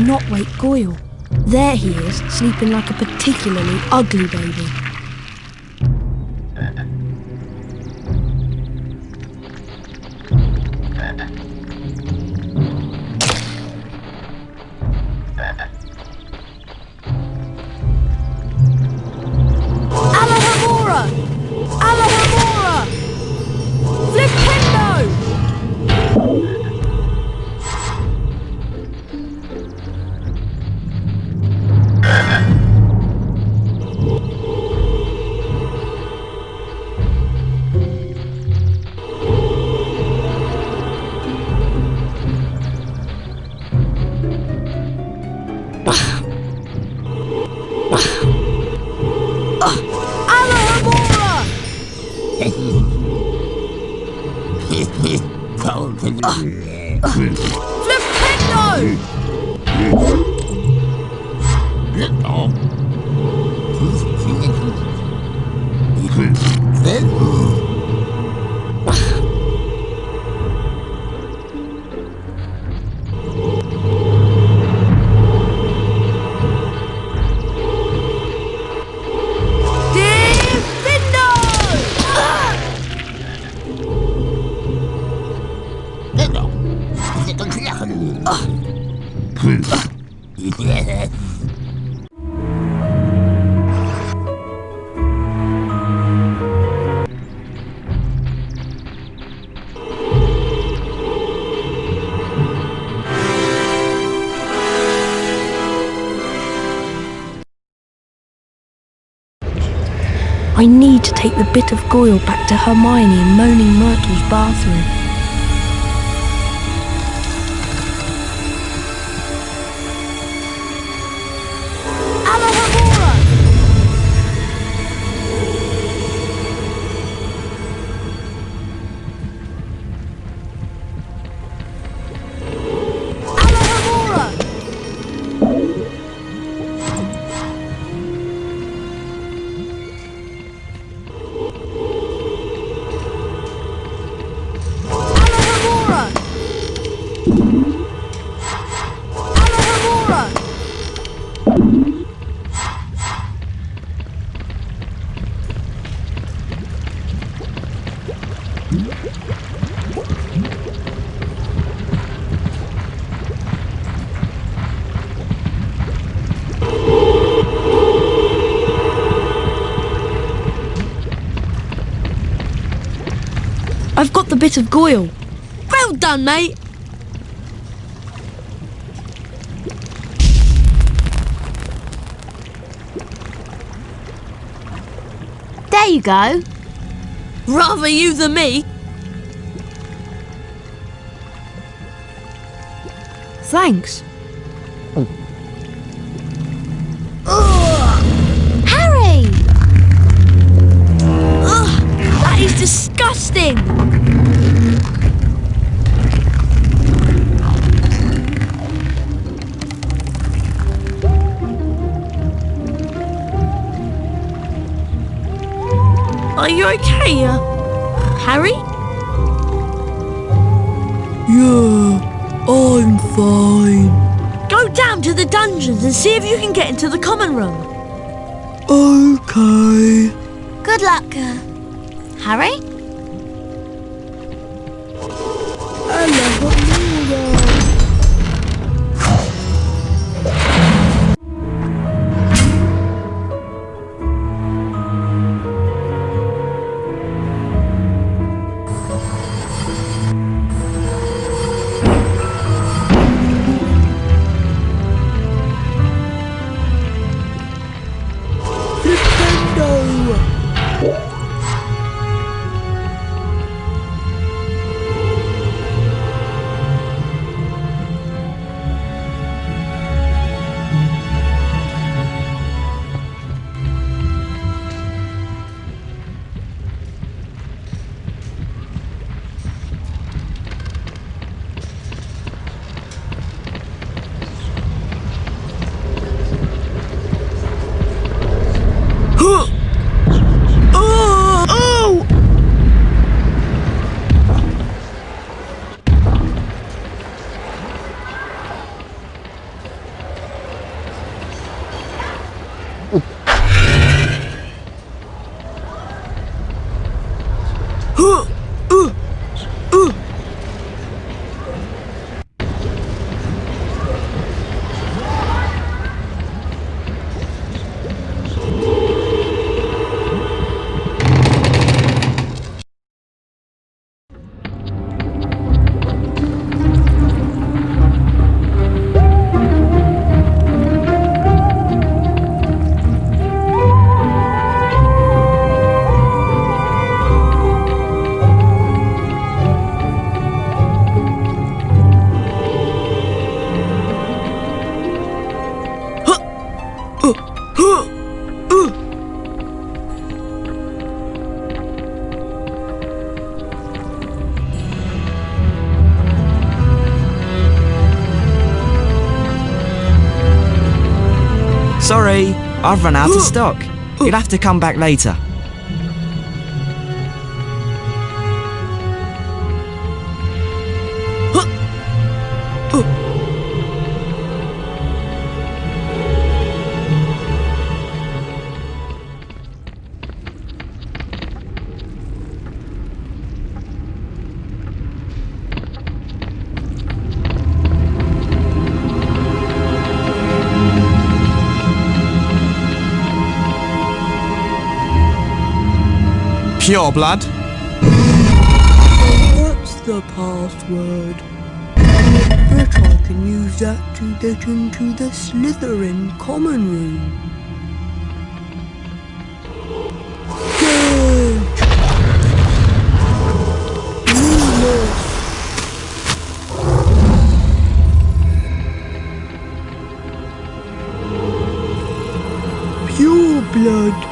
not wake Goyle. There he is, sleeping like a particularly ugly baby. Alahamora! Alahamora! Flipendo! I need to take the bit of Goyle back to Hermione in Moaning Myrtle's bathroom. I've got the bit of Goyle. Well done, mate. There you go. Rather you than me. Thanks. Harry! Ugh, that is disgusting. Are you okay, Harry? Yeah, I'm fine. Go down to the dungeons and see if you can get into the common room. Okay. Good luck, Harry? Sorry, I've run out of stock. You'll have to come back later. Pure blood? What's the password? Bet I can use that to get into the Slytherin common room. Pure blood.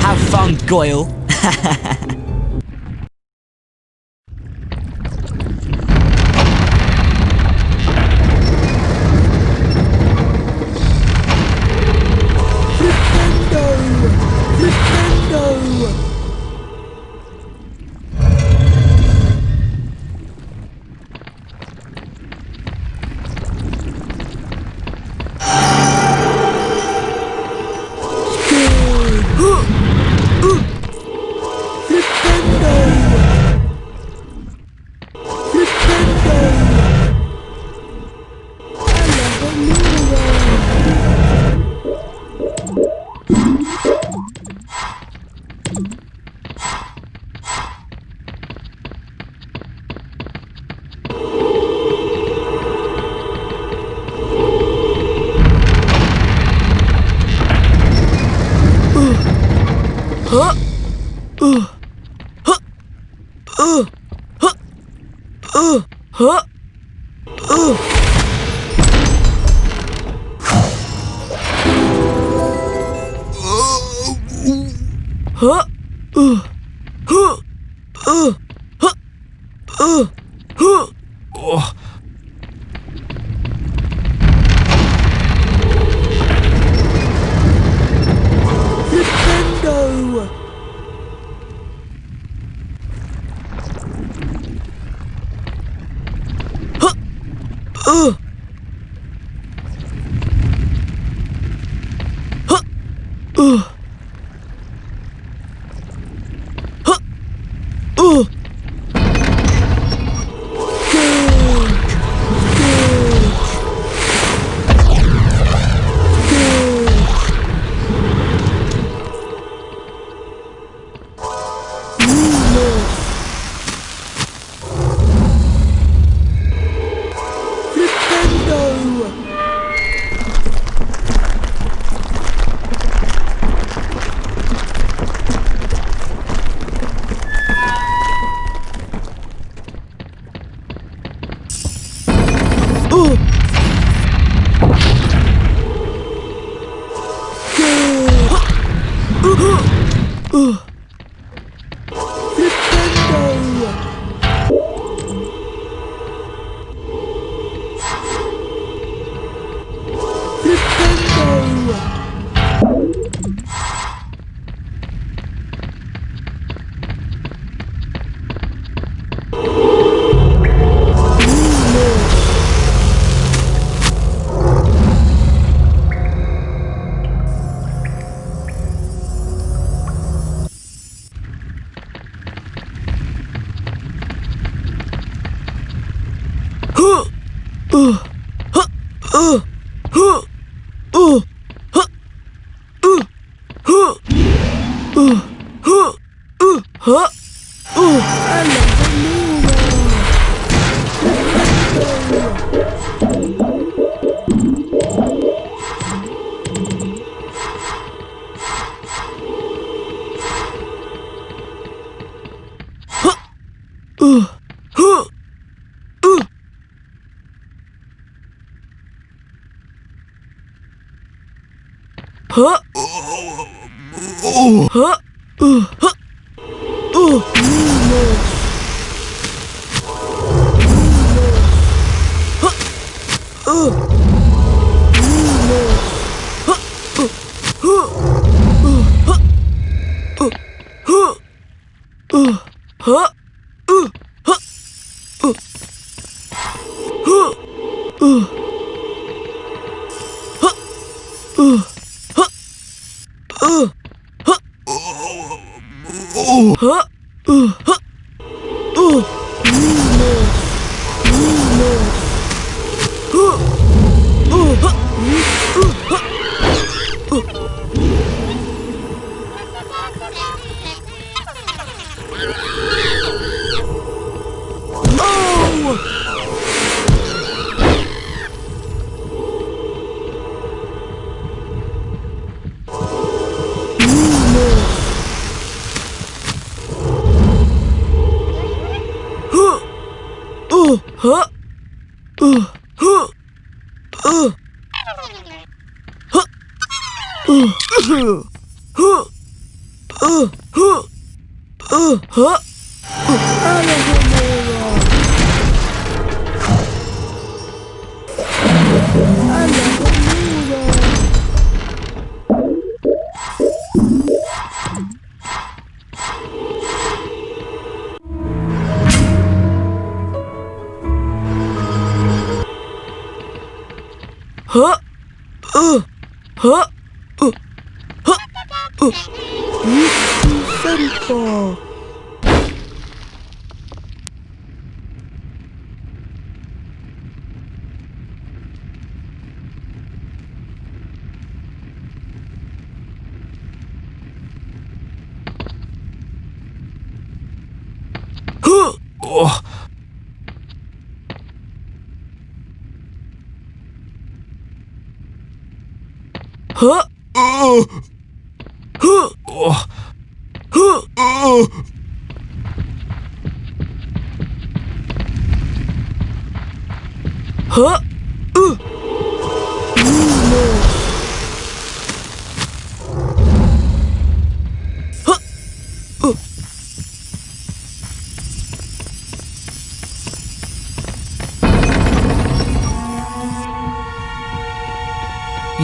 Have fun, Goyle.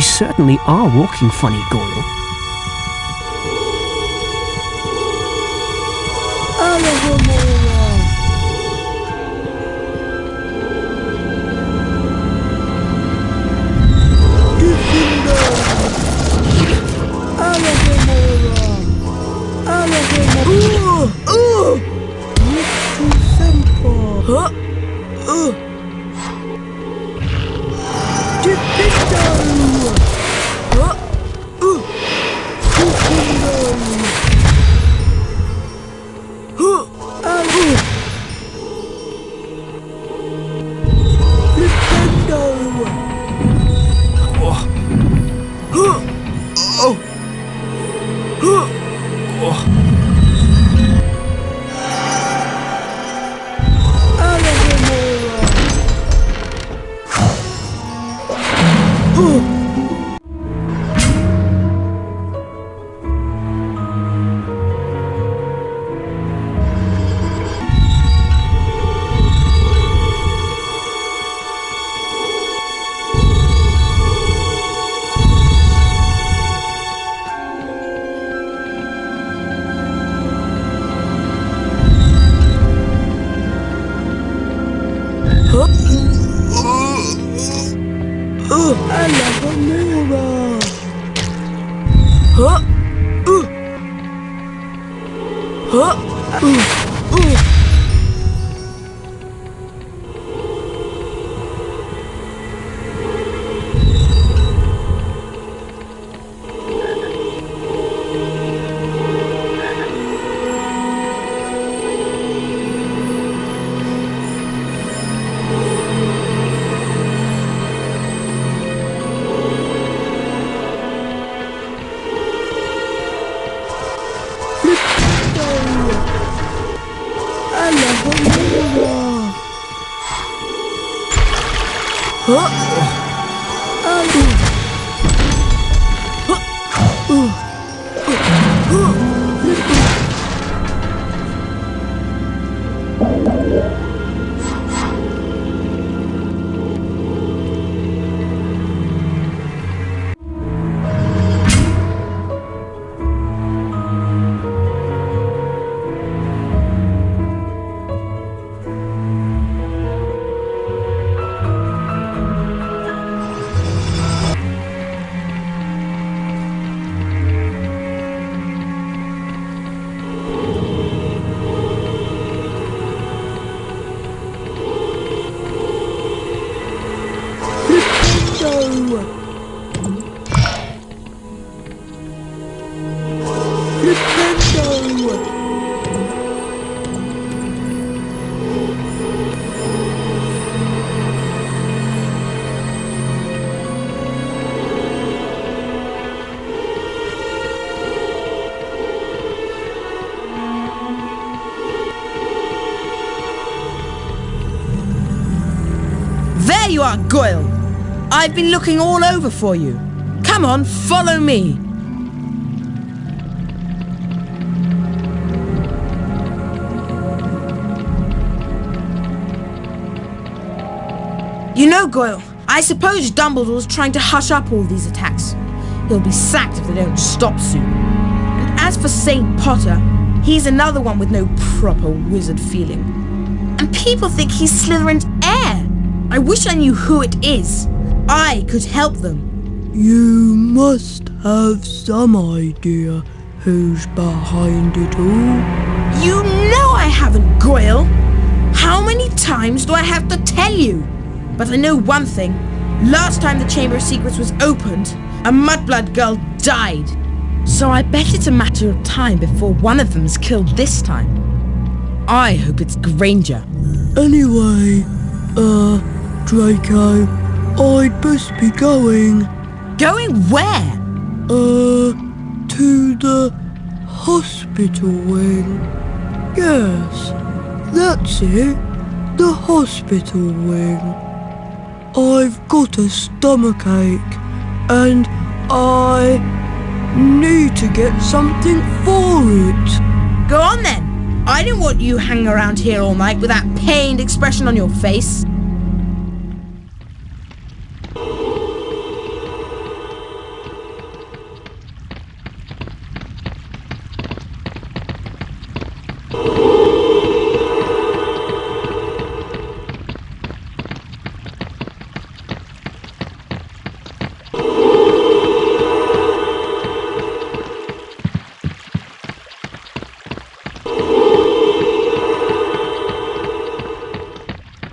You certainly are walking funny, Goyle. There you are, Goyle! I've been looking all over for you. Come on, follow me. You know, Goyle, I suppose Dumbledore's trying to hush up all these attacks. He'll be sacked if they don't stop soon. And as for St. Potter, he's another one with no proper wizard feeling. And people think he's Slytherin's heir. I wish I knew who it is. I could help them. You must have some idea who's behind it all. You know I haven't, Goyle. How many times do I have to tell you? But I know one thing. Last time the Chamber of Secrets was opened, a Mudblood girl died. So I bet it's a matter of time before one of them's killed this time. I hope it's Granger. Anyway, Draco, I'd best be going. Going where? To the hospital wing. Yes, that's it. The hospital wing. I've got a stomachache, and I need to get something for it. Go on then. I don't want you hanging around here all night with that pained expression on your face.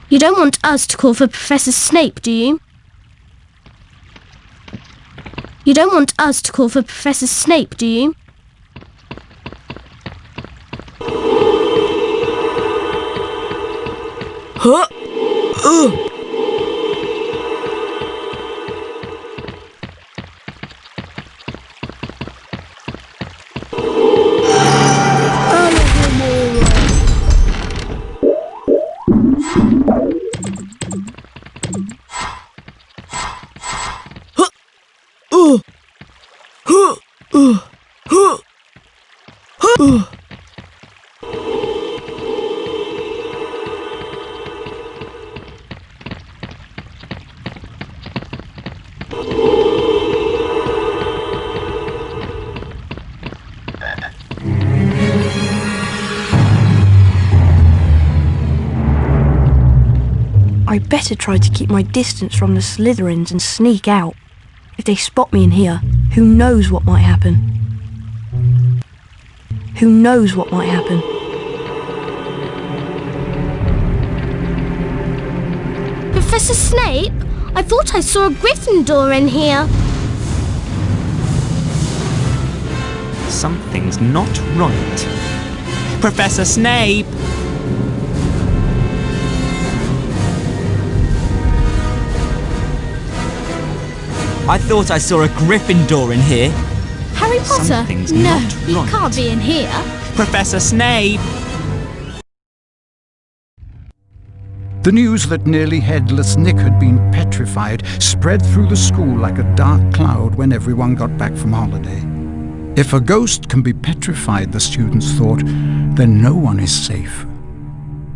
You don't want us to call for Professor Snape, do you? You don't want us to call for Professor Snape, do you? Huh? I better try to keep my distance from the Slytherins and sneak out. If they spot me in here, who knows what might happen. Who knows what might happen? Professor Snape? I thought I saw a Gryffindor in here. Something's not right. Professor Snape! I thought I saw a Gryffindor in here. Harry Potter? Something's No, not he right. can't be in here. Professor Snape! The news that nearly headless Nick had been petrified spread through the school like a dark cloud when everyone got back from holiday. If a ghost can be petrified, the students thought, then no one is safe.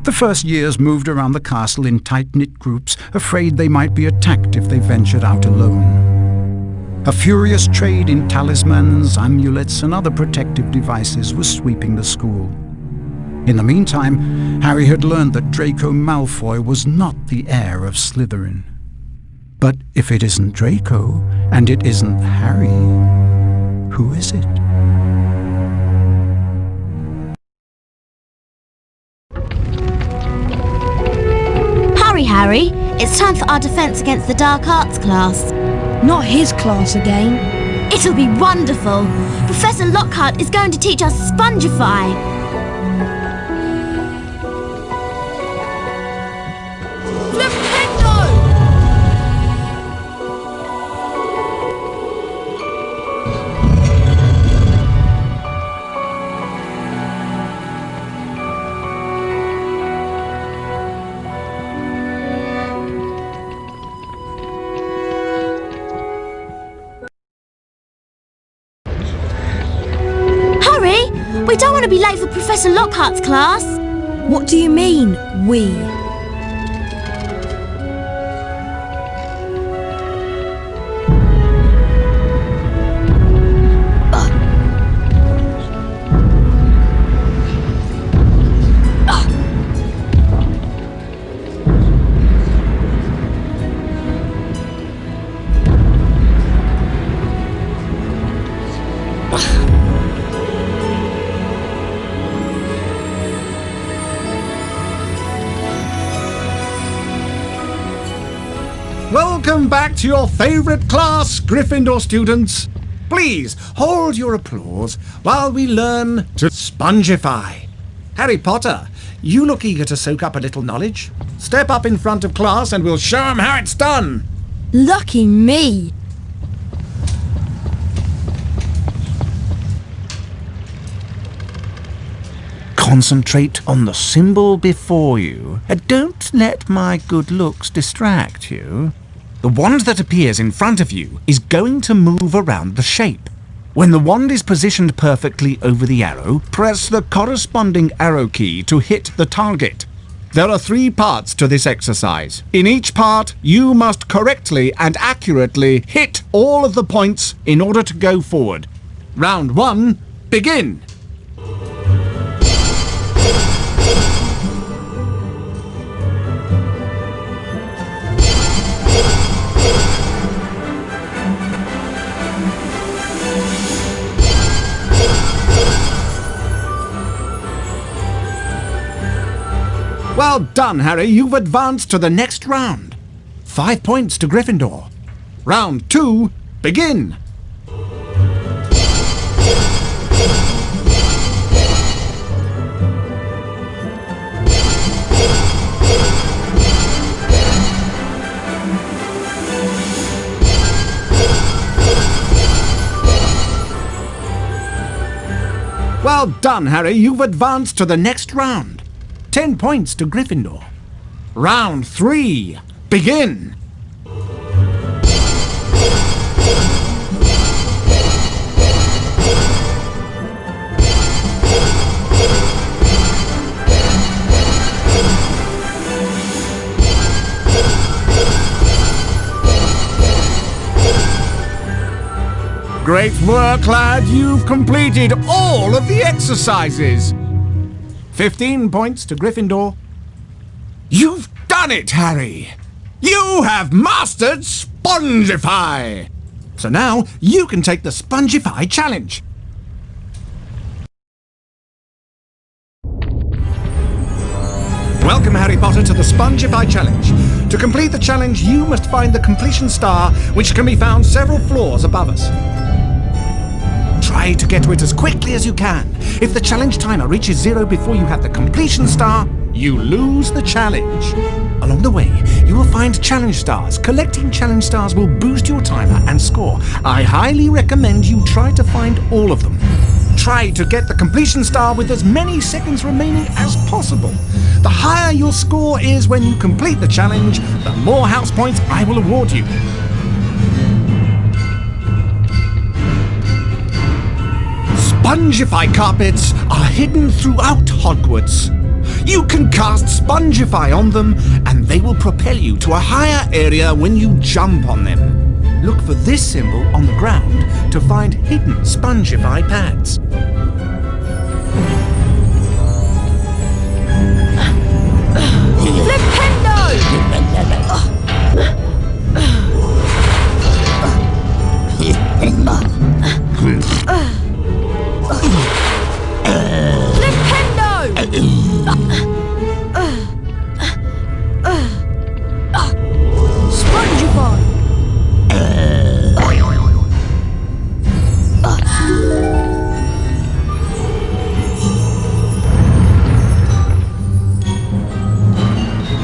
The first years moved around the castle in tight-knit groups, afraid they might be attacked if they ventured out alone. A furious trade in talismans, amulets, and other protective devices was sweeping the school. In the meantime, Harry had learned that Draco Malfoy was not the heir of Slytherin. But if it isn't Draco, and it isn't Harry, who is it? Harry, it's time for our Defense Against the Dark Arts class. Not his class again. It'll be wonderful. Professor Lockhart is going to teach us Spongify. We don't want to be late for Professor Lockhart's class. What do you mean, we? Welcome back to your favourite class, Gryffindor students. Please hold your applause while we learn to Spongify. Harry Potter, you look eager to soak up a little knowledge. Step up in front of class and we'll show them how it's done. Lucky me. Concentrate on the symbol before you, and don't let my good looks distract you. The wand that appears in front of you is going to move around the shape. When the wand is positioned perfectly over the arrow, press the corresponding arrow key to hit the target. There are 3 parts to this exercise. In each part, you must correctly and accurately hit all of the points in order to go forward. Round 1, begin! Well done, Harry. You've advanced to the next round. 5 points to Gryffindor. Round 2, begin! Well done, Harry. You've advanced to the next round. 10 points to Gryffindor. Round 3, begin! Great work, lad. You've completed all of the exercises. 15 points to Gryffindor. You've done it, Harry! You have mastered Spongify! So now you can take the Spongify challenge. Potter to the Spongify Challenge. To complete the challenge, you must find the completion star, which can be found several floors above us. Try to get to it as quickly as you can. If the challenge timer reaches 0 before you have the completion star, you lose the challenge. Along the way, you will find challenge stars. Collecting challenge stars will boost your timer and score. I highly recommend you try to find all of them. Try to get the completion star with as many seconds remaining as possible. The higher your score is when you complete the challenge, the more house points I will award you. Spongify carpets are hidden throughout Hogwarts. You can cast Spongify on them, and they will propel you to a higher area when you jump on them. Look for this symbol on the ground to find hidden Spongify pads.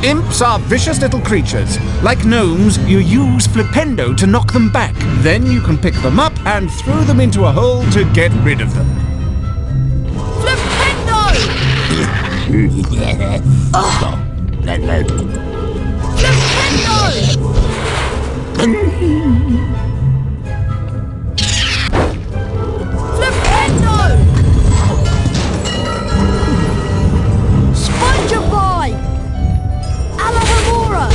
Imps are vicious little creatures. Like gnomes, you use Flipendo to knock them back. Then you can pick them up and throw them into a hole to get rid of them. Flipendo! Spongify! Alohomora!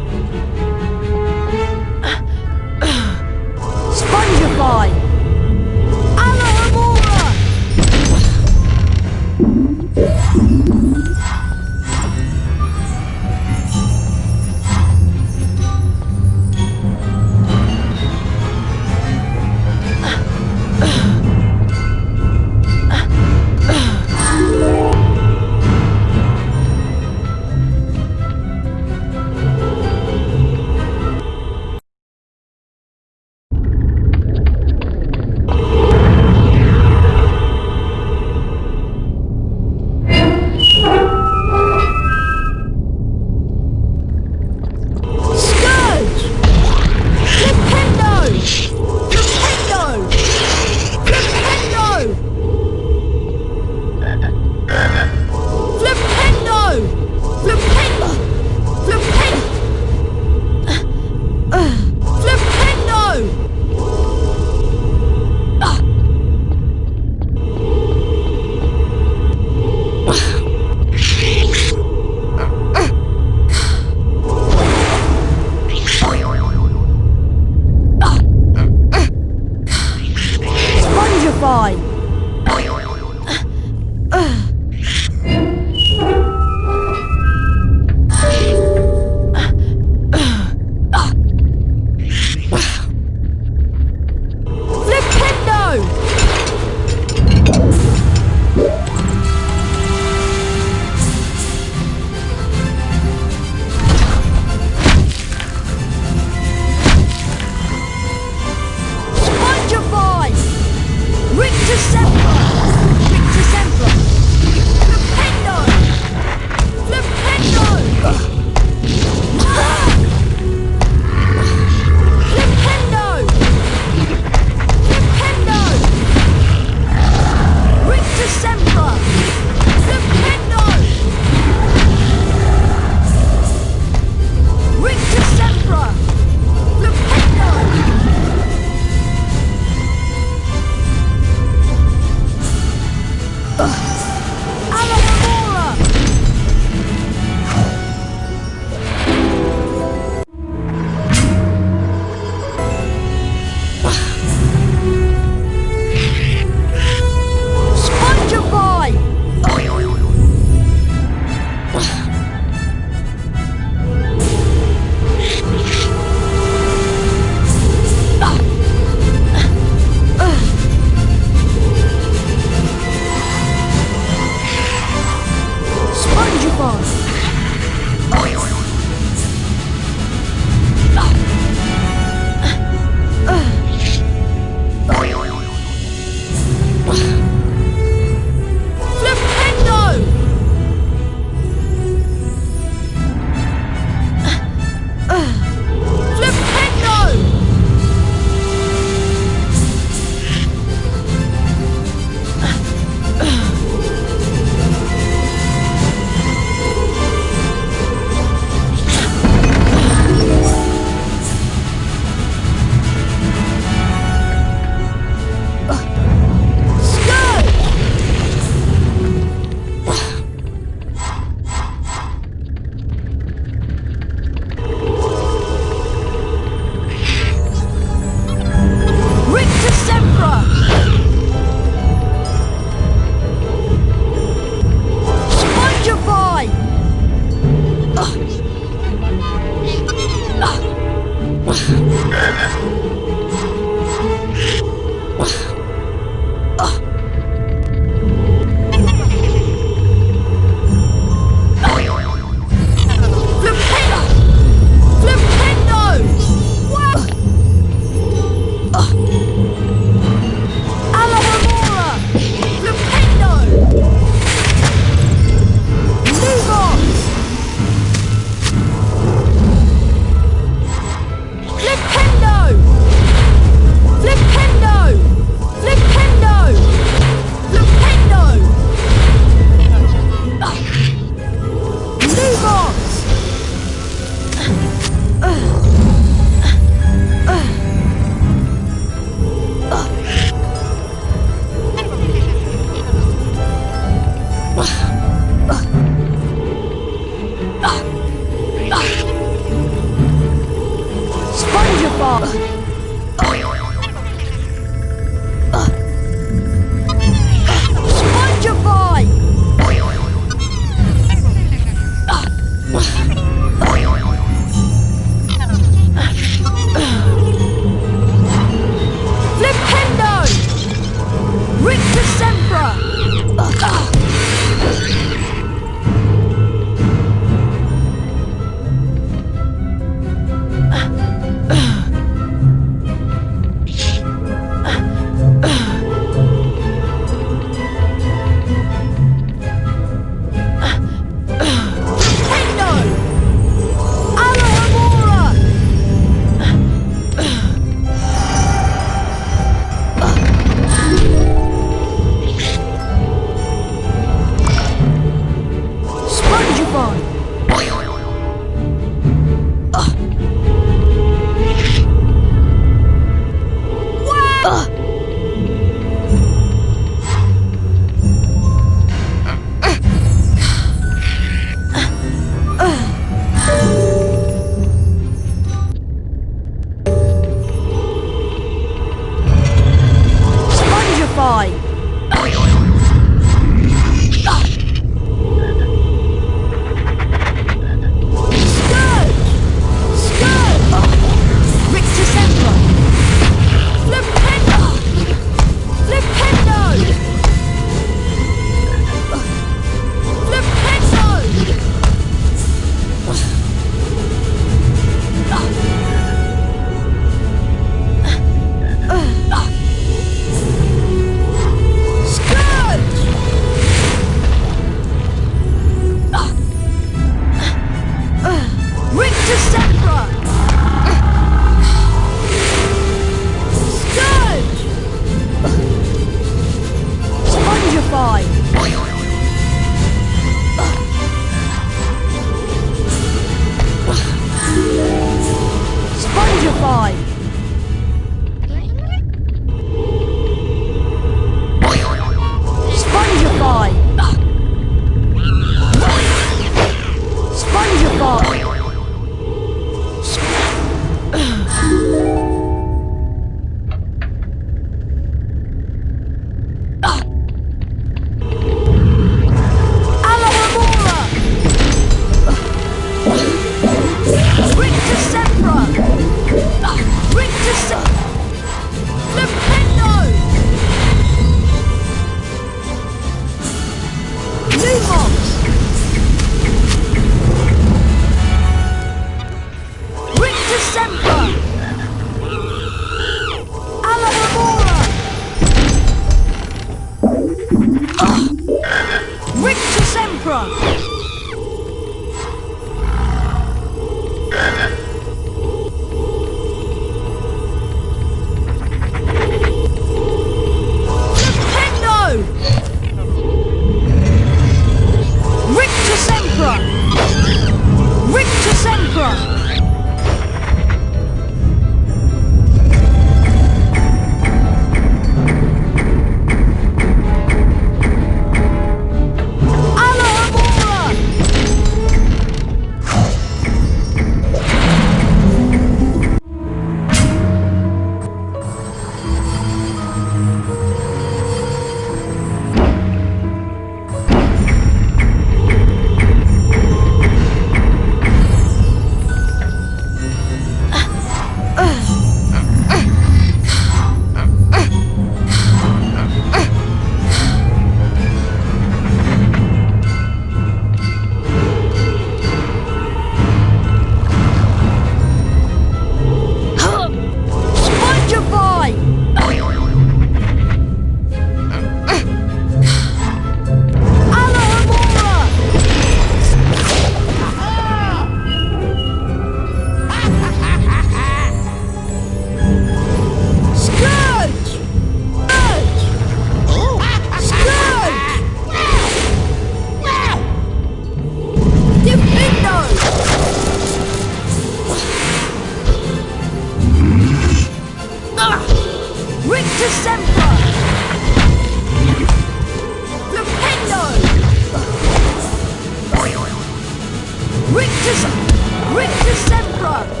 Rictus Emperor!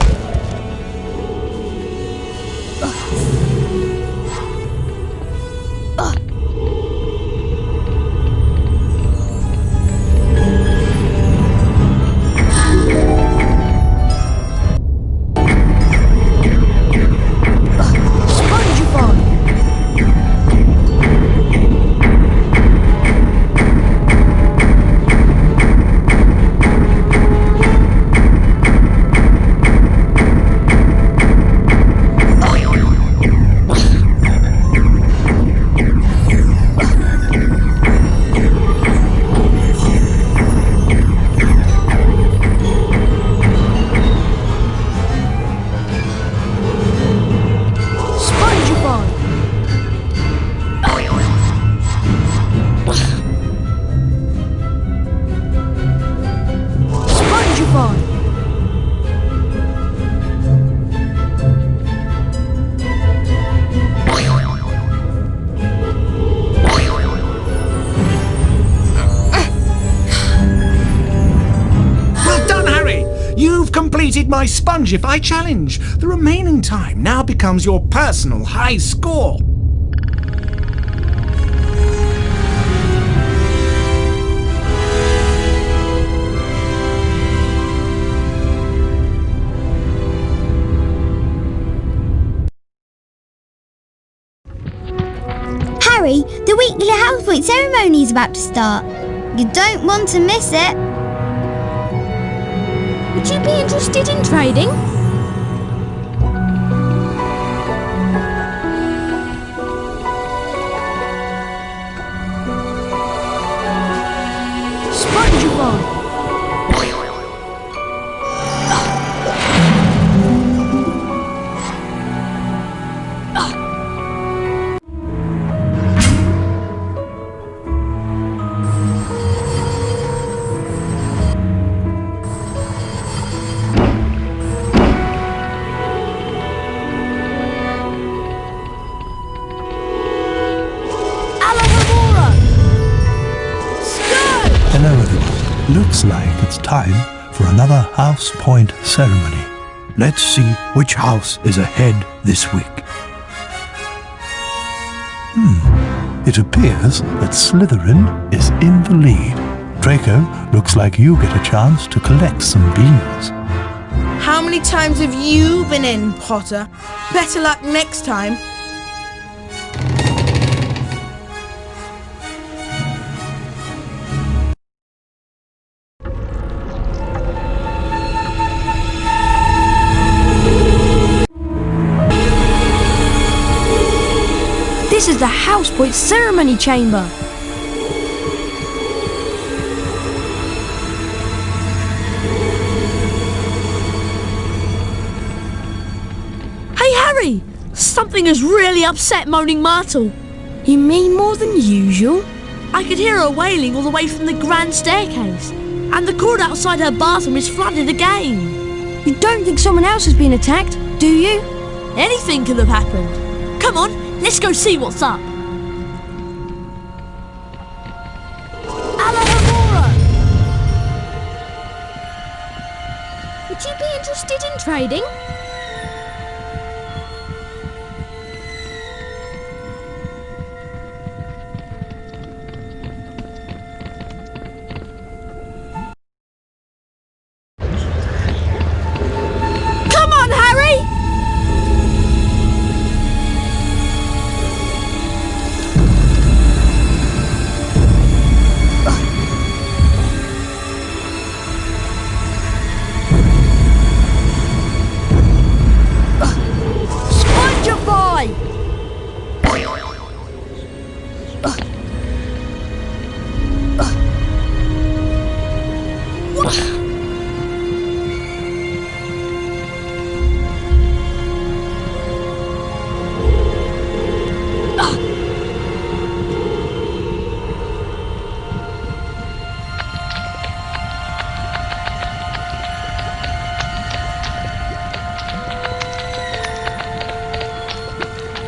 Completed my Spongify challenge. The remaining time now becomes your personal high score. Harry, the weekly house point ceremony is about to start. You don't want to miss it. Would you be interested in trading? Spongify! Hello everyone. Looks like it's time for another house point ceremony. Let's see which house is ahead this week. It appears that Slytherin is in the lead. Draco, looks like you get a chance to collect some beans. How many times have you been in, Potter? Better luck next time. This is the house point ceremony chamber. Hey Harry! Something has really upset Moaning Myrtle. You mean more than usual? I could hear her wailing all the way from the grand staircase. And the cord outside her bathroom is flooded again. You don't think someone else has been attacked, do you? Anything could have happened. Come on, let's go see what's up. Would you be interested in trading? Come on, Harry!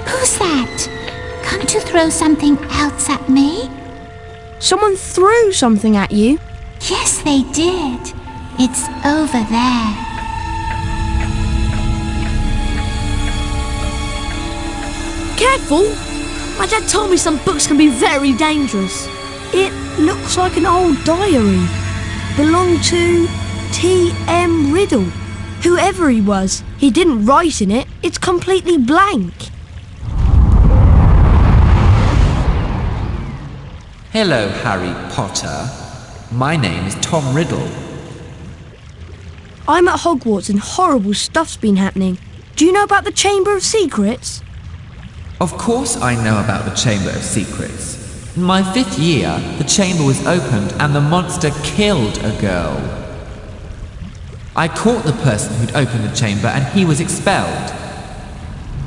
Who's that? Come to throw something else at me? Someone threw something at you? Yes, they did. It's over there. Careful! My dad told me some books can be very dangerous. It looks like an old diary. Belonged to T.M. Riddle. Whoever he was, he didn't write in it. It's completely blank. Hello, Harry Potter. My name is Tom Riddle. I'm at Hogwarts and horrible stuff's been happening. Do you know about the Chamber of Secrets? Of course I know about the Chamber of Secrets. In my 5th year, the chamber was opened and the monster killed a girl. I caught the person who'd opened the chamber and he was expelled.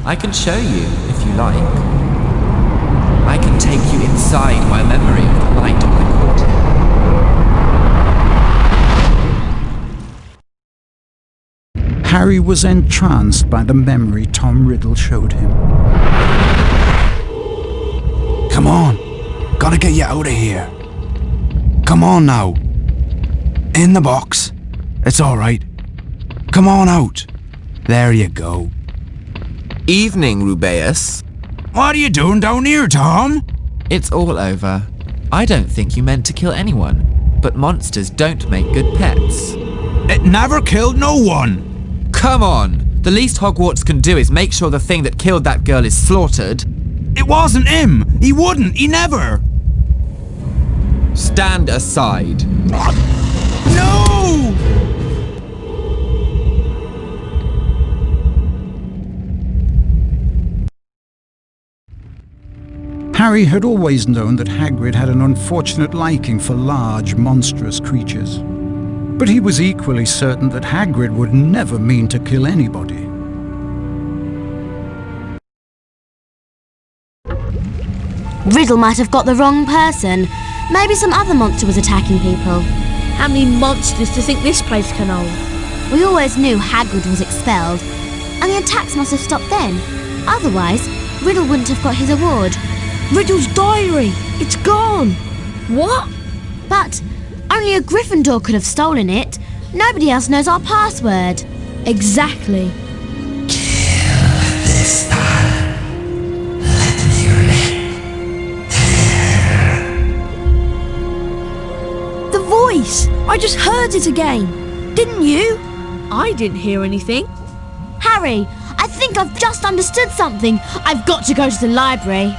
I can show you, if you like. I can take you inside my memory of the night I caught him. Harry was entranced by the memory Tom Riddle showed him. Come on, gotta get you out of here. Come on now. In the box. It's alright. Come on out. There you go. Evening, Rubeus. What are you doing down here, Tom? It's all over. I don't think you meant to kill anyone, but monsters don't make good pets. It never killed no one. Come on! The least Hogwarts can do is make sure the thing that killed that girl is slaughtered. It wasn't him. He wouldn't. He never. Stand aside. No! Harry had always known that Hagrid had an unfortunate liking for large, monstrous creatures. But he was equally certain that Hagrid would never mean to kill anybody. Riddle might have got the wrong person. Maybe some other monster was attacking people. How many monsters do you think this place can hold? We always knew Hagrid was expelled, and the attacks must have stopped then. Otherwise, Riddle wouldn't have got his award. Riddle's diary! It's gone! What? But only a Gryffindor could have stolen it. Nobody else knows our password. Exactly. The voice! I just heard it again. Didn't you? I didn't hear anything. Harry, I think I've just understood something. I've got to go to the library.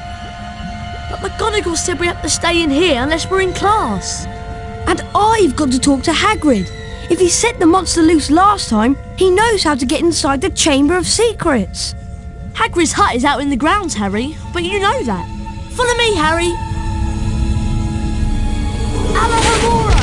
But McGonagall said we have to stay in here unless we're in class. And I've got to talk to Hagrid. If he set the monster loose last time, he knows how to get inside the Chamber of Secrets. Hagrid's hut is out in the grounds, Harry, but you know that. Follow me, Harry. Alohomora!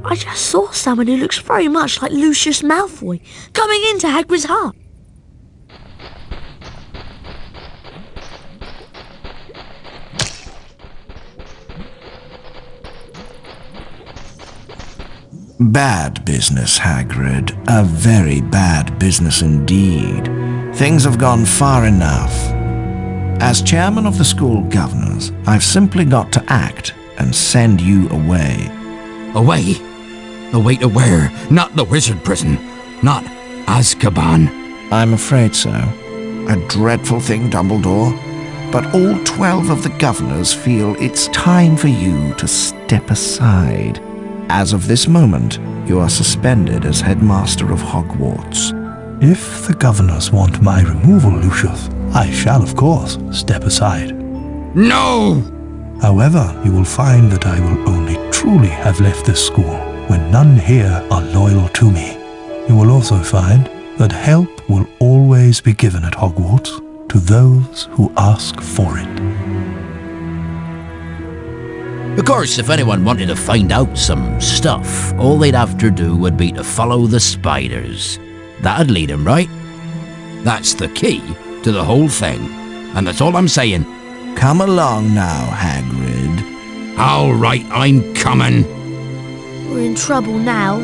I just saw someone who looks very much like Lucius Malfoy coming into Hagrid's hut. Bad business, Hagrid. A very bad business indeed. Things have gone far enough. As chairman of the school governors, I've simply got to act and send you away. Away? Away to where? Not the wizard prison. Not Azkaban. I'm afraid so. A dreadful thing, Dumbledore. But all 12 of the governors feel it's time for you to step aside. As of this moment, you are suspended as headmaster of Hogwarts. If the governors want my removal, Lucius, I shall, of course, step aside. No! However, you will find that I will only truly have left this school when none here are loyal to me. You will also find that help will always be given at Hogwarts to those who ask for it. Of course, if anyone wanted to find out some stuff, all they'd have to do would be to follow the spiders. That'd lead 'em, right? That's the key to the whole thing. And that's all I'm saying. Come along now, Hagrid. All right, I'm coming. We're in trouble now.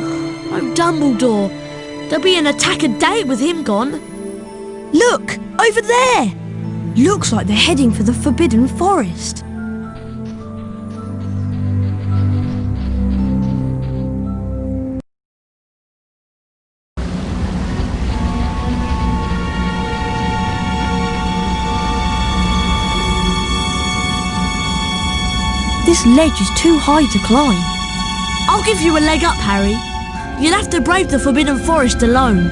I'm Dumbledore. There'll be an attack a day with him gone. Look! Over there! Looks like they're heading for the Forbidden Forest. This ledge is too high to climb. I'll give you a leg up, Harry. You'll have to brave the Forbidden Forest alone.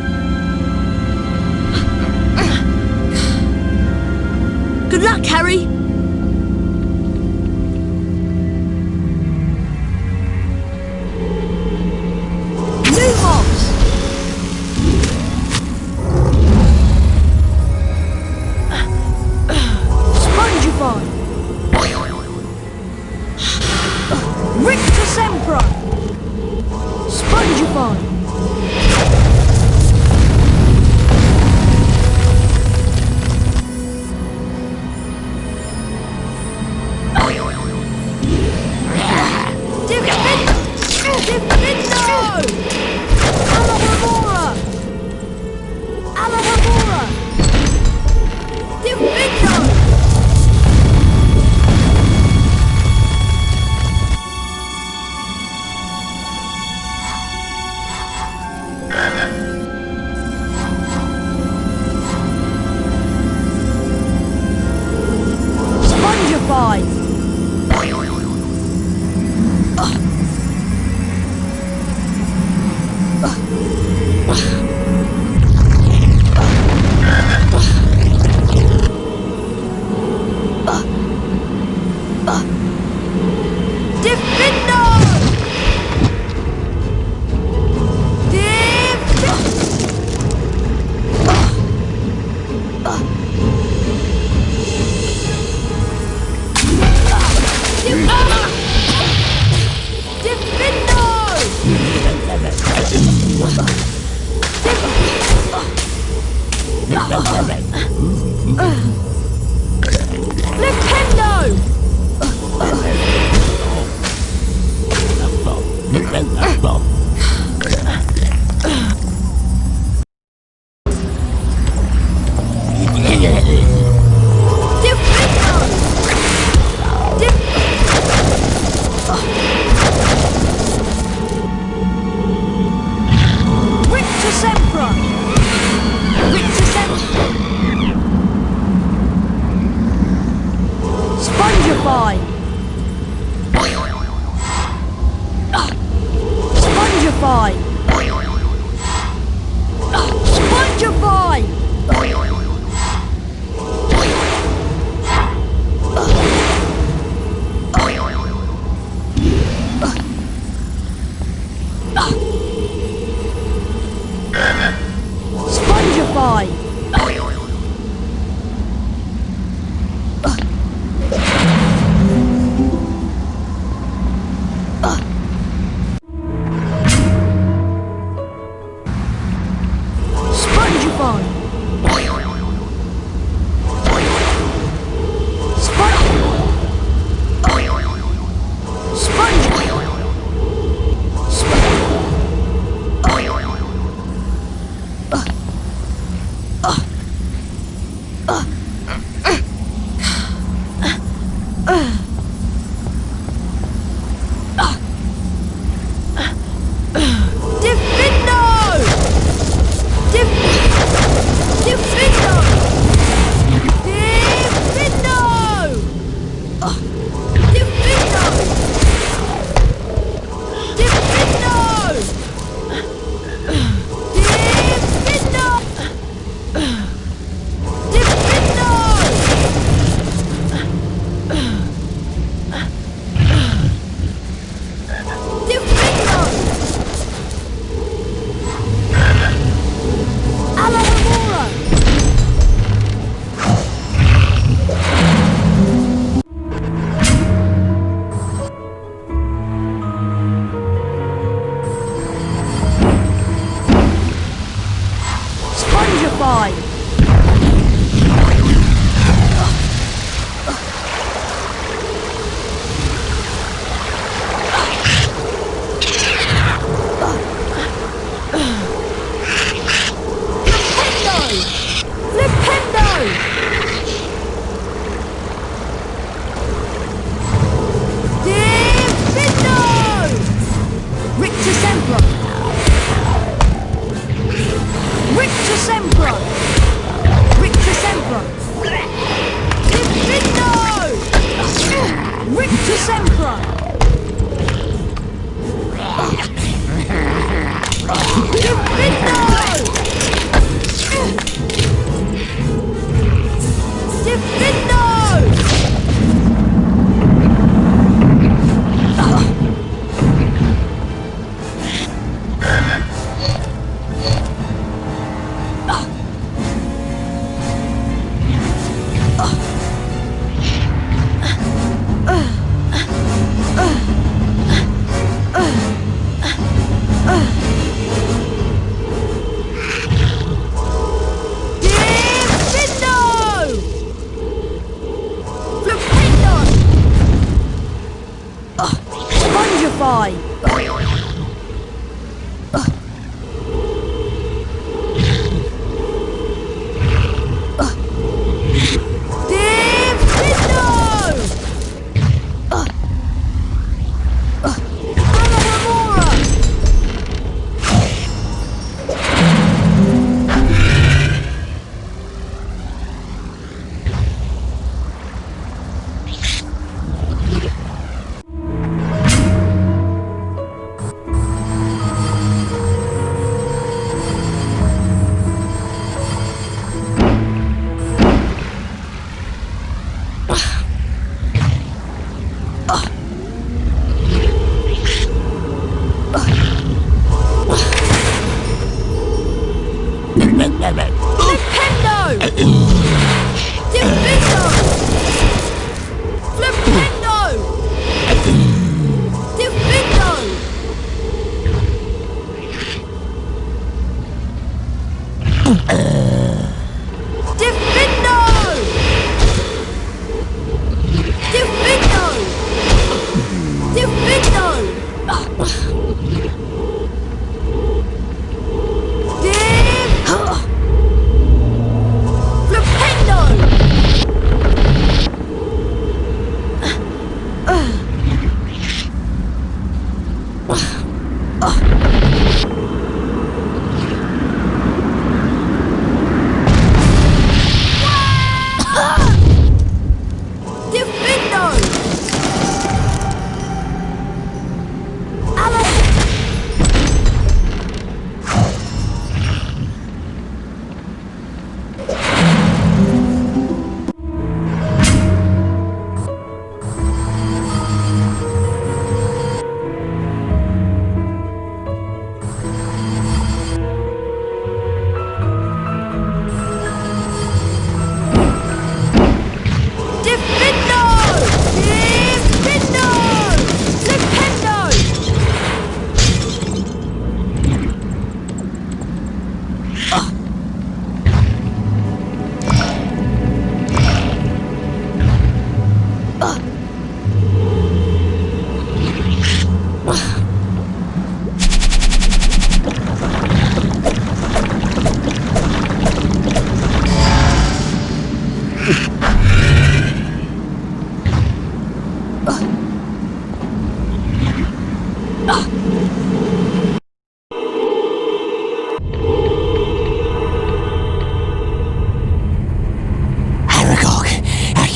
Good luck, Harry. Lumos! Spongify! Rictus Emperor! Spongify!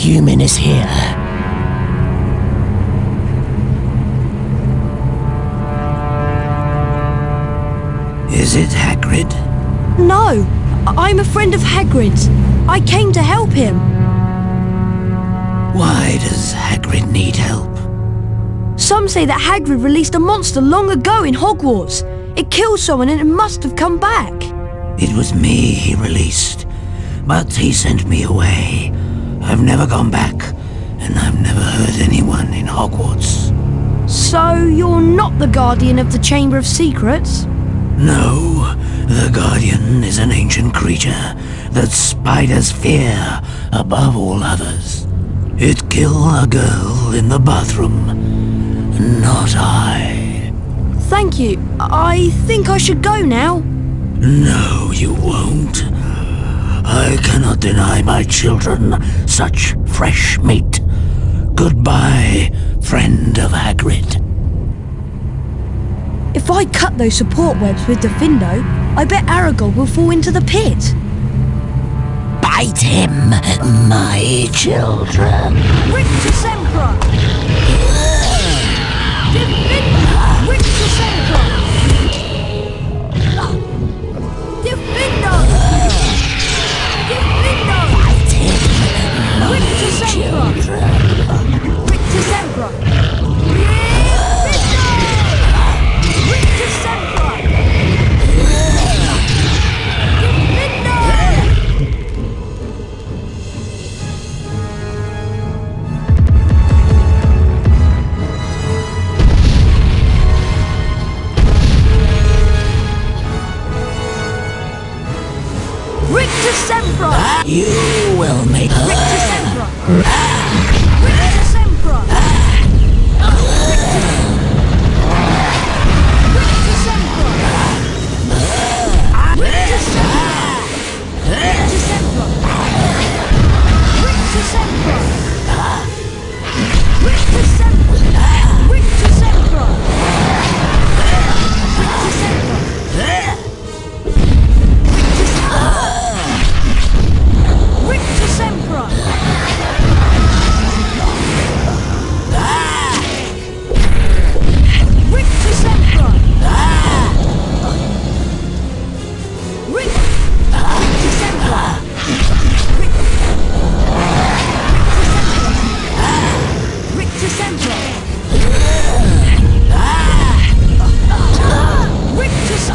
human is here. Is it Hagrid? No, I'm a friend of Hagrid's. I came to help him. Why does Hagrid need help? Some say that Hagrid released a monster long ago in Hogwarts. It killed someone and it must have come back. It was me he released, but he sent me away. I've never gone back, and I've never hurt anyone in Hogwarts. So you're not the Guardian of the Chamber of Secrets? No, the Guardian is an ancient creature that spiders fear above all others. It killed a girl in the bathroom, not I. Thank you. I think I should go now. No, you won't. I cannot deny my children such fresh meat. Goodbye, friend of Hagrid. If I cut those support webs with the Findo, I bet Aragog will fall into the pit. Bite him, my children. Rictus Sempra! Rictus Sempra! Sempra! You will make her. Rictus Sempra! Rictus Sempra! Rictus Sempra! Rictus Sempra! Rictus Sempra! Rictus Sempra! Rictus Sempra! Rictus Sempra! Rictus Sempra! Rictus Sempra! Rictus Sempra! Rictus Sempra! Rictus Sempra! Rictus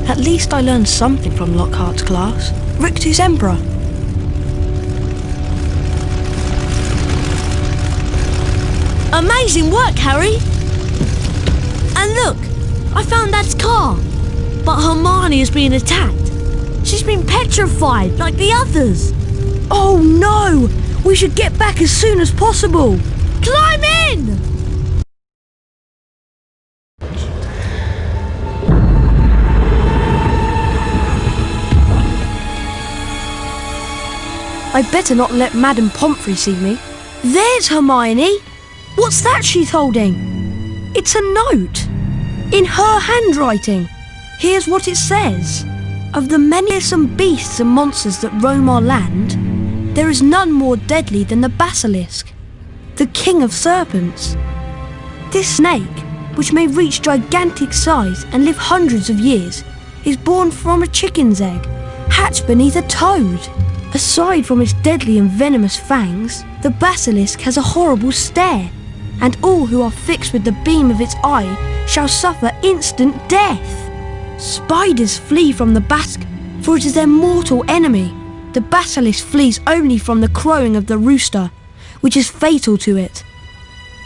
At least I learned something from Lockhart's class. Rictus Emperor. Amazing work, Harry! And look, I found Dad's car. But Hermione is being attacked. She's been petrified like the others. Oh no! We should get back as soon as possible. Climb in! I better not let Madame Pomfrey see me. There's Hermione. What's that she's holding? It's a note. In her handwriting. Here's what it says. Of the menacing beasts and monsters that roam our land, there is none more deadly than the basilisk, the king of serpents. This snake, which may reach gigantic size and live hundreds of years, is born from a chicken's egg, hatched beneath a toad. Aside from its deadly and venomous fangs, the basilisk has a horrible stare, and all who are fixed with the beam of its eye shall suffer instant death. Spiders flee from the basilisk, for it is their mortal enemy. The basilisk flees only from the crowing of the rooster, which is fatal to it.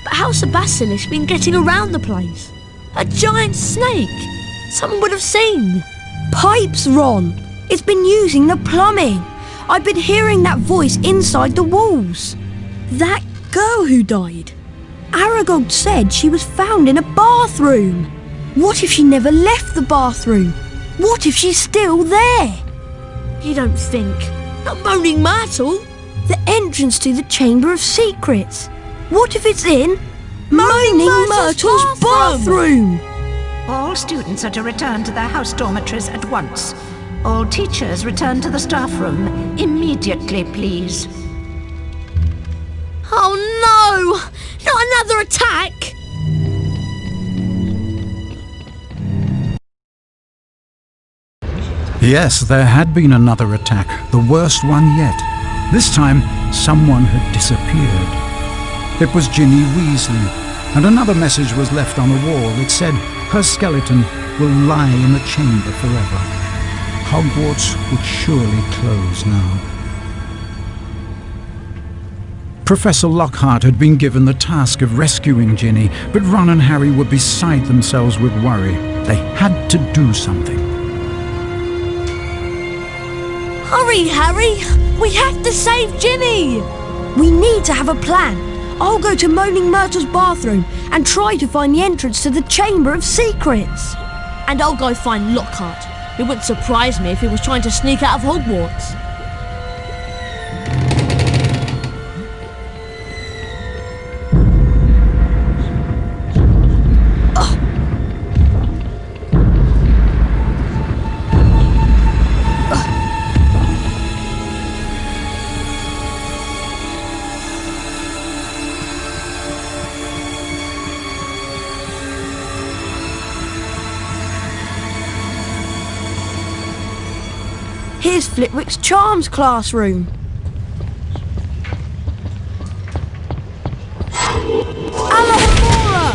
But how's the basilisk been getting around the place? A giant snake! Someone would have seen. Pipes, Ron! It's been using the plumbing. I've been hearing that voice inside the walls. That girl who died. Aragog said she was found in a bathroom. What if she never left the bathroom? What if she's still there? You don't think? Not Moaning Myrtle? The entrance to the Chamber of Secrets. What if it's in Moaning Myrtle's bathroom? All students are to return to their house dormitories at once. All teachers return to the staff room immediately, please. Oh no! Not another attack! Yes, there had been another attack, the worst one yet. This time, someone had disappeared. It was Ginny Weasley, and another message was left on a wall. It said, her skeleton will lie in the chamber forever. Hogwarts would surely close now. Professor Lockhart had been given the task of rescuing Ginny, but Ron and Harry were beside themselves with worry. They had to do something. Hurry, Harry! We have to save Ginny! We need to have a plan. I'll go to Moaning Myrtle's bathroom and try to find the entrance to the Chamber of Secrets. And I'll go find Lockhart. It wouldn't surprise me if he was trying to sneak out of Hogwarts. Here's Flitwick's Charms classroom. Alohomora!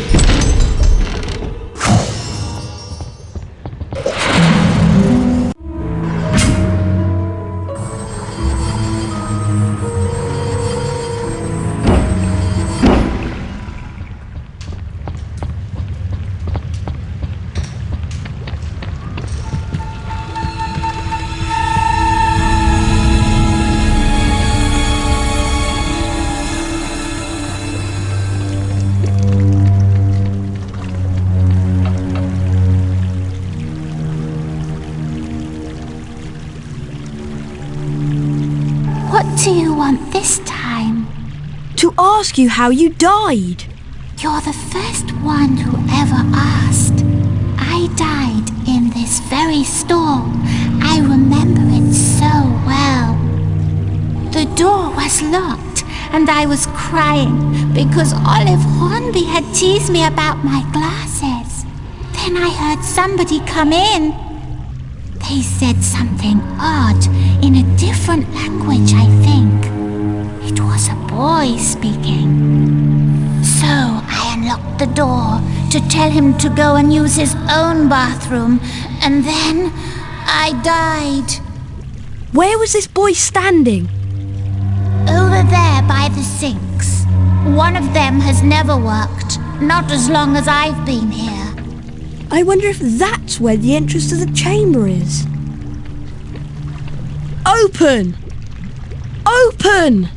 do you want this time? To ask you how you died. You're the first one who ever asked. I died in this very stall. I remember it so well. The door was locked, and I was crying because Olive Hornby had teased me about my glasses. Then I heard somebody come in. They said something odd in a different language, I think. It was a boy speaking. So I unlocked the door to tell him to go and use his own bathroom, and then I died. Where was this boy standing? Over there by the sinks. One of them has never worked, not as long as I've been here. I wonder if that's where the entrance to the chamber is. Open! Open!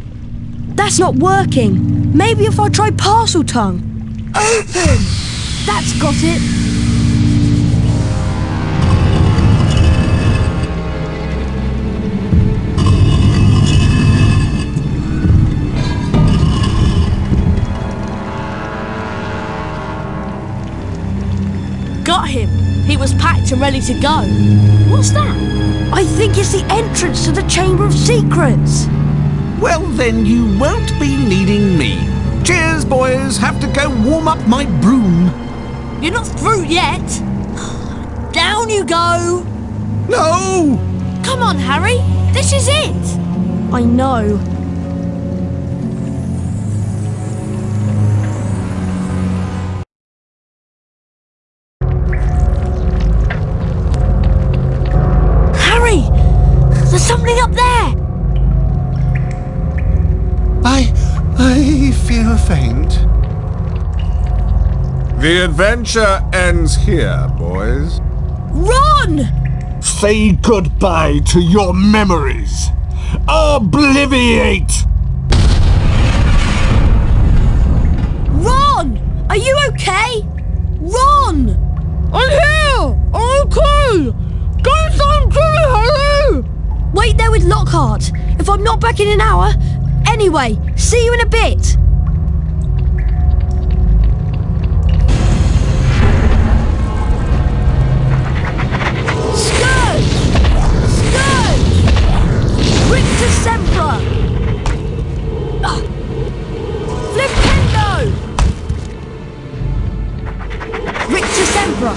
That's not working. Maybe if I try parcel tongue. Open! That's got it. Got him. He was packed and ready to go. What's that? I think it's the entrance to the Chamber of Secrets. Well, then you won't be needing me. Cheers, boys. Have to go warm up my broom. You're not through yet. Down you go. No! Come on, Harry. This is it. I know. There's something up there! I feel faint. The adventure ends here, boys. Run! Say goodbye to your memories. Obliviate! Ron! Are you okay? Ron! I'm here! I'm okay! Go some tree, Harry! Wait there with Lockhart. If I'm not back in an hour... Anyway, see you in a bit. Scourge! Scourge! Rictus Sempra! Flipendo! Rictus Sempra!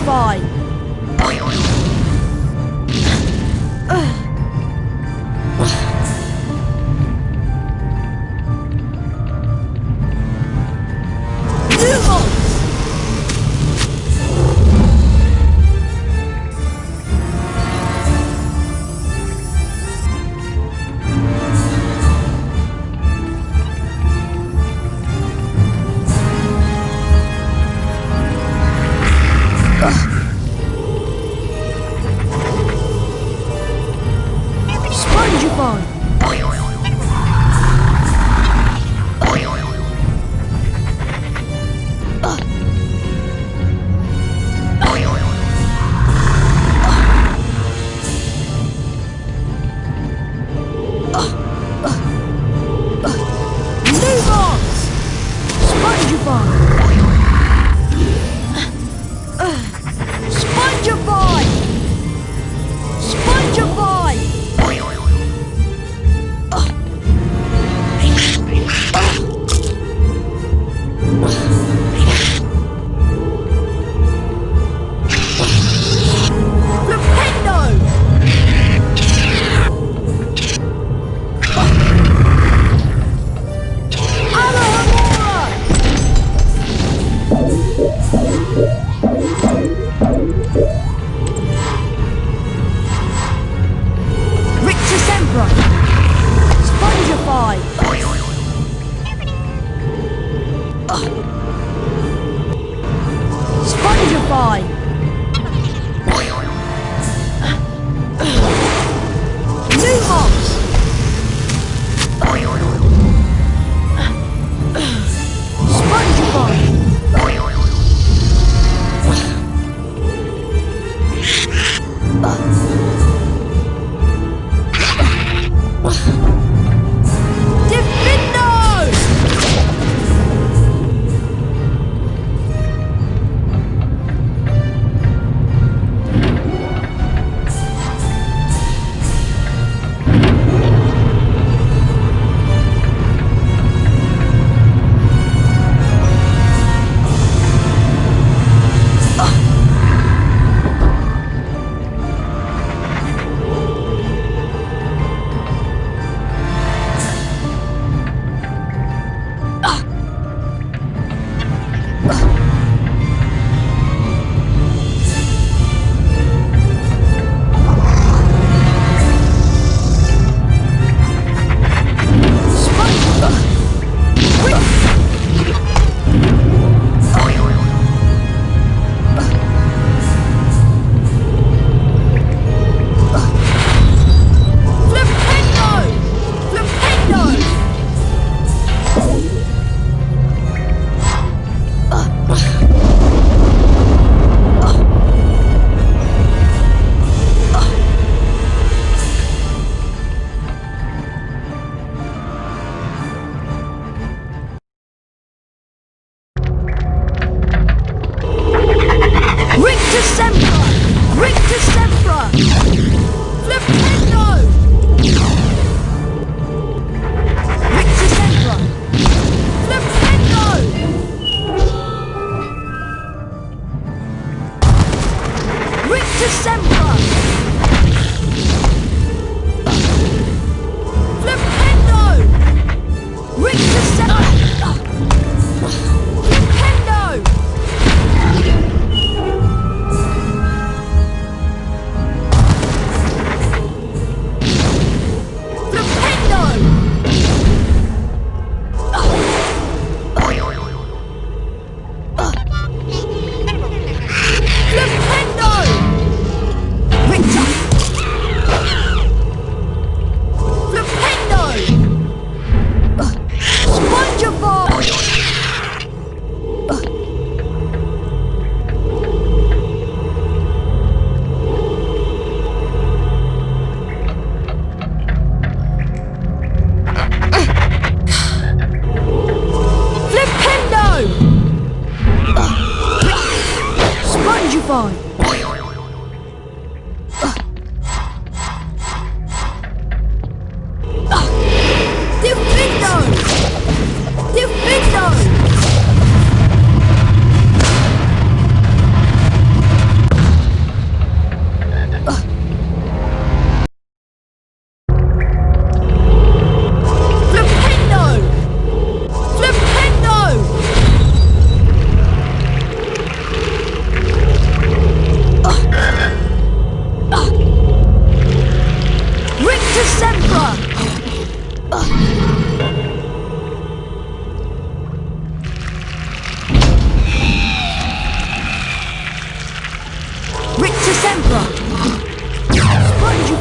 Spongify!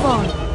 fine.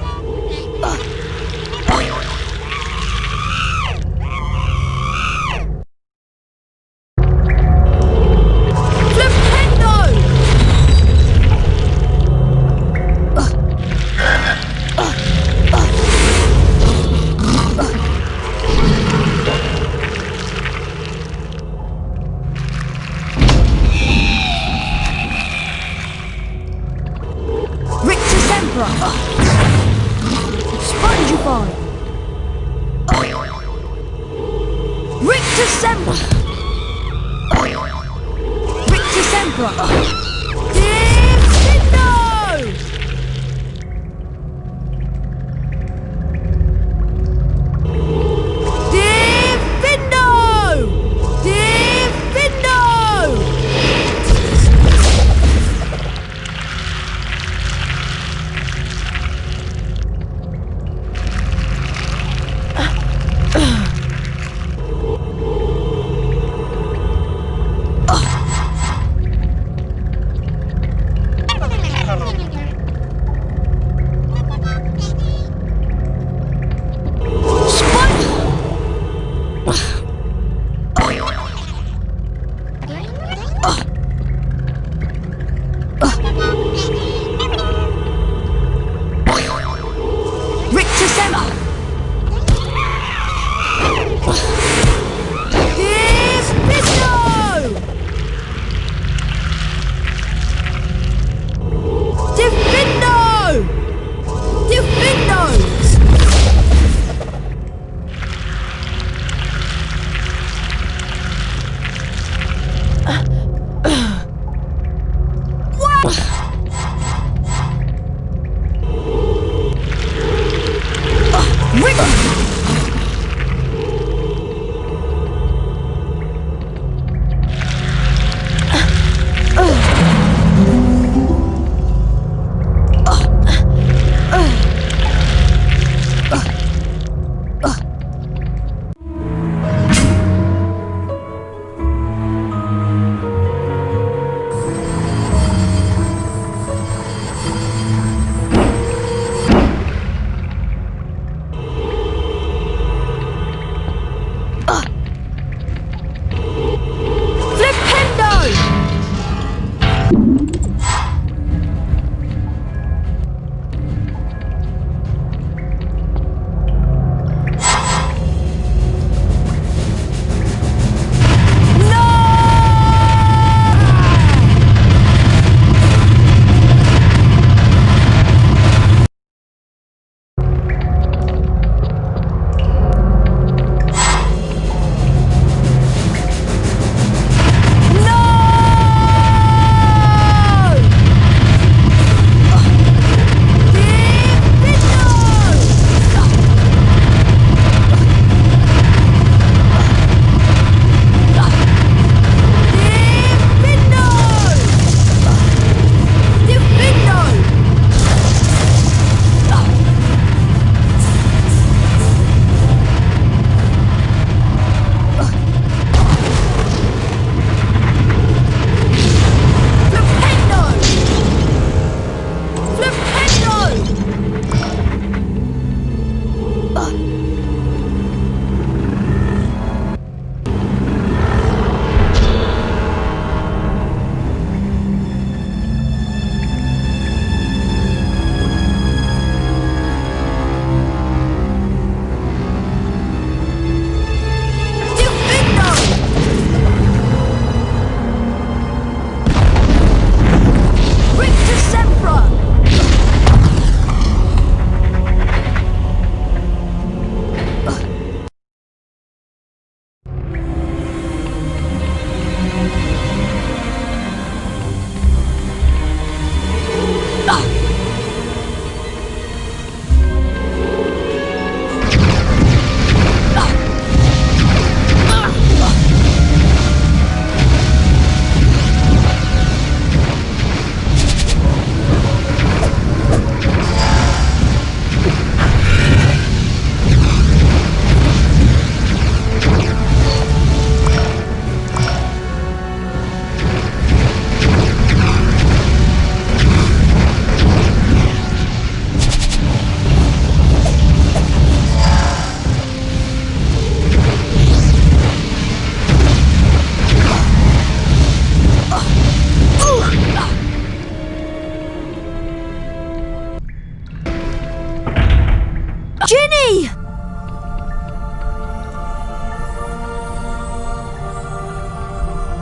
Ginny!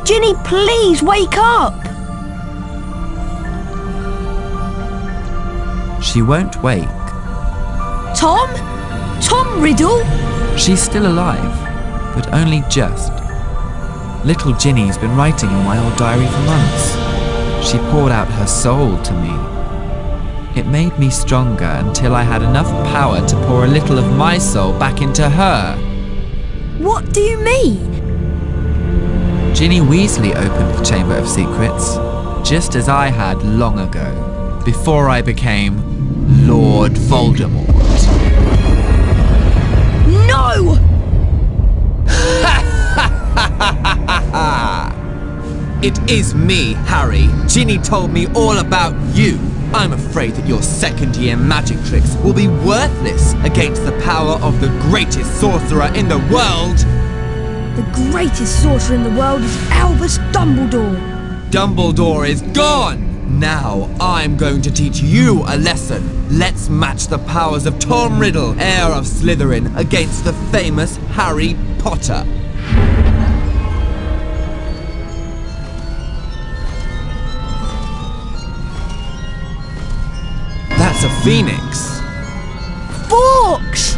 Ginny, please wake up! She won't wake. Tom? Tom Riddle? She's still alive, but only just. Little Ginny's been writing in my old diary for months. She poured out her soul to me. It made me stronger until I had enough power to pour a little of my soul back into her. What do you mean? Ginny Weasley opened the Chamber of Secrets, just as I had long ago, before I became Lord Voldemort. No! It is me, Harry. Ginny told me all about you. I'm afraid that your second-year magic tricks will be worthless against the power of the greatest sorcerer in the world. The greatest sorcerer in the world is Albus Dumbledore. Dumbledore is gone! Now I'm going to teach you a lesson. Let's match the powers of Tom Riddle, heir of Slytherin, against the famous Harry Potter. That's a phoenix. Forks!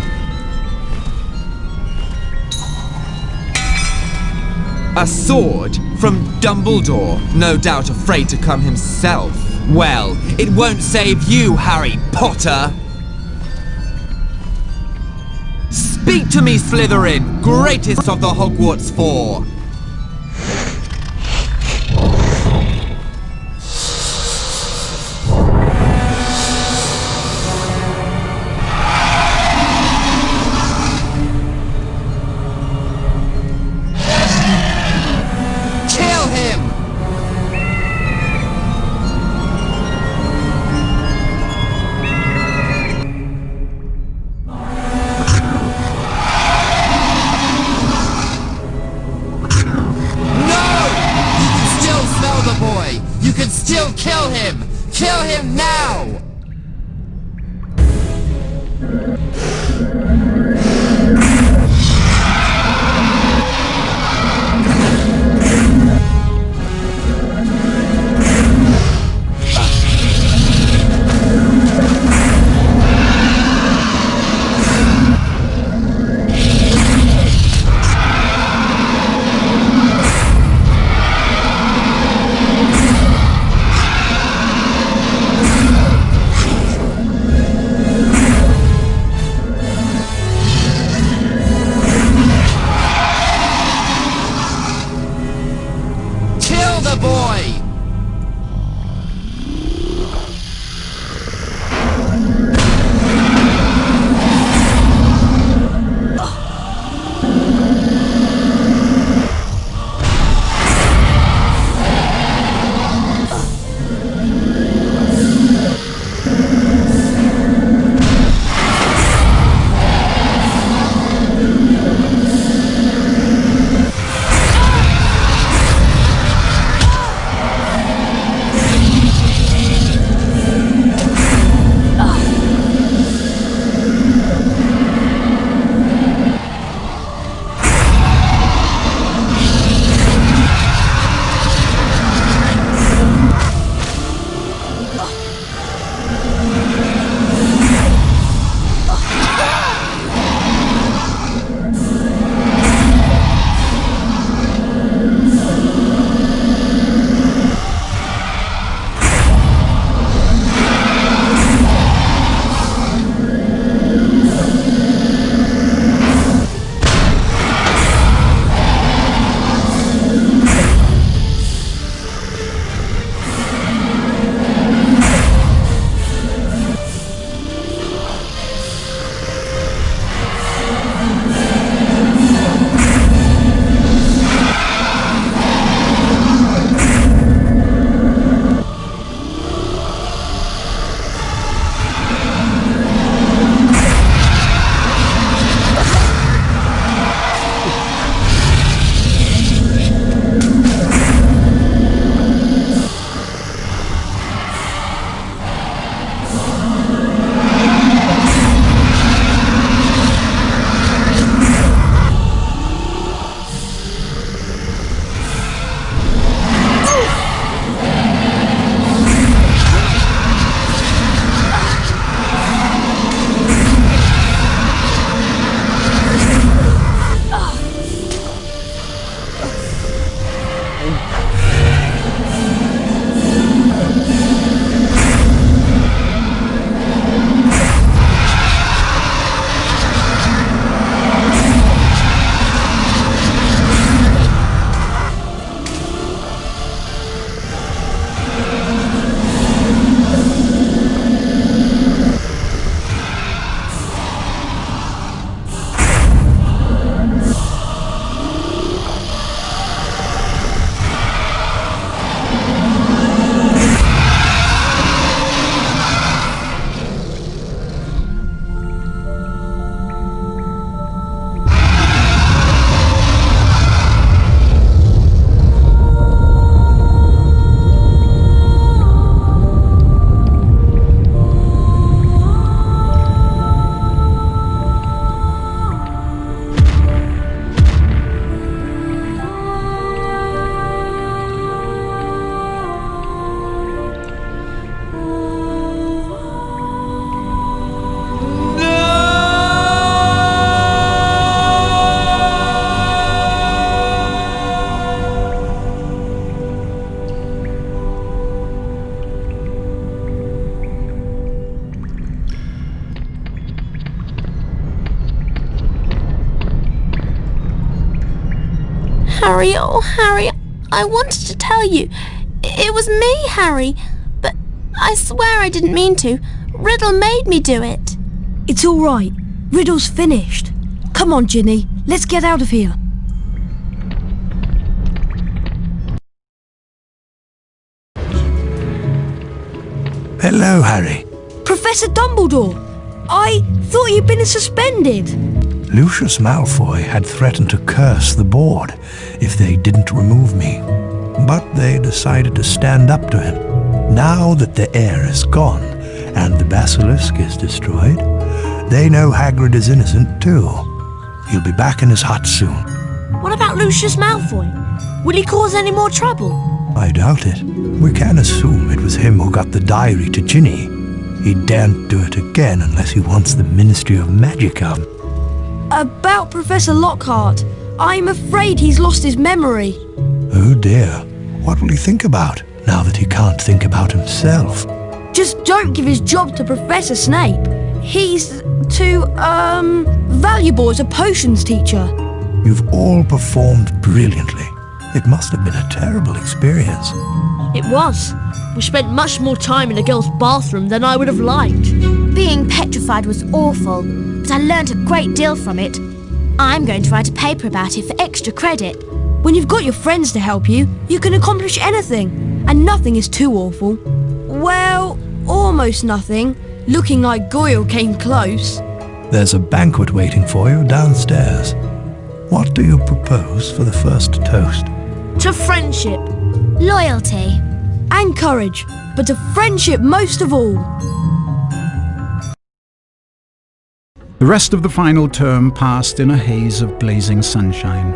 A sword from Dumbledore, no doubt afraid to come himself. Well, it won't save you, Harry Potter! Speak to me, Slytherin, greatest of the Hogwarts Four! Kill him now! Harry, oh Harry, I wanted to tell you. It was me, Harry, but I swear I didn't mean to. Riddle made me do it. It's all right. Riddle's finished. Come on, Ginny, let's get out of here. Hello, Harry. Professor Dumbledore, I thought you'd been suspended. Lucius Malfoy had threatened to curse the board if they didn't remove me, but they decided to stand up to him. Now that the heir is gone and the basilisk is destroyed, they know Hagrid is innocent too. He'll be back in his hut soon. What about Lucius Malfoy? Will he cause any more trouble? I doubt it. We can assume it was him who got the diary to Ginny. He daren't do it again unless he wants the Ministry of Magic up. About Professor Lockhart, I'm afraid he's lost his memory. Oh dear. What will he think about now that he can't think about himself? Just don't give his job to Professor Snape. He's too, valuable as a potions teacher. You've all performed brilliantly. It must have been a terrible experience. It was. We spent much more time in a girl's bathroom than I would have liked. Being petrified was awful, but I learnt a great deal from it. I'm going to write a paper about it for extra credit. When you've got your friends to help you, you can accomplish anything, and nothing is too awful. Well, almost nothing. Looking like Goyle came close. There's a banquet waiting for you downstairs. What do you propose for the first toast? To friendship. Loyalty. And courage, but to friendship most of all. The rest of the final term passed in a haze of blazing sunshine.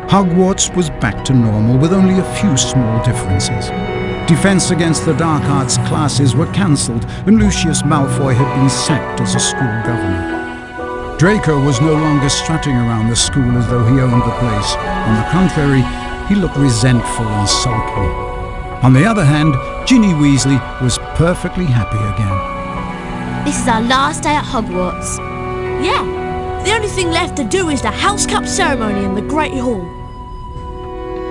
Hogwarts was back to normal with only a few small differences. Defense against the dark arts classes were cancelled and Lucius Malfoy had been sacked as a school governor. Draco was no longer strutting around the school as though he owned the place. On the contrary, he looked resentful and sulky. On the other hand, Ginny Weasley was perfectly happy again. This is our last day at Hogwarts. Yeah, the only thing left to do is the House Cup ceremony in the Great Hall.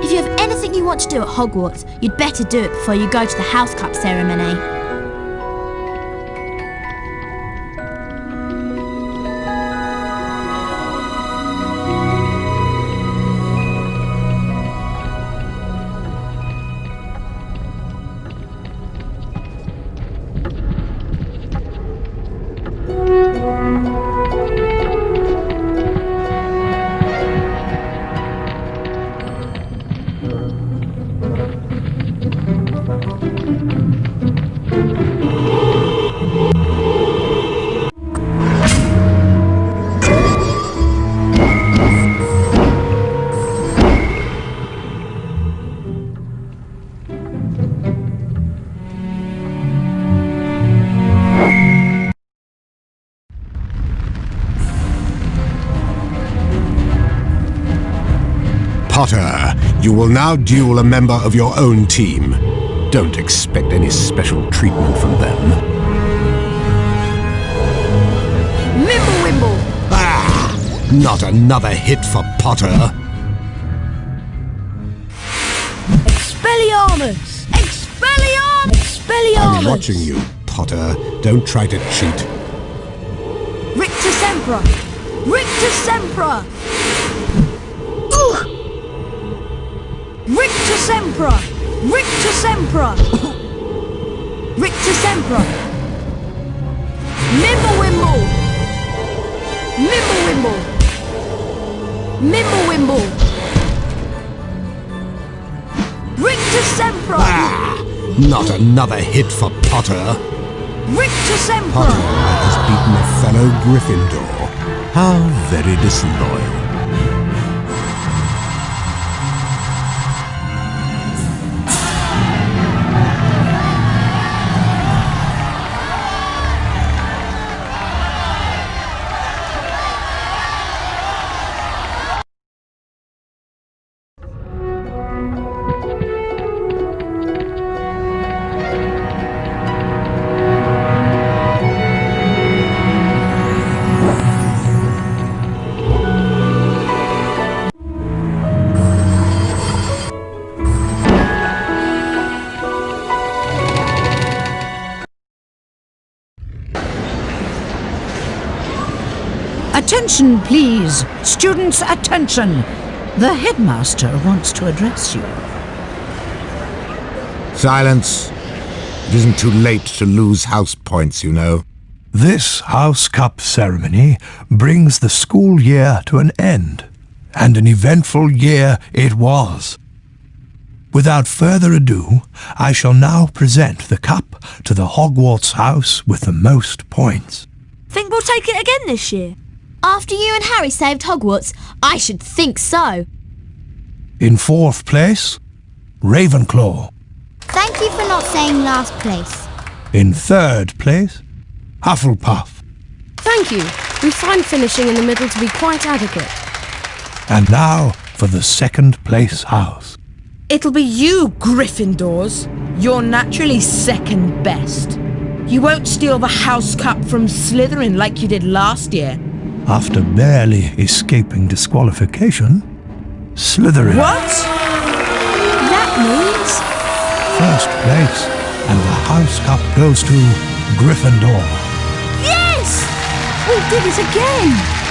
If you have anything you want to do at Hogwarts, you'd better do it before you go to the House Cup ceremony. Potter, you will now duel a member of your own team. Don't expect any special treatment from them. Mimblewimble! Ah! Not another hit for Potter. Expelliarmus! Expelliarmus! Expelliarmus! I'm watching you, Potter. Don't try to cheat. Rictus Sempra! Rictus Sempra! Rictus Sempra! Rictus Sempra! Rictus Sempra! Mimblewimble! Mimblewimble! Mimblewimble! Rictus Sempra! Ah! Not another hit for Potter. Rictus Sempra! Potter has beaten a fellow Gryffindor. How very disloyal. Attention, please. Students, attention. The headmaster wants to address you. Silence. It isn't too late to lose house points, you know. This House Cup ceremony brings the school year to an end, and an eventful year it was. Without further ado, I shall now present the cup to the Hogwarts house with the most points. Think we'll take it again this year? After you and Harry saved Hogwarts, I should think so. In 4th place, Ravenclaw. Thank you for not saying last place. In 3rd place, Hufflepuff. Thank you. We find finishing in the middle to be quite adequate. And now for the 2nd place house. It'll be you, Gryffindors. You're naturally second best. You won't steal the House Cup from Slytherin like you did last year. After barely escaping disqualification, Slytherin. What? That means... 1st place, and the House Cup goes to Gryffindor. Yes! We did it again!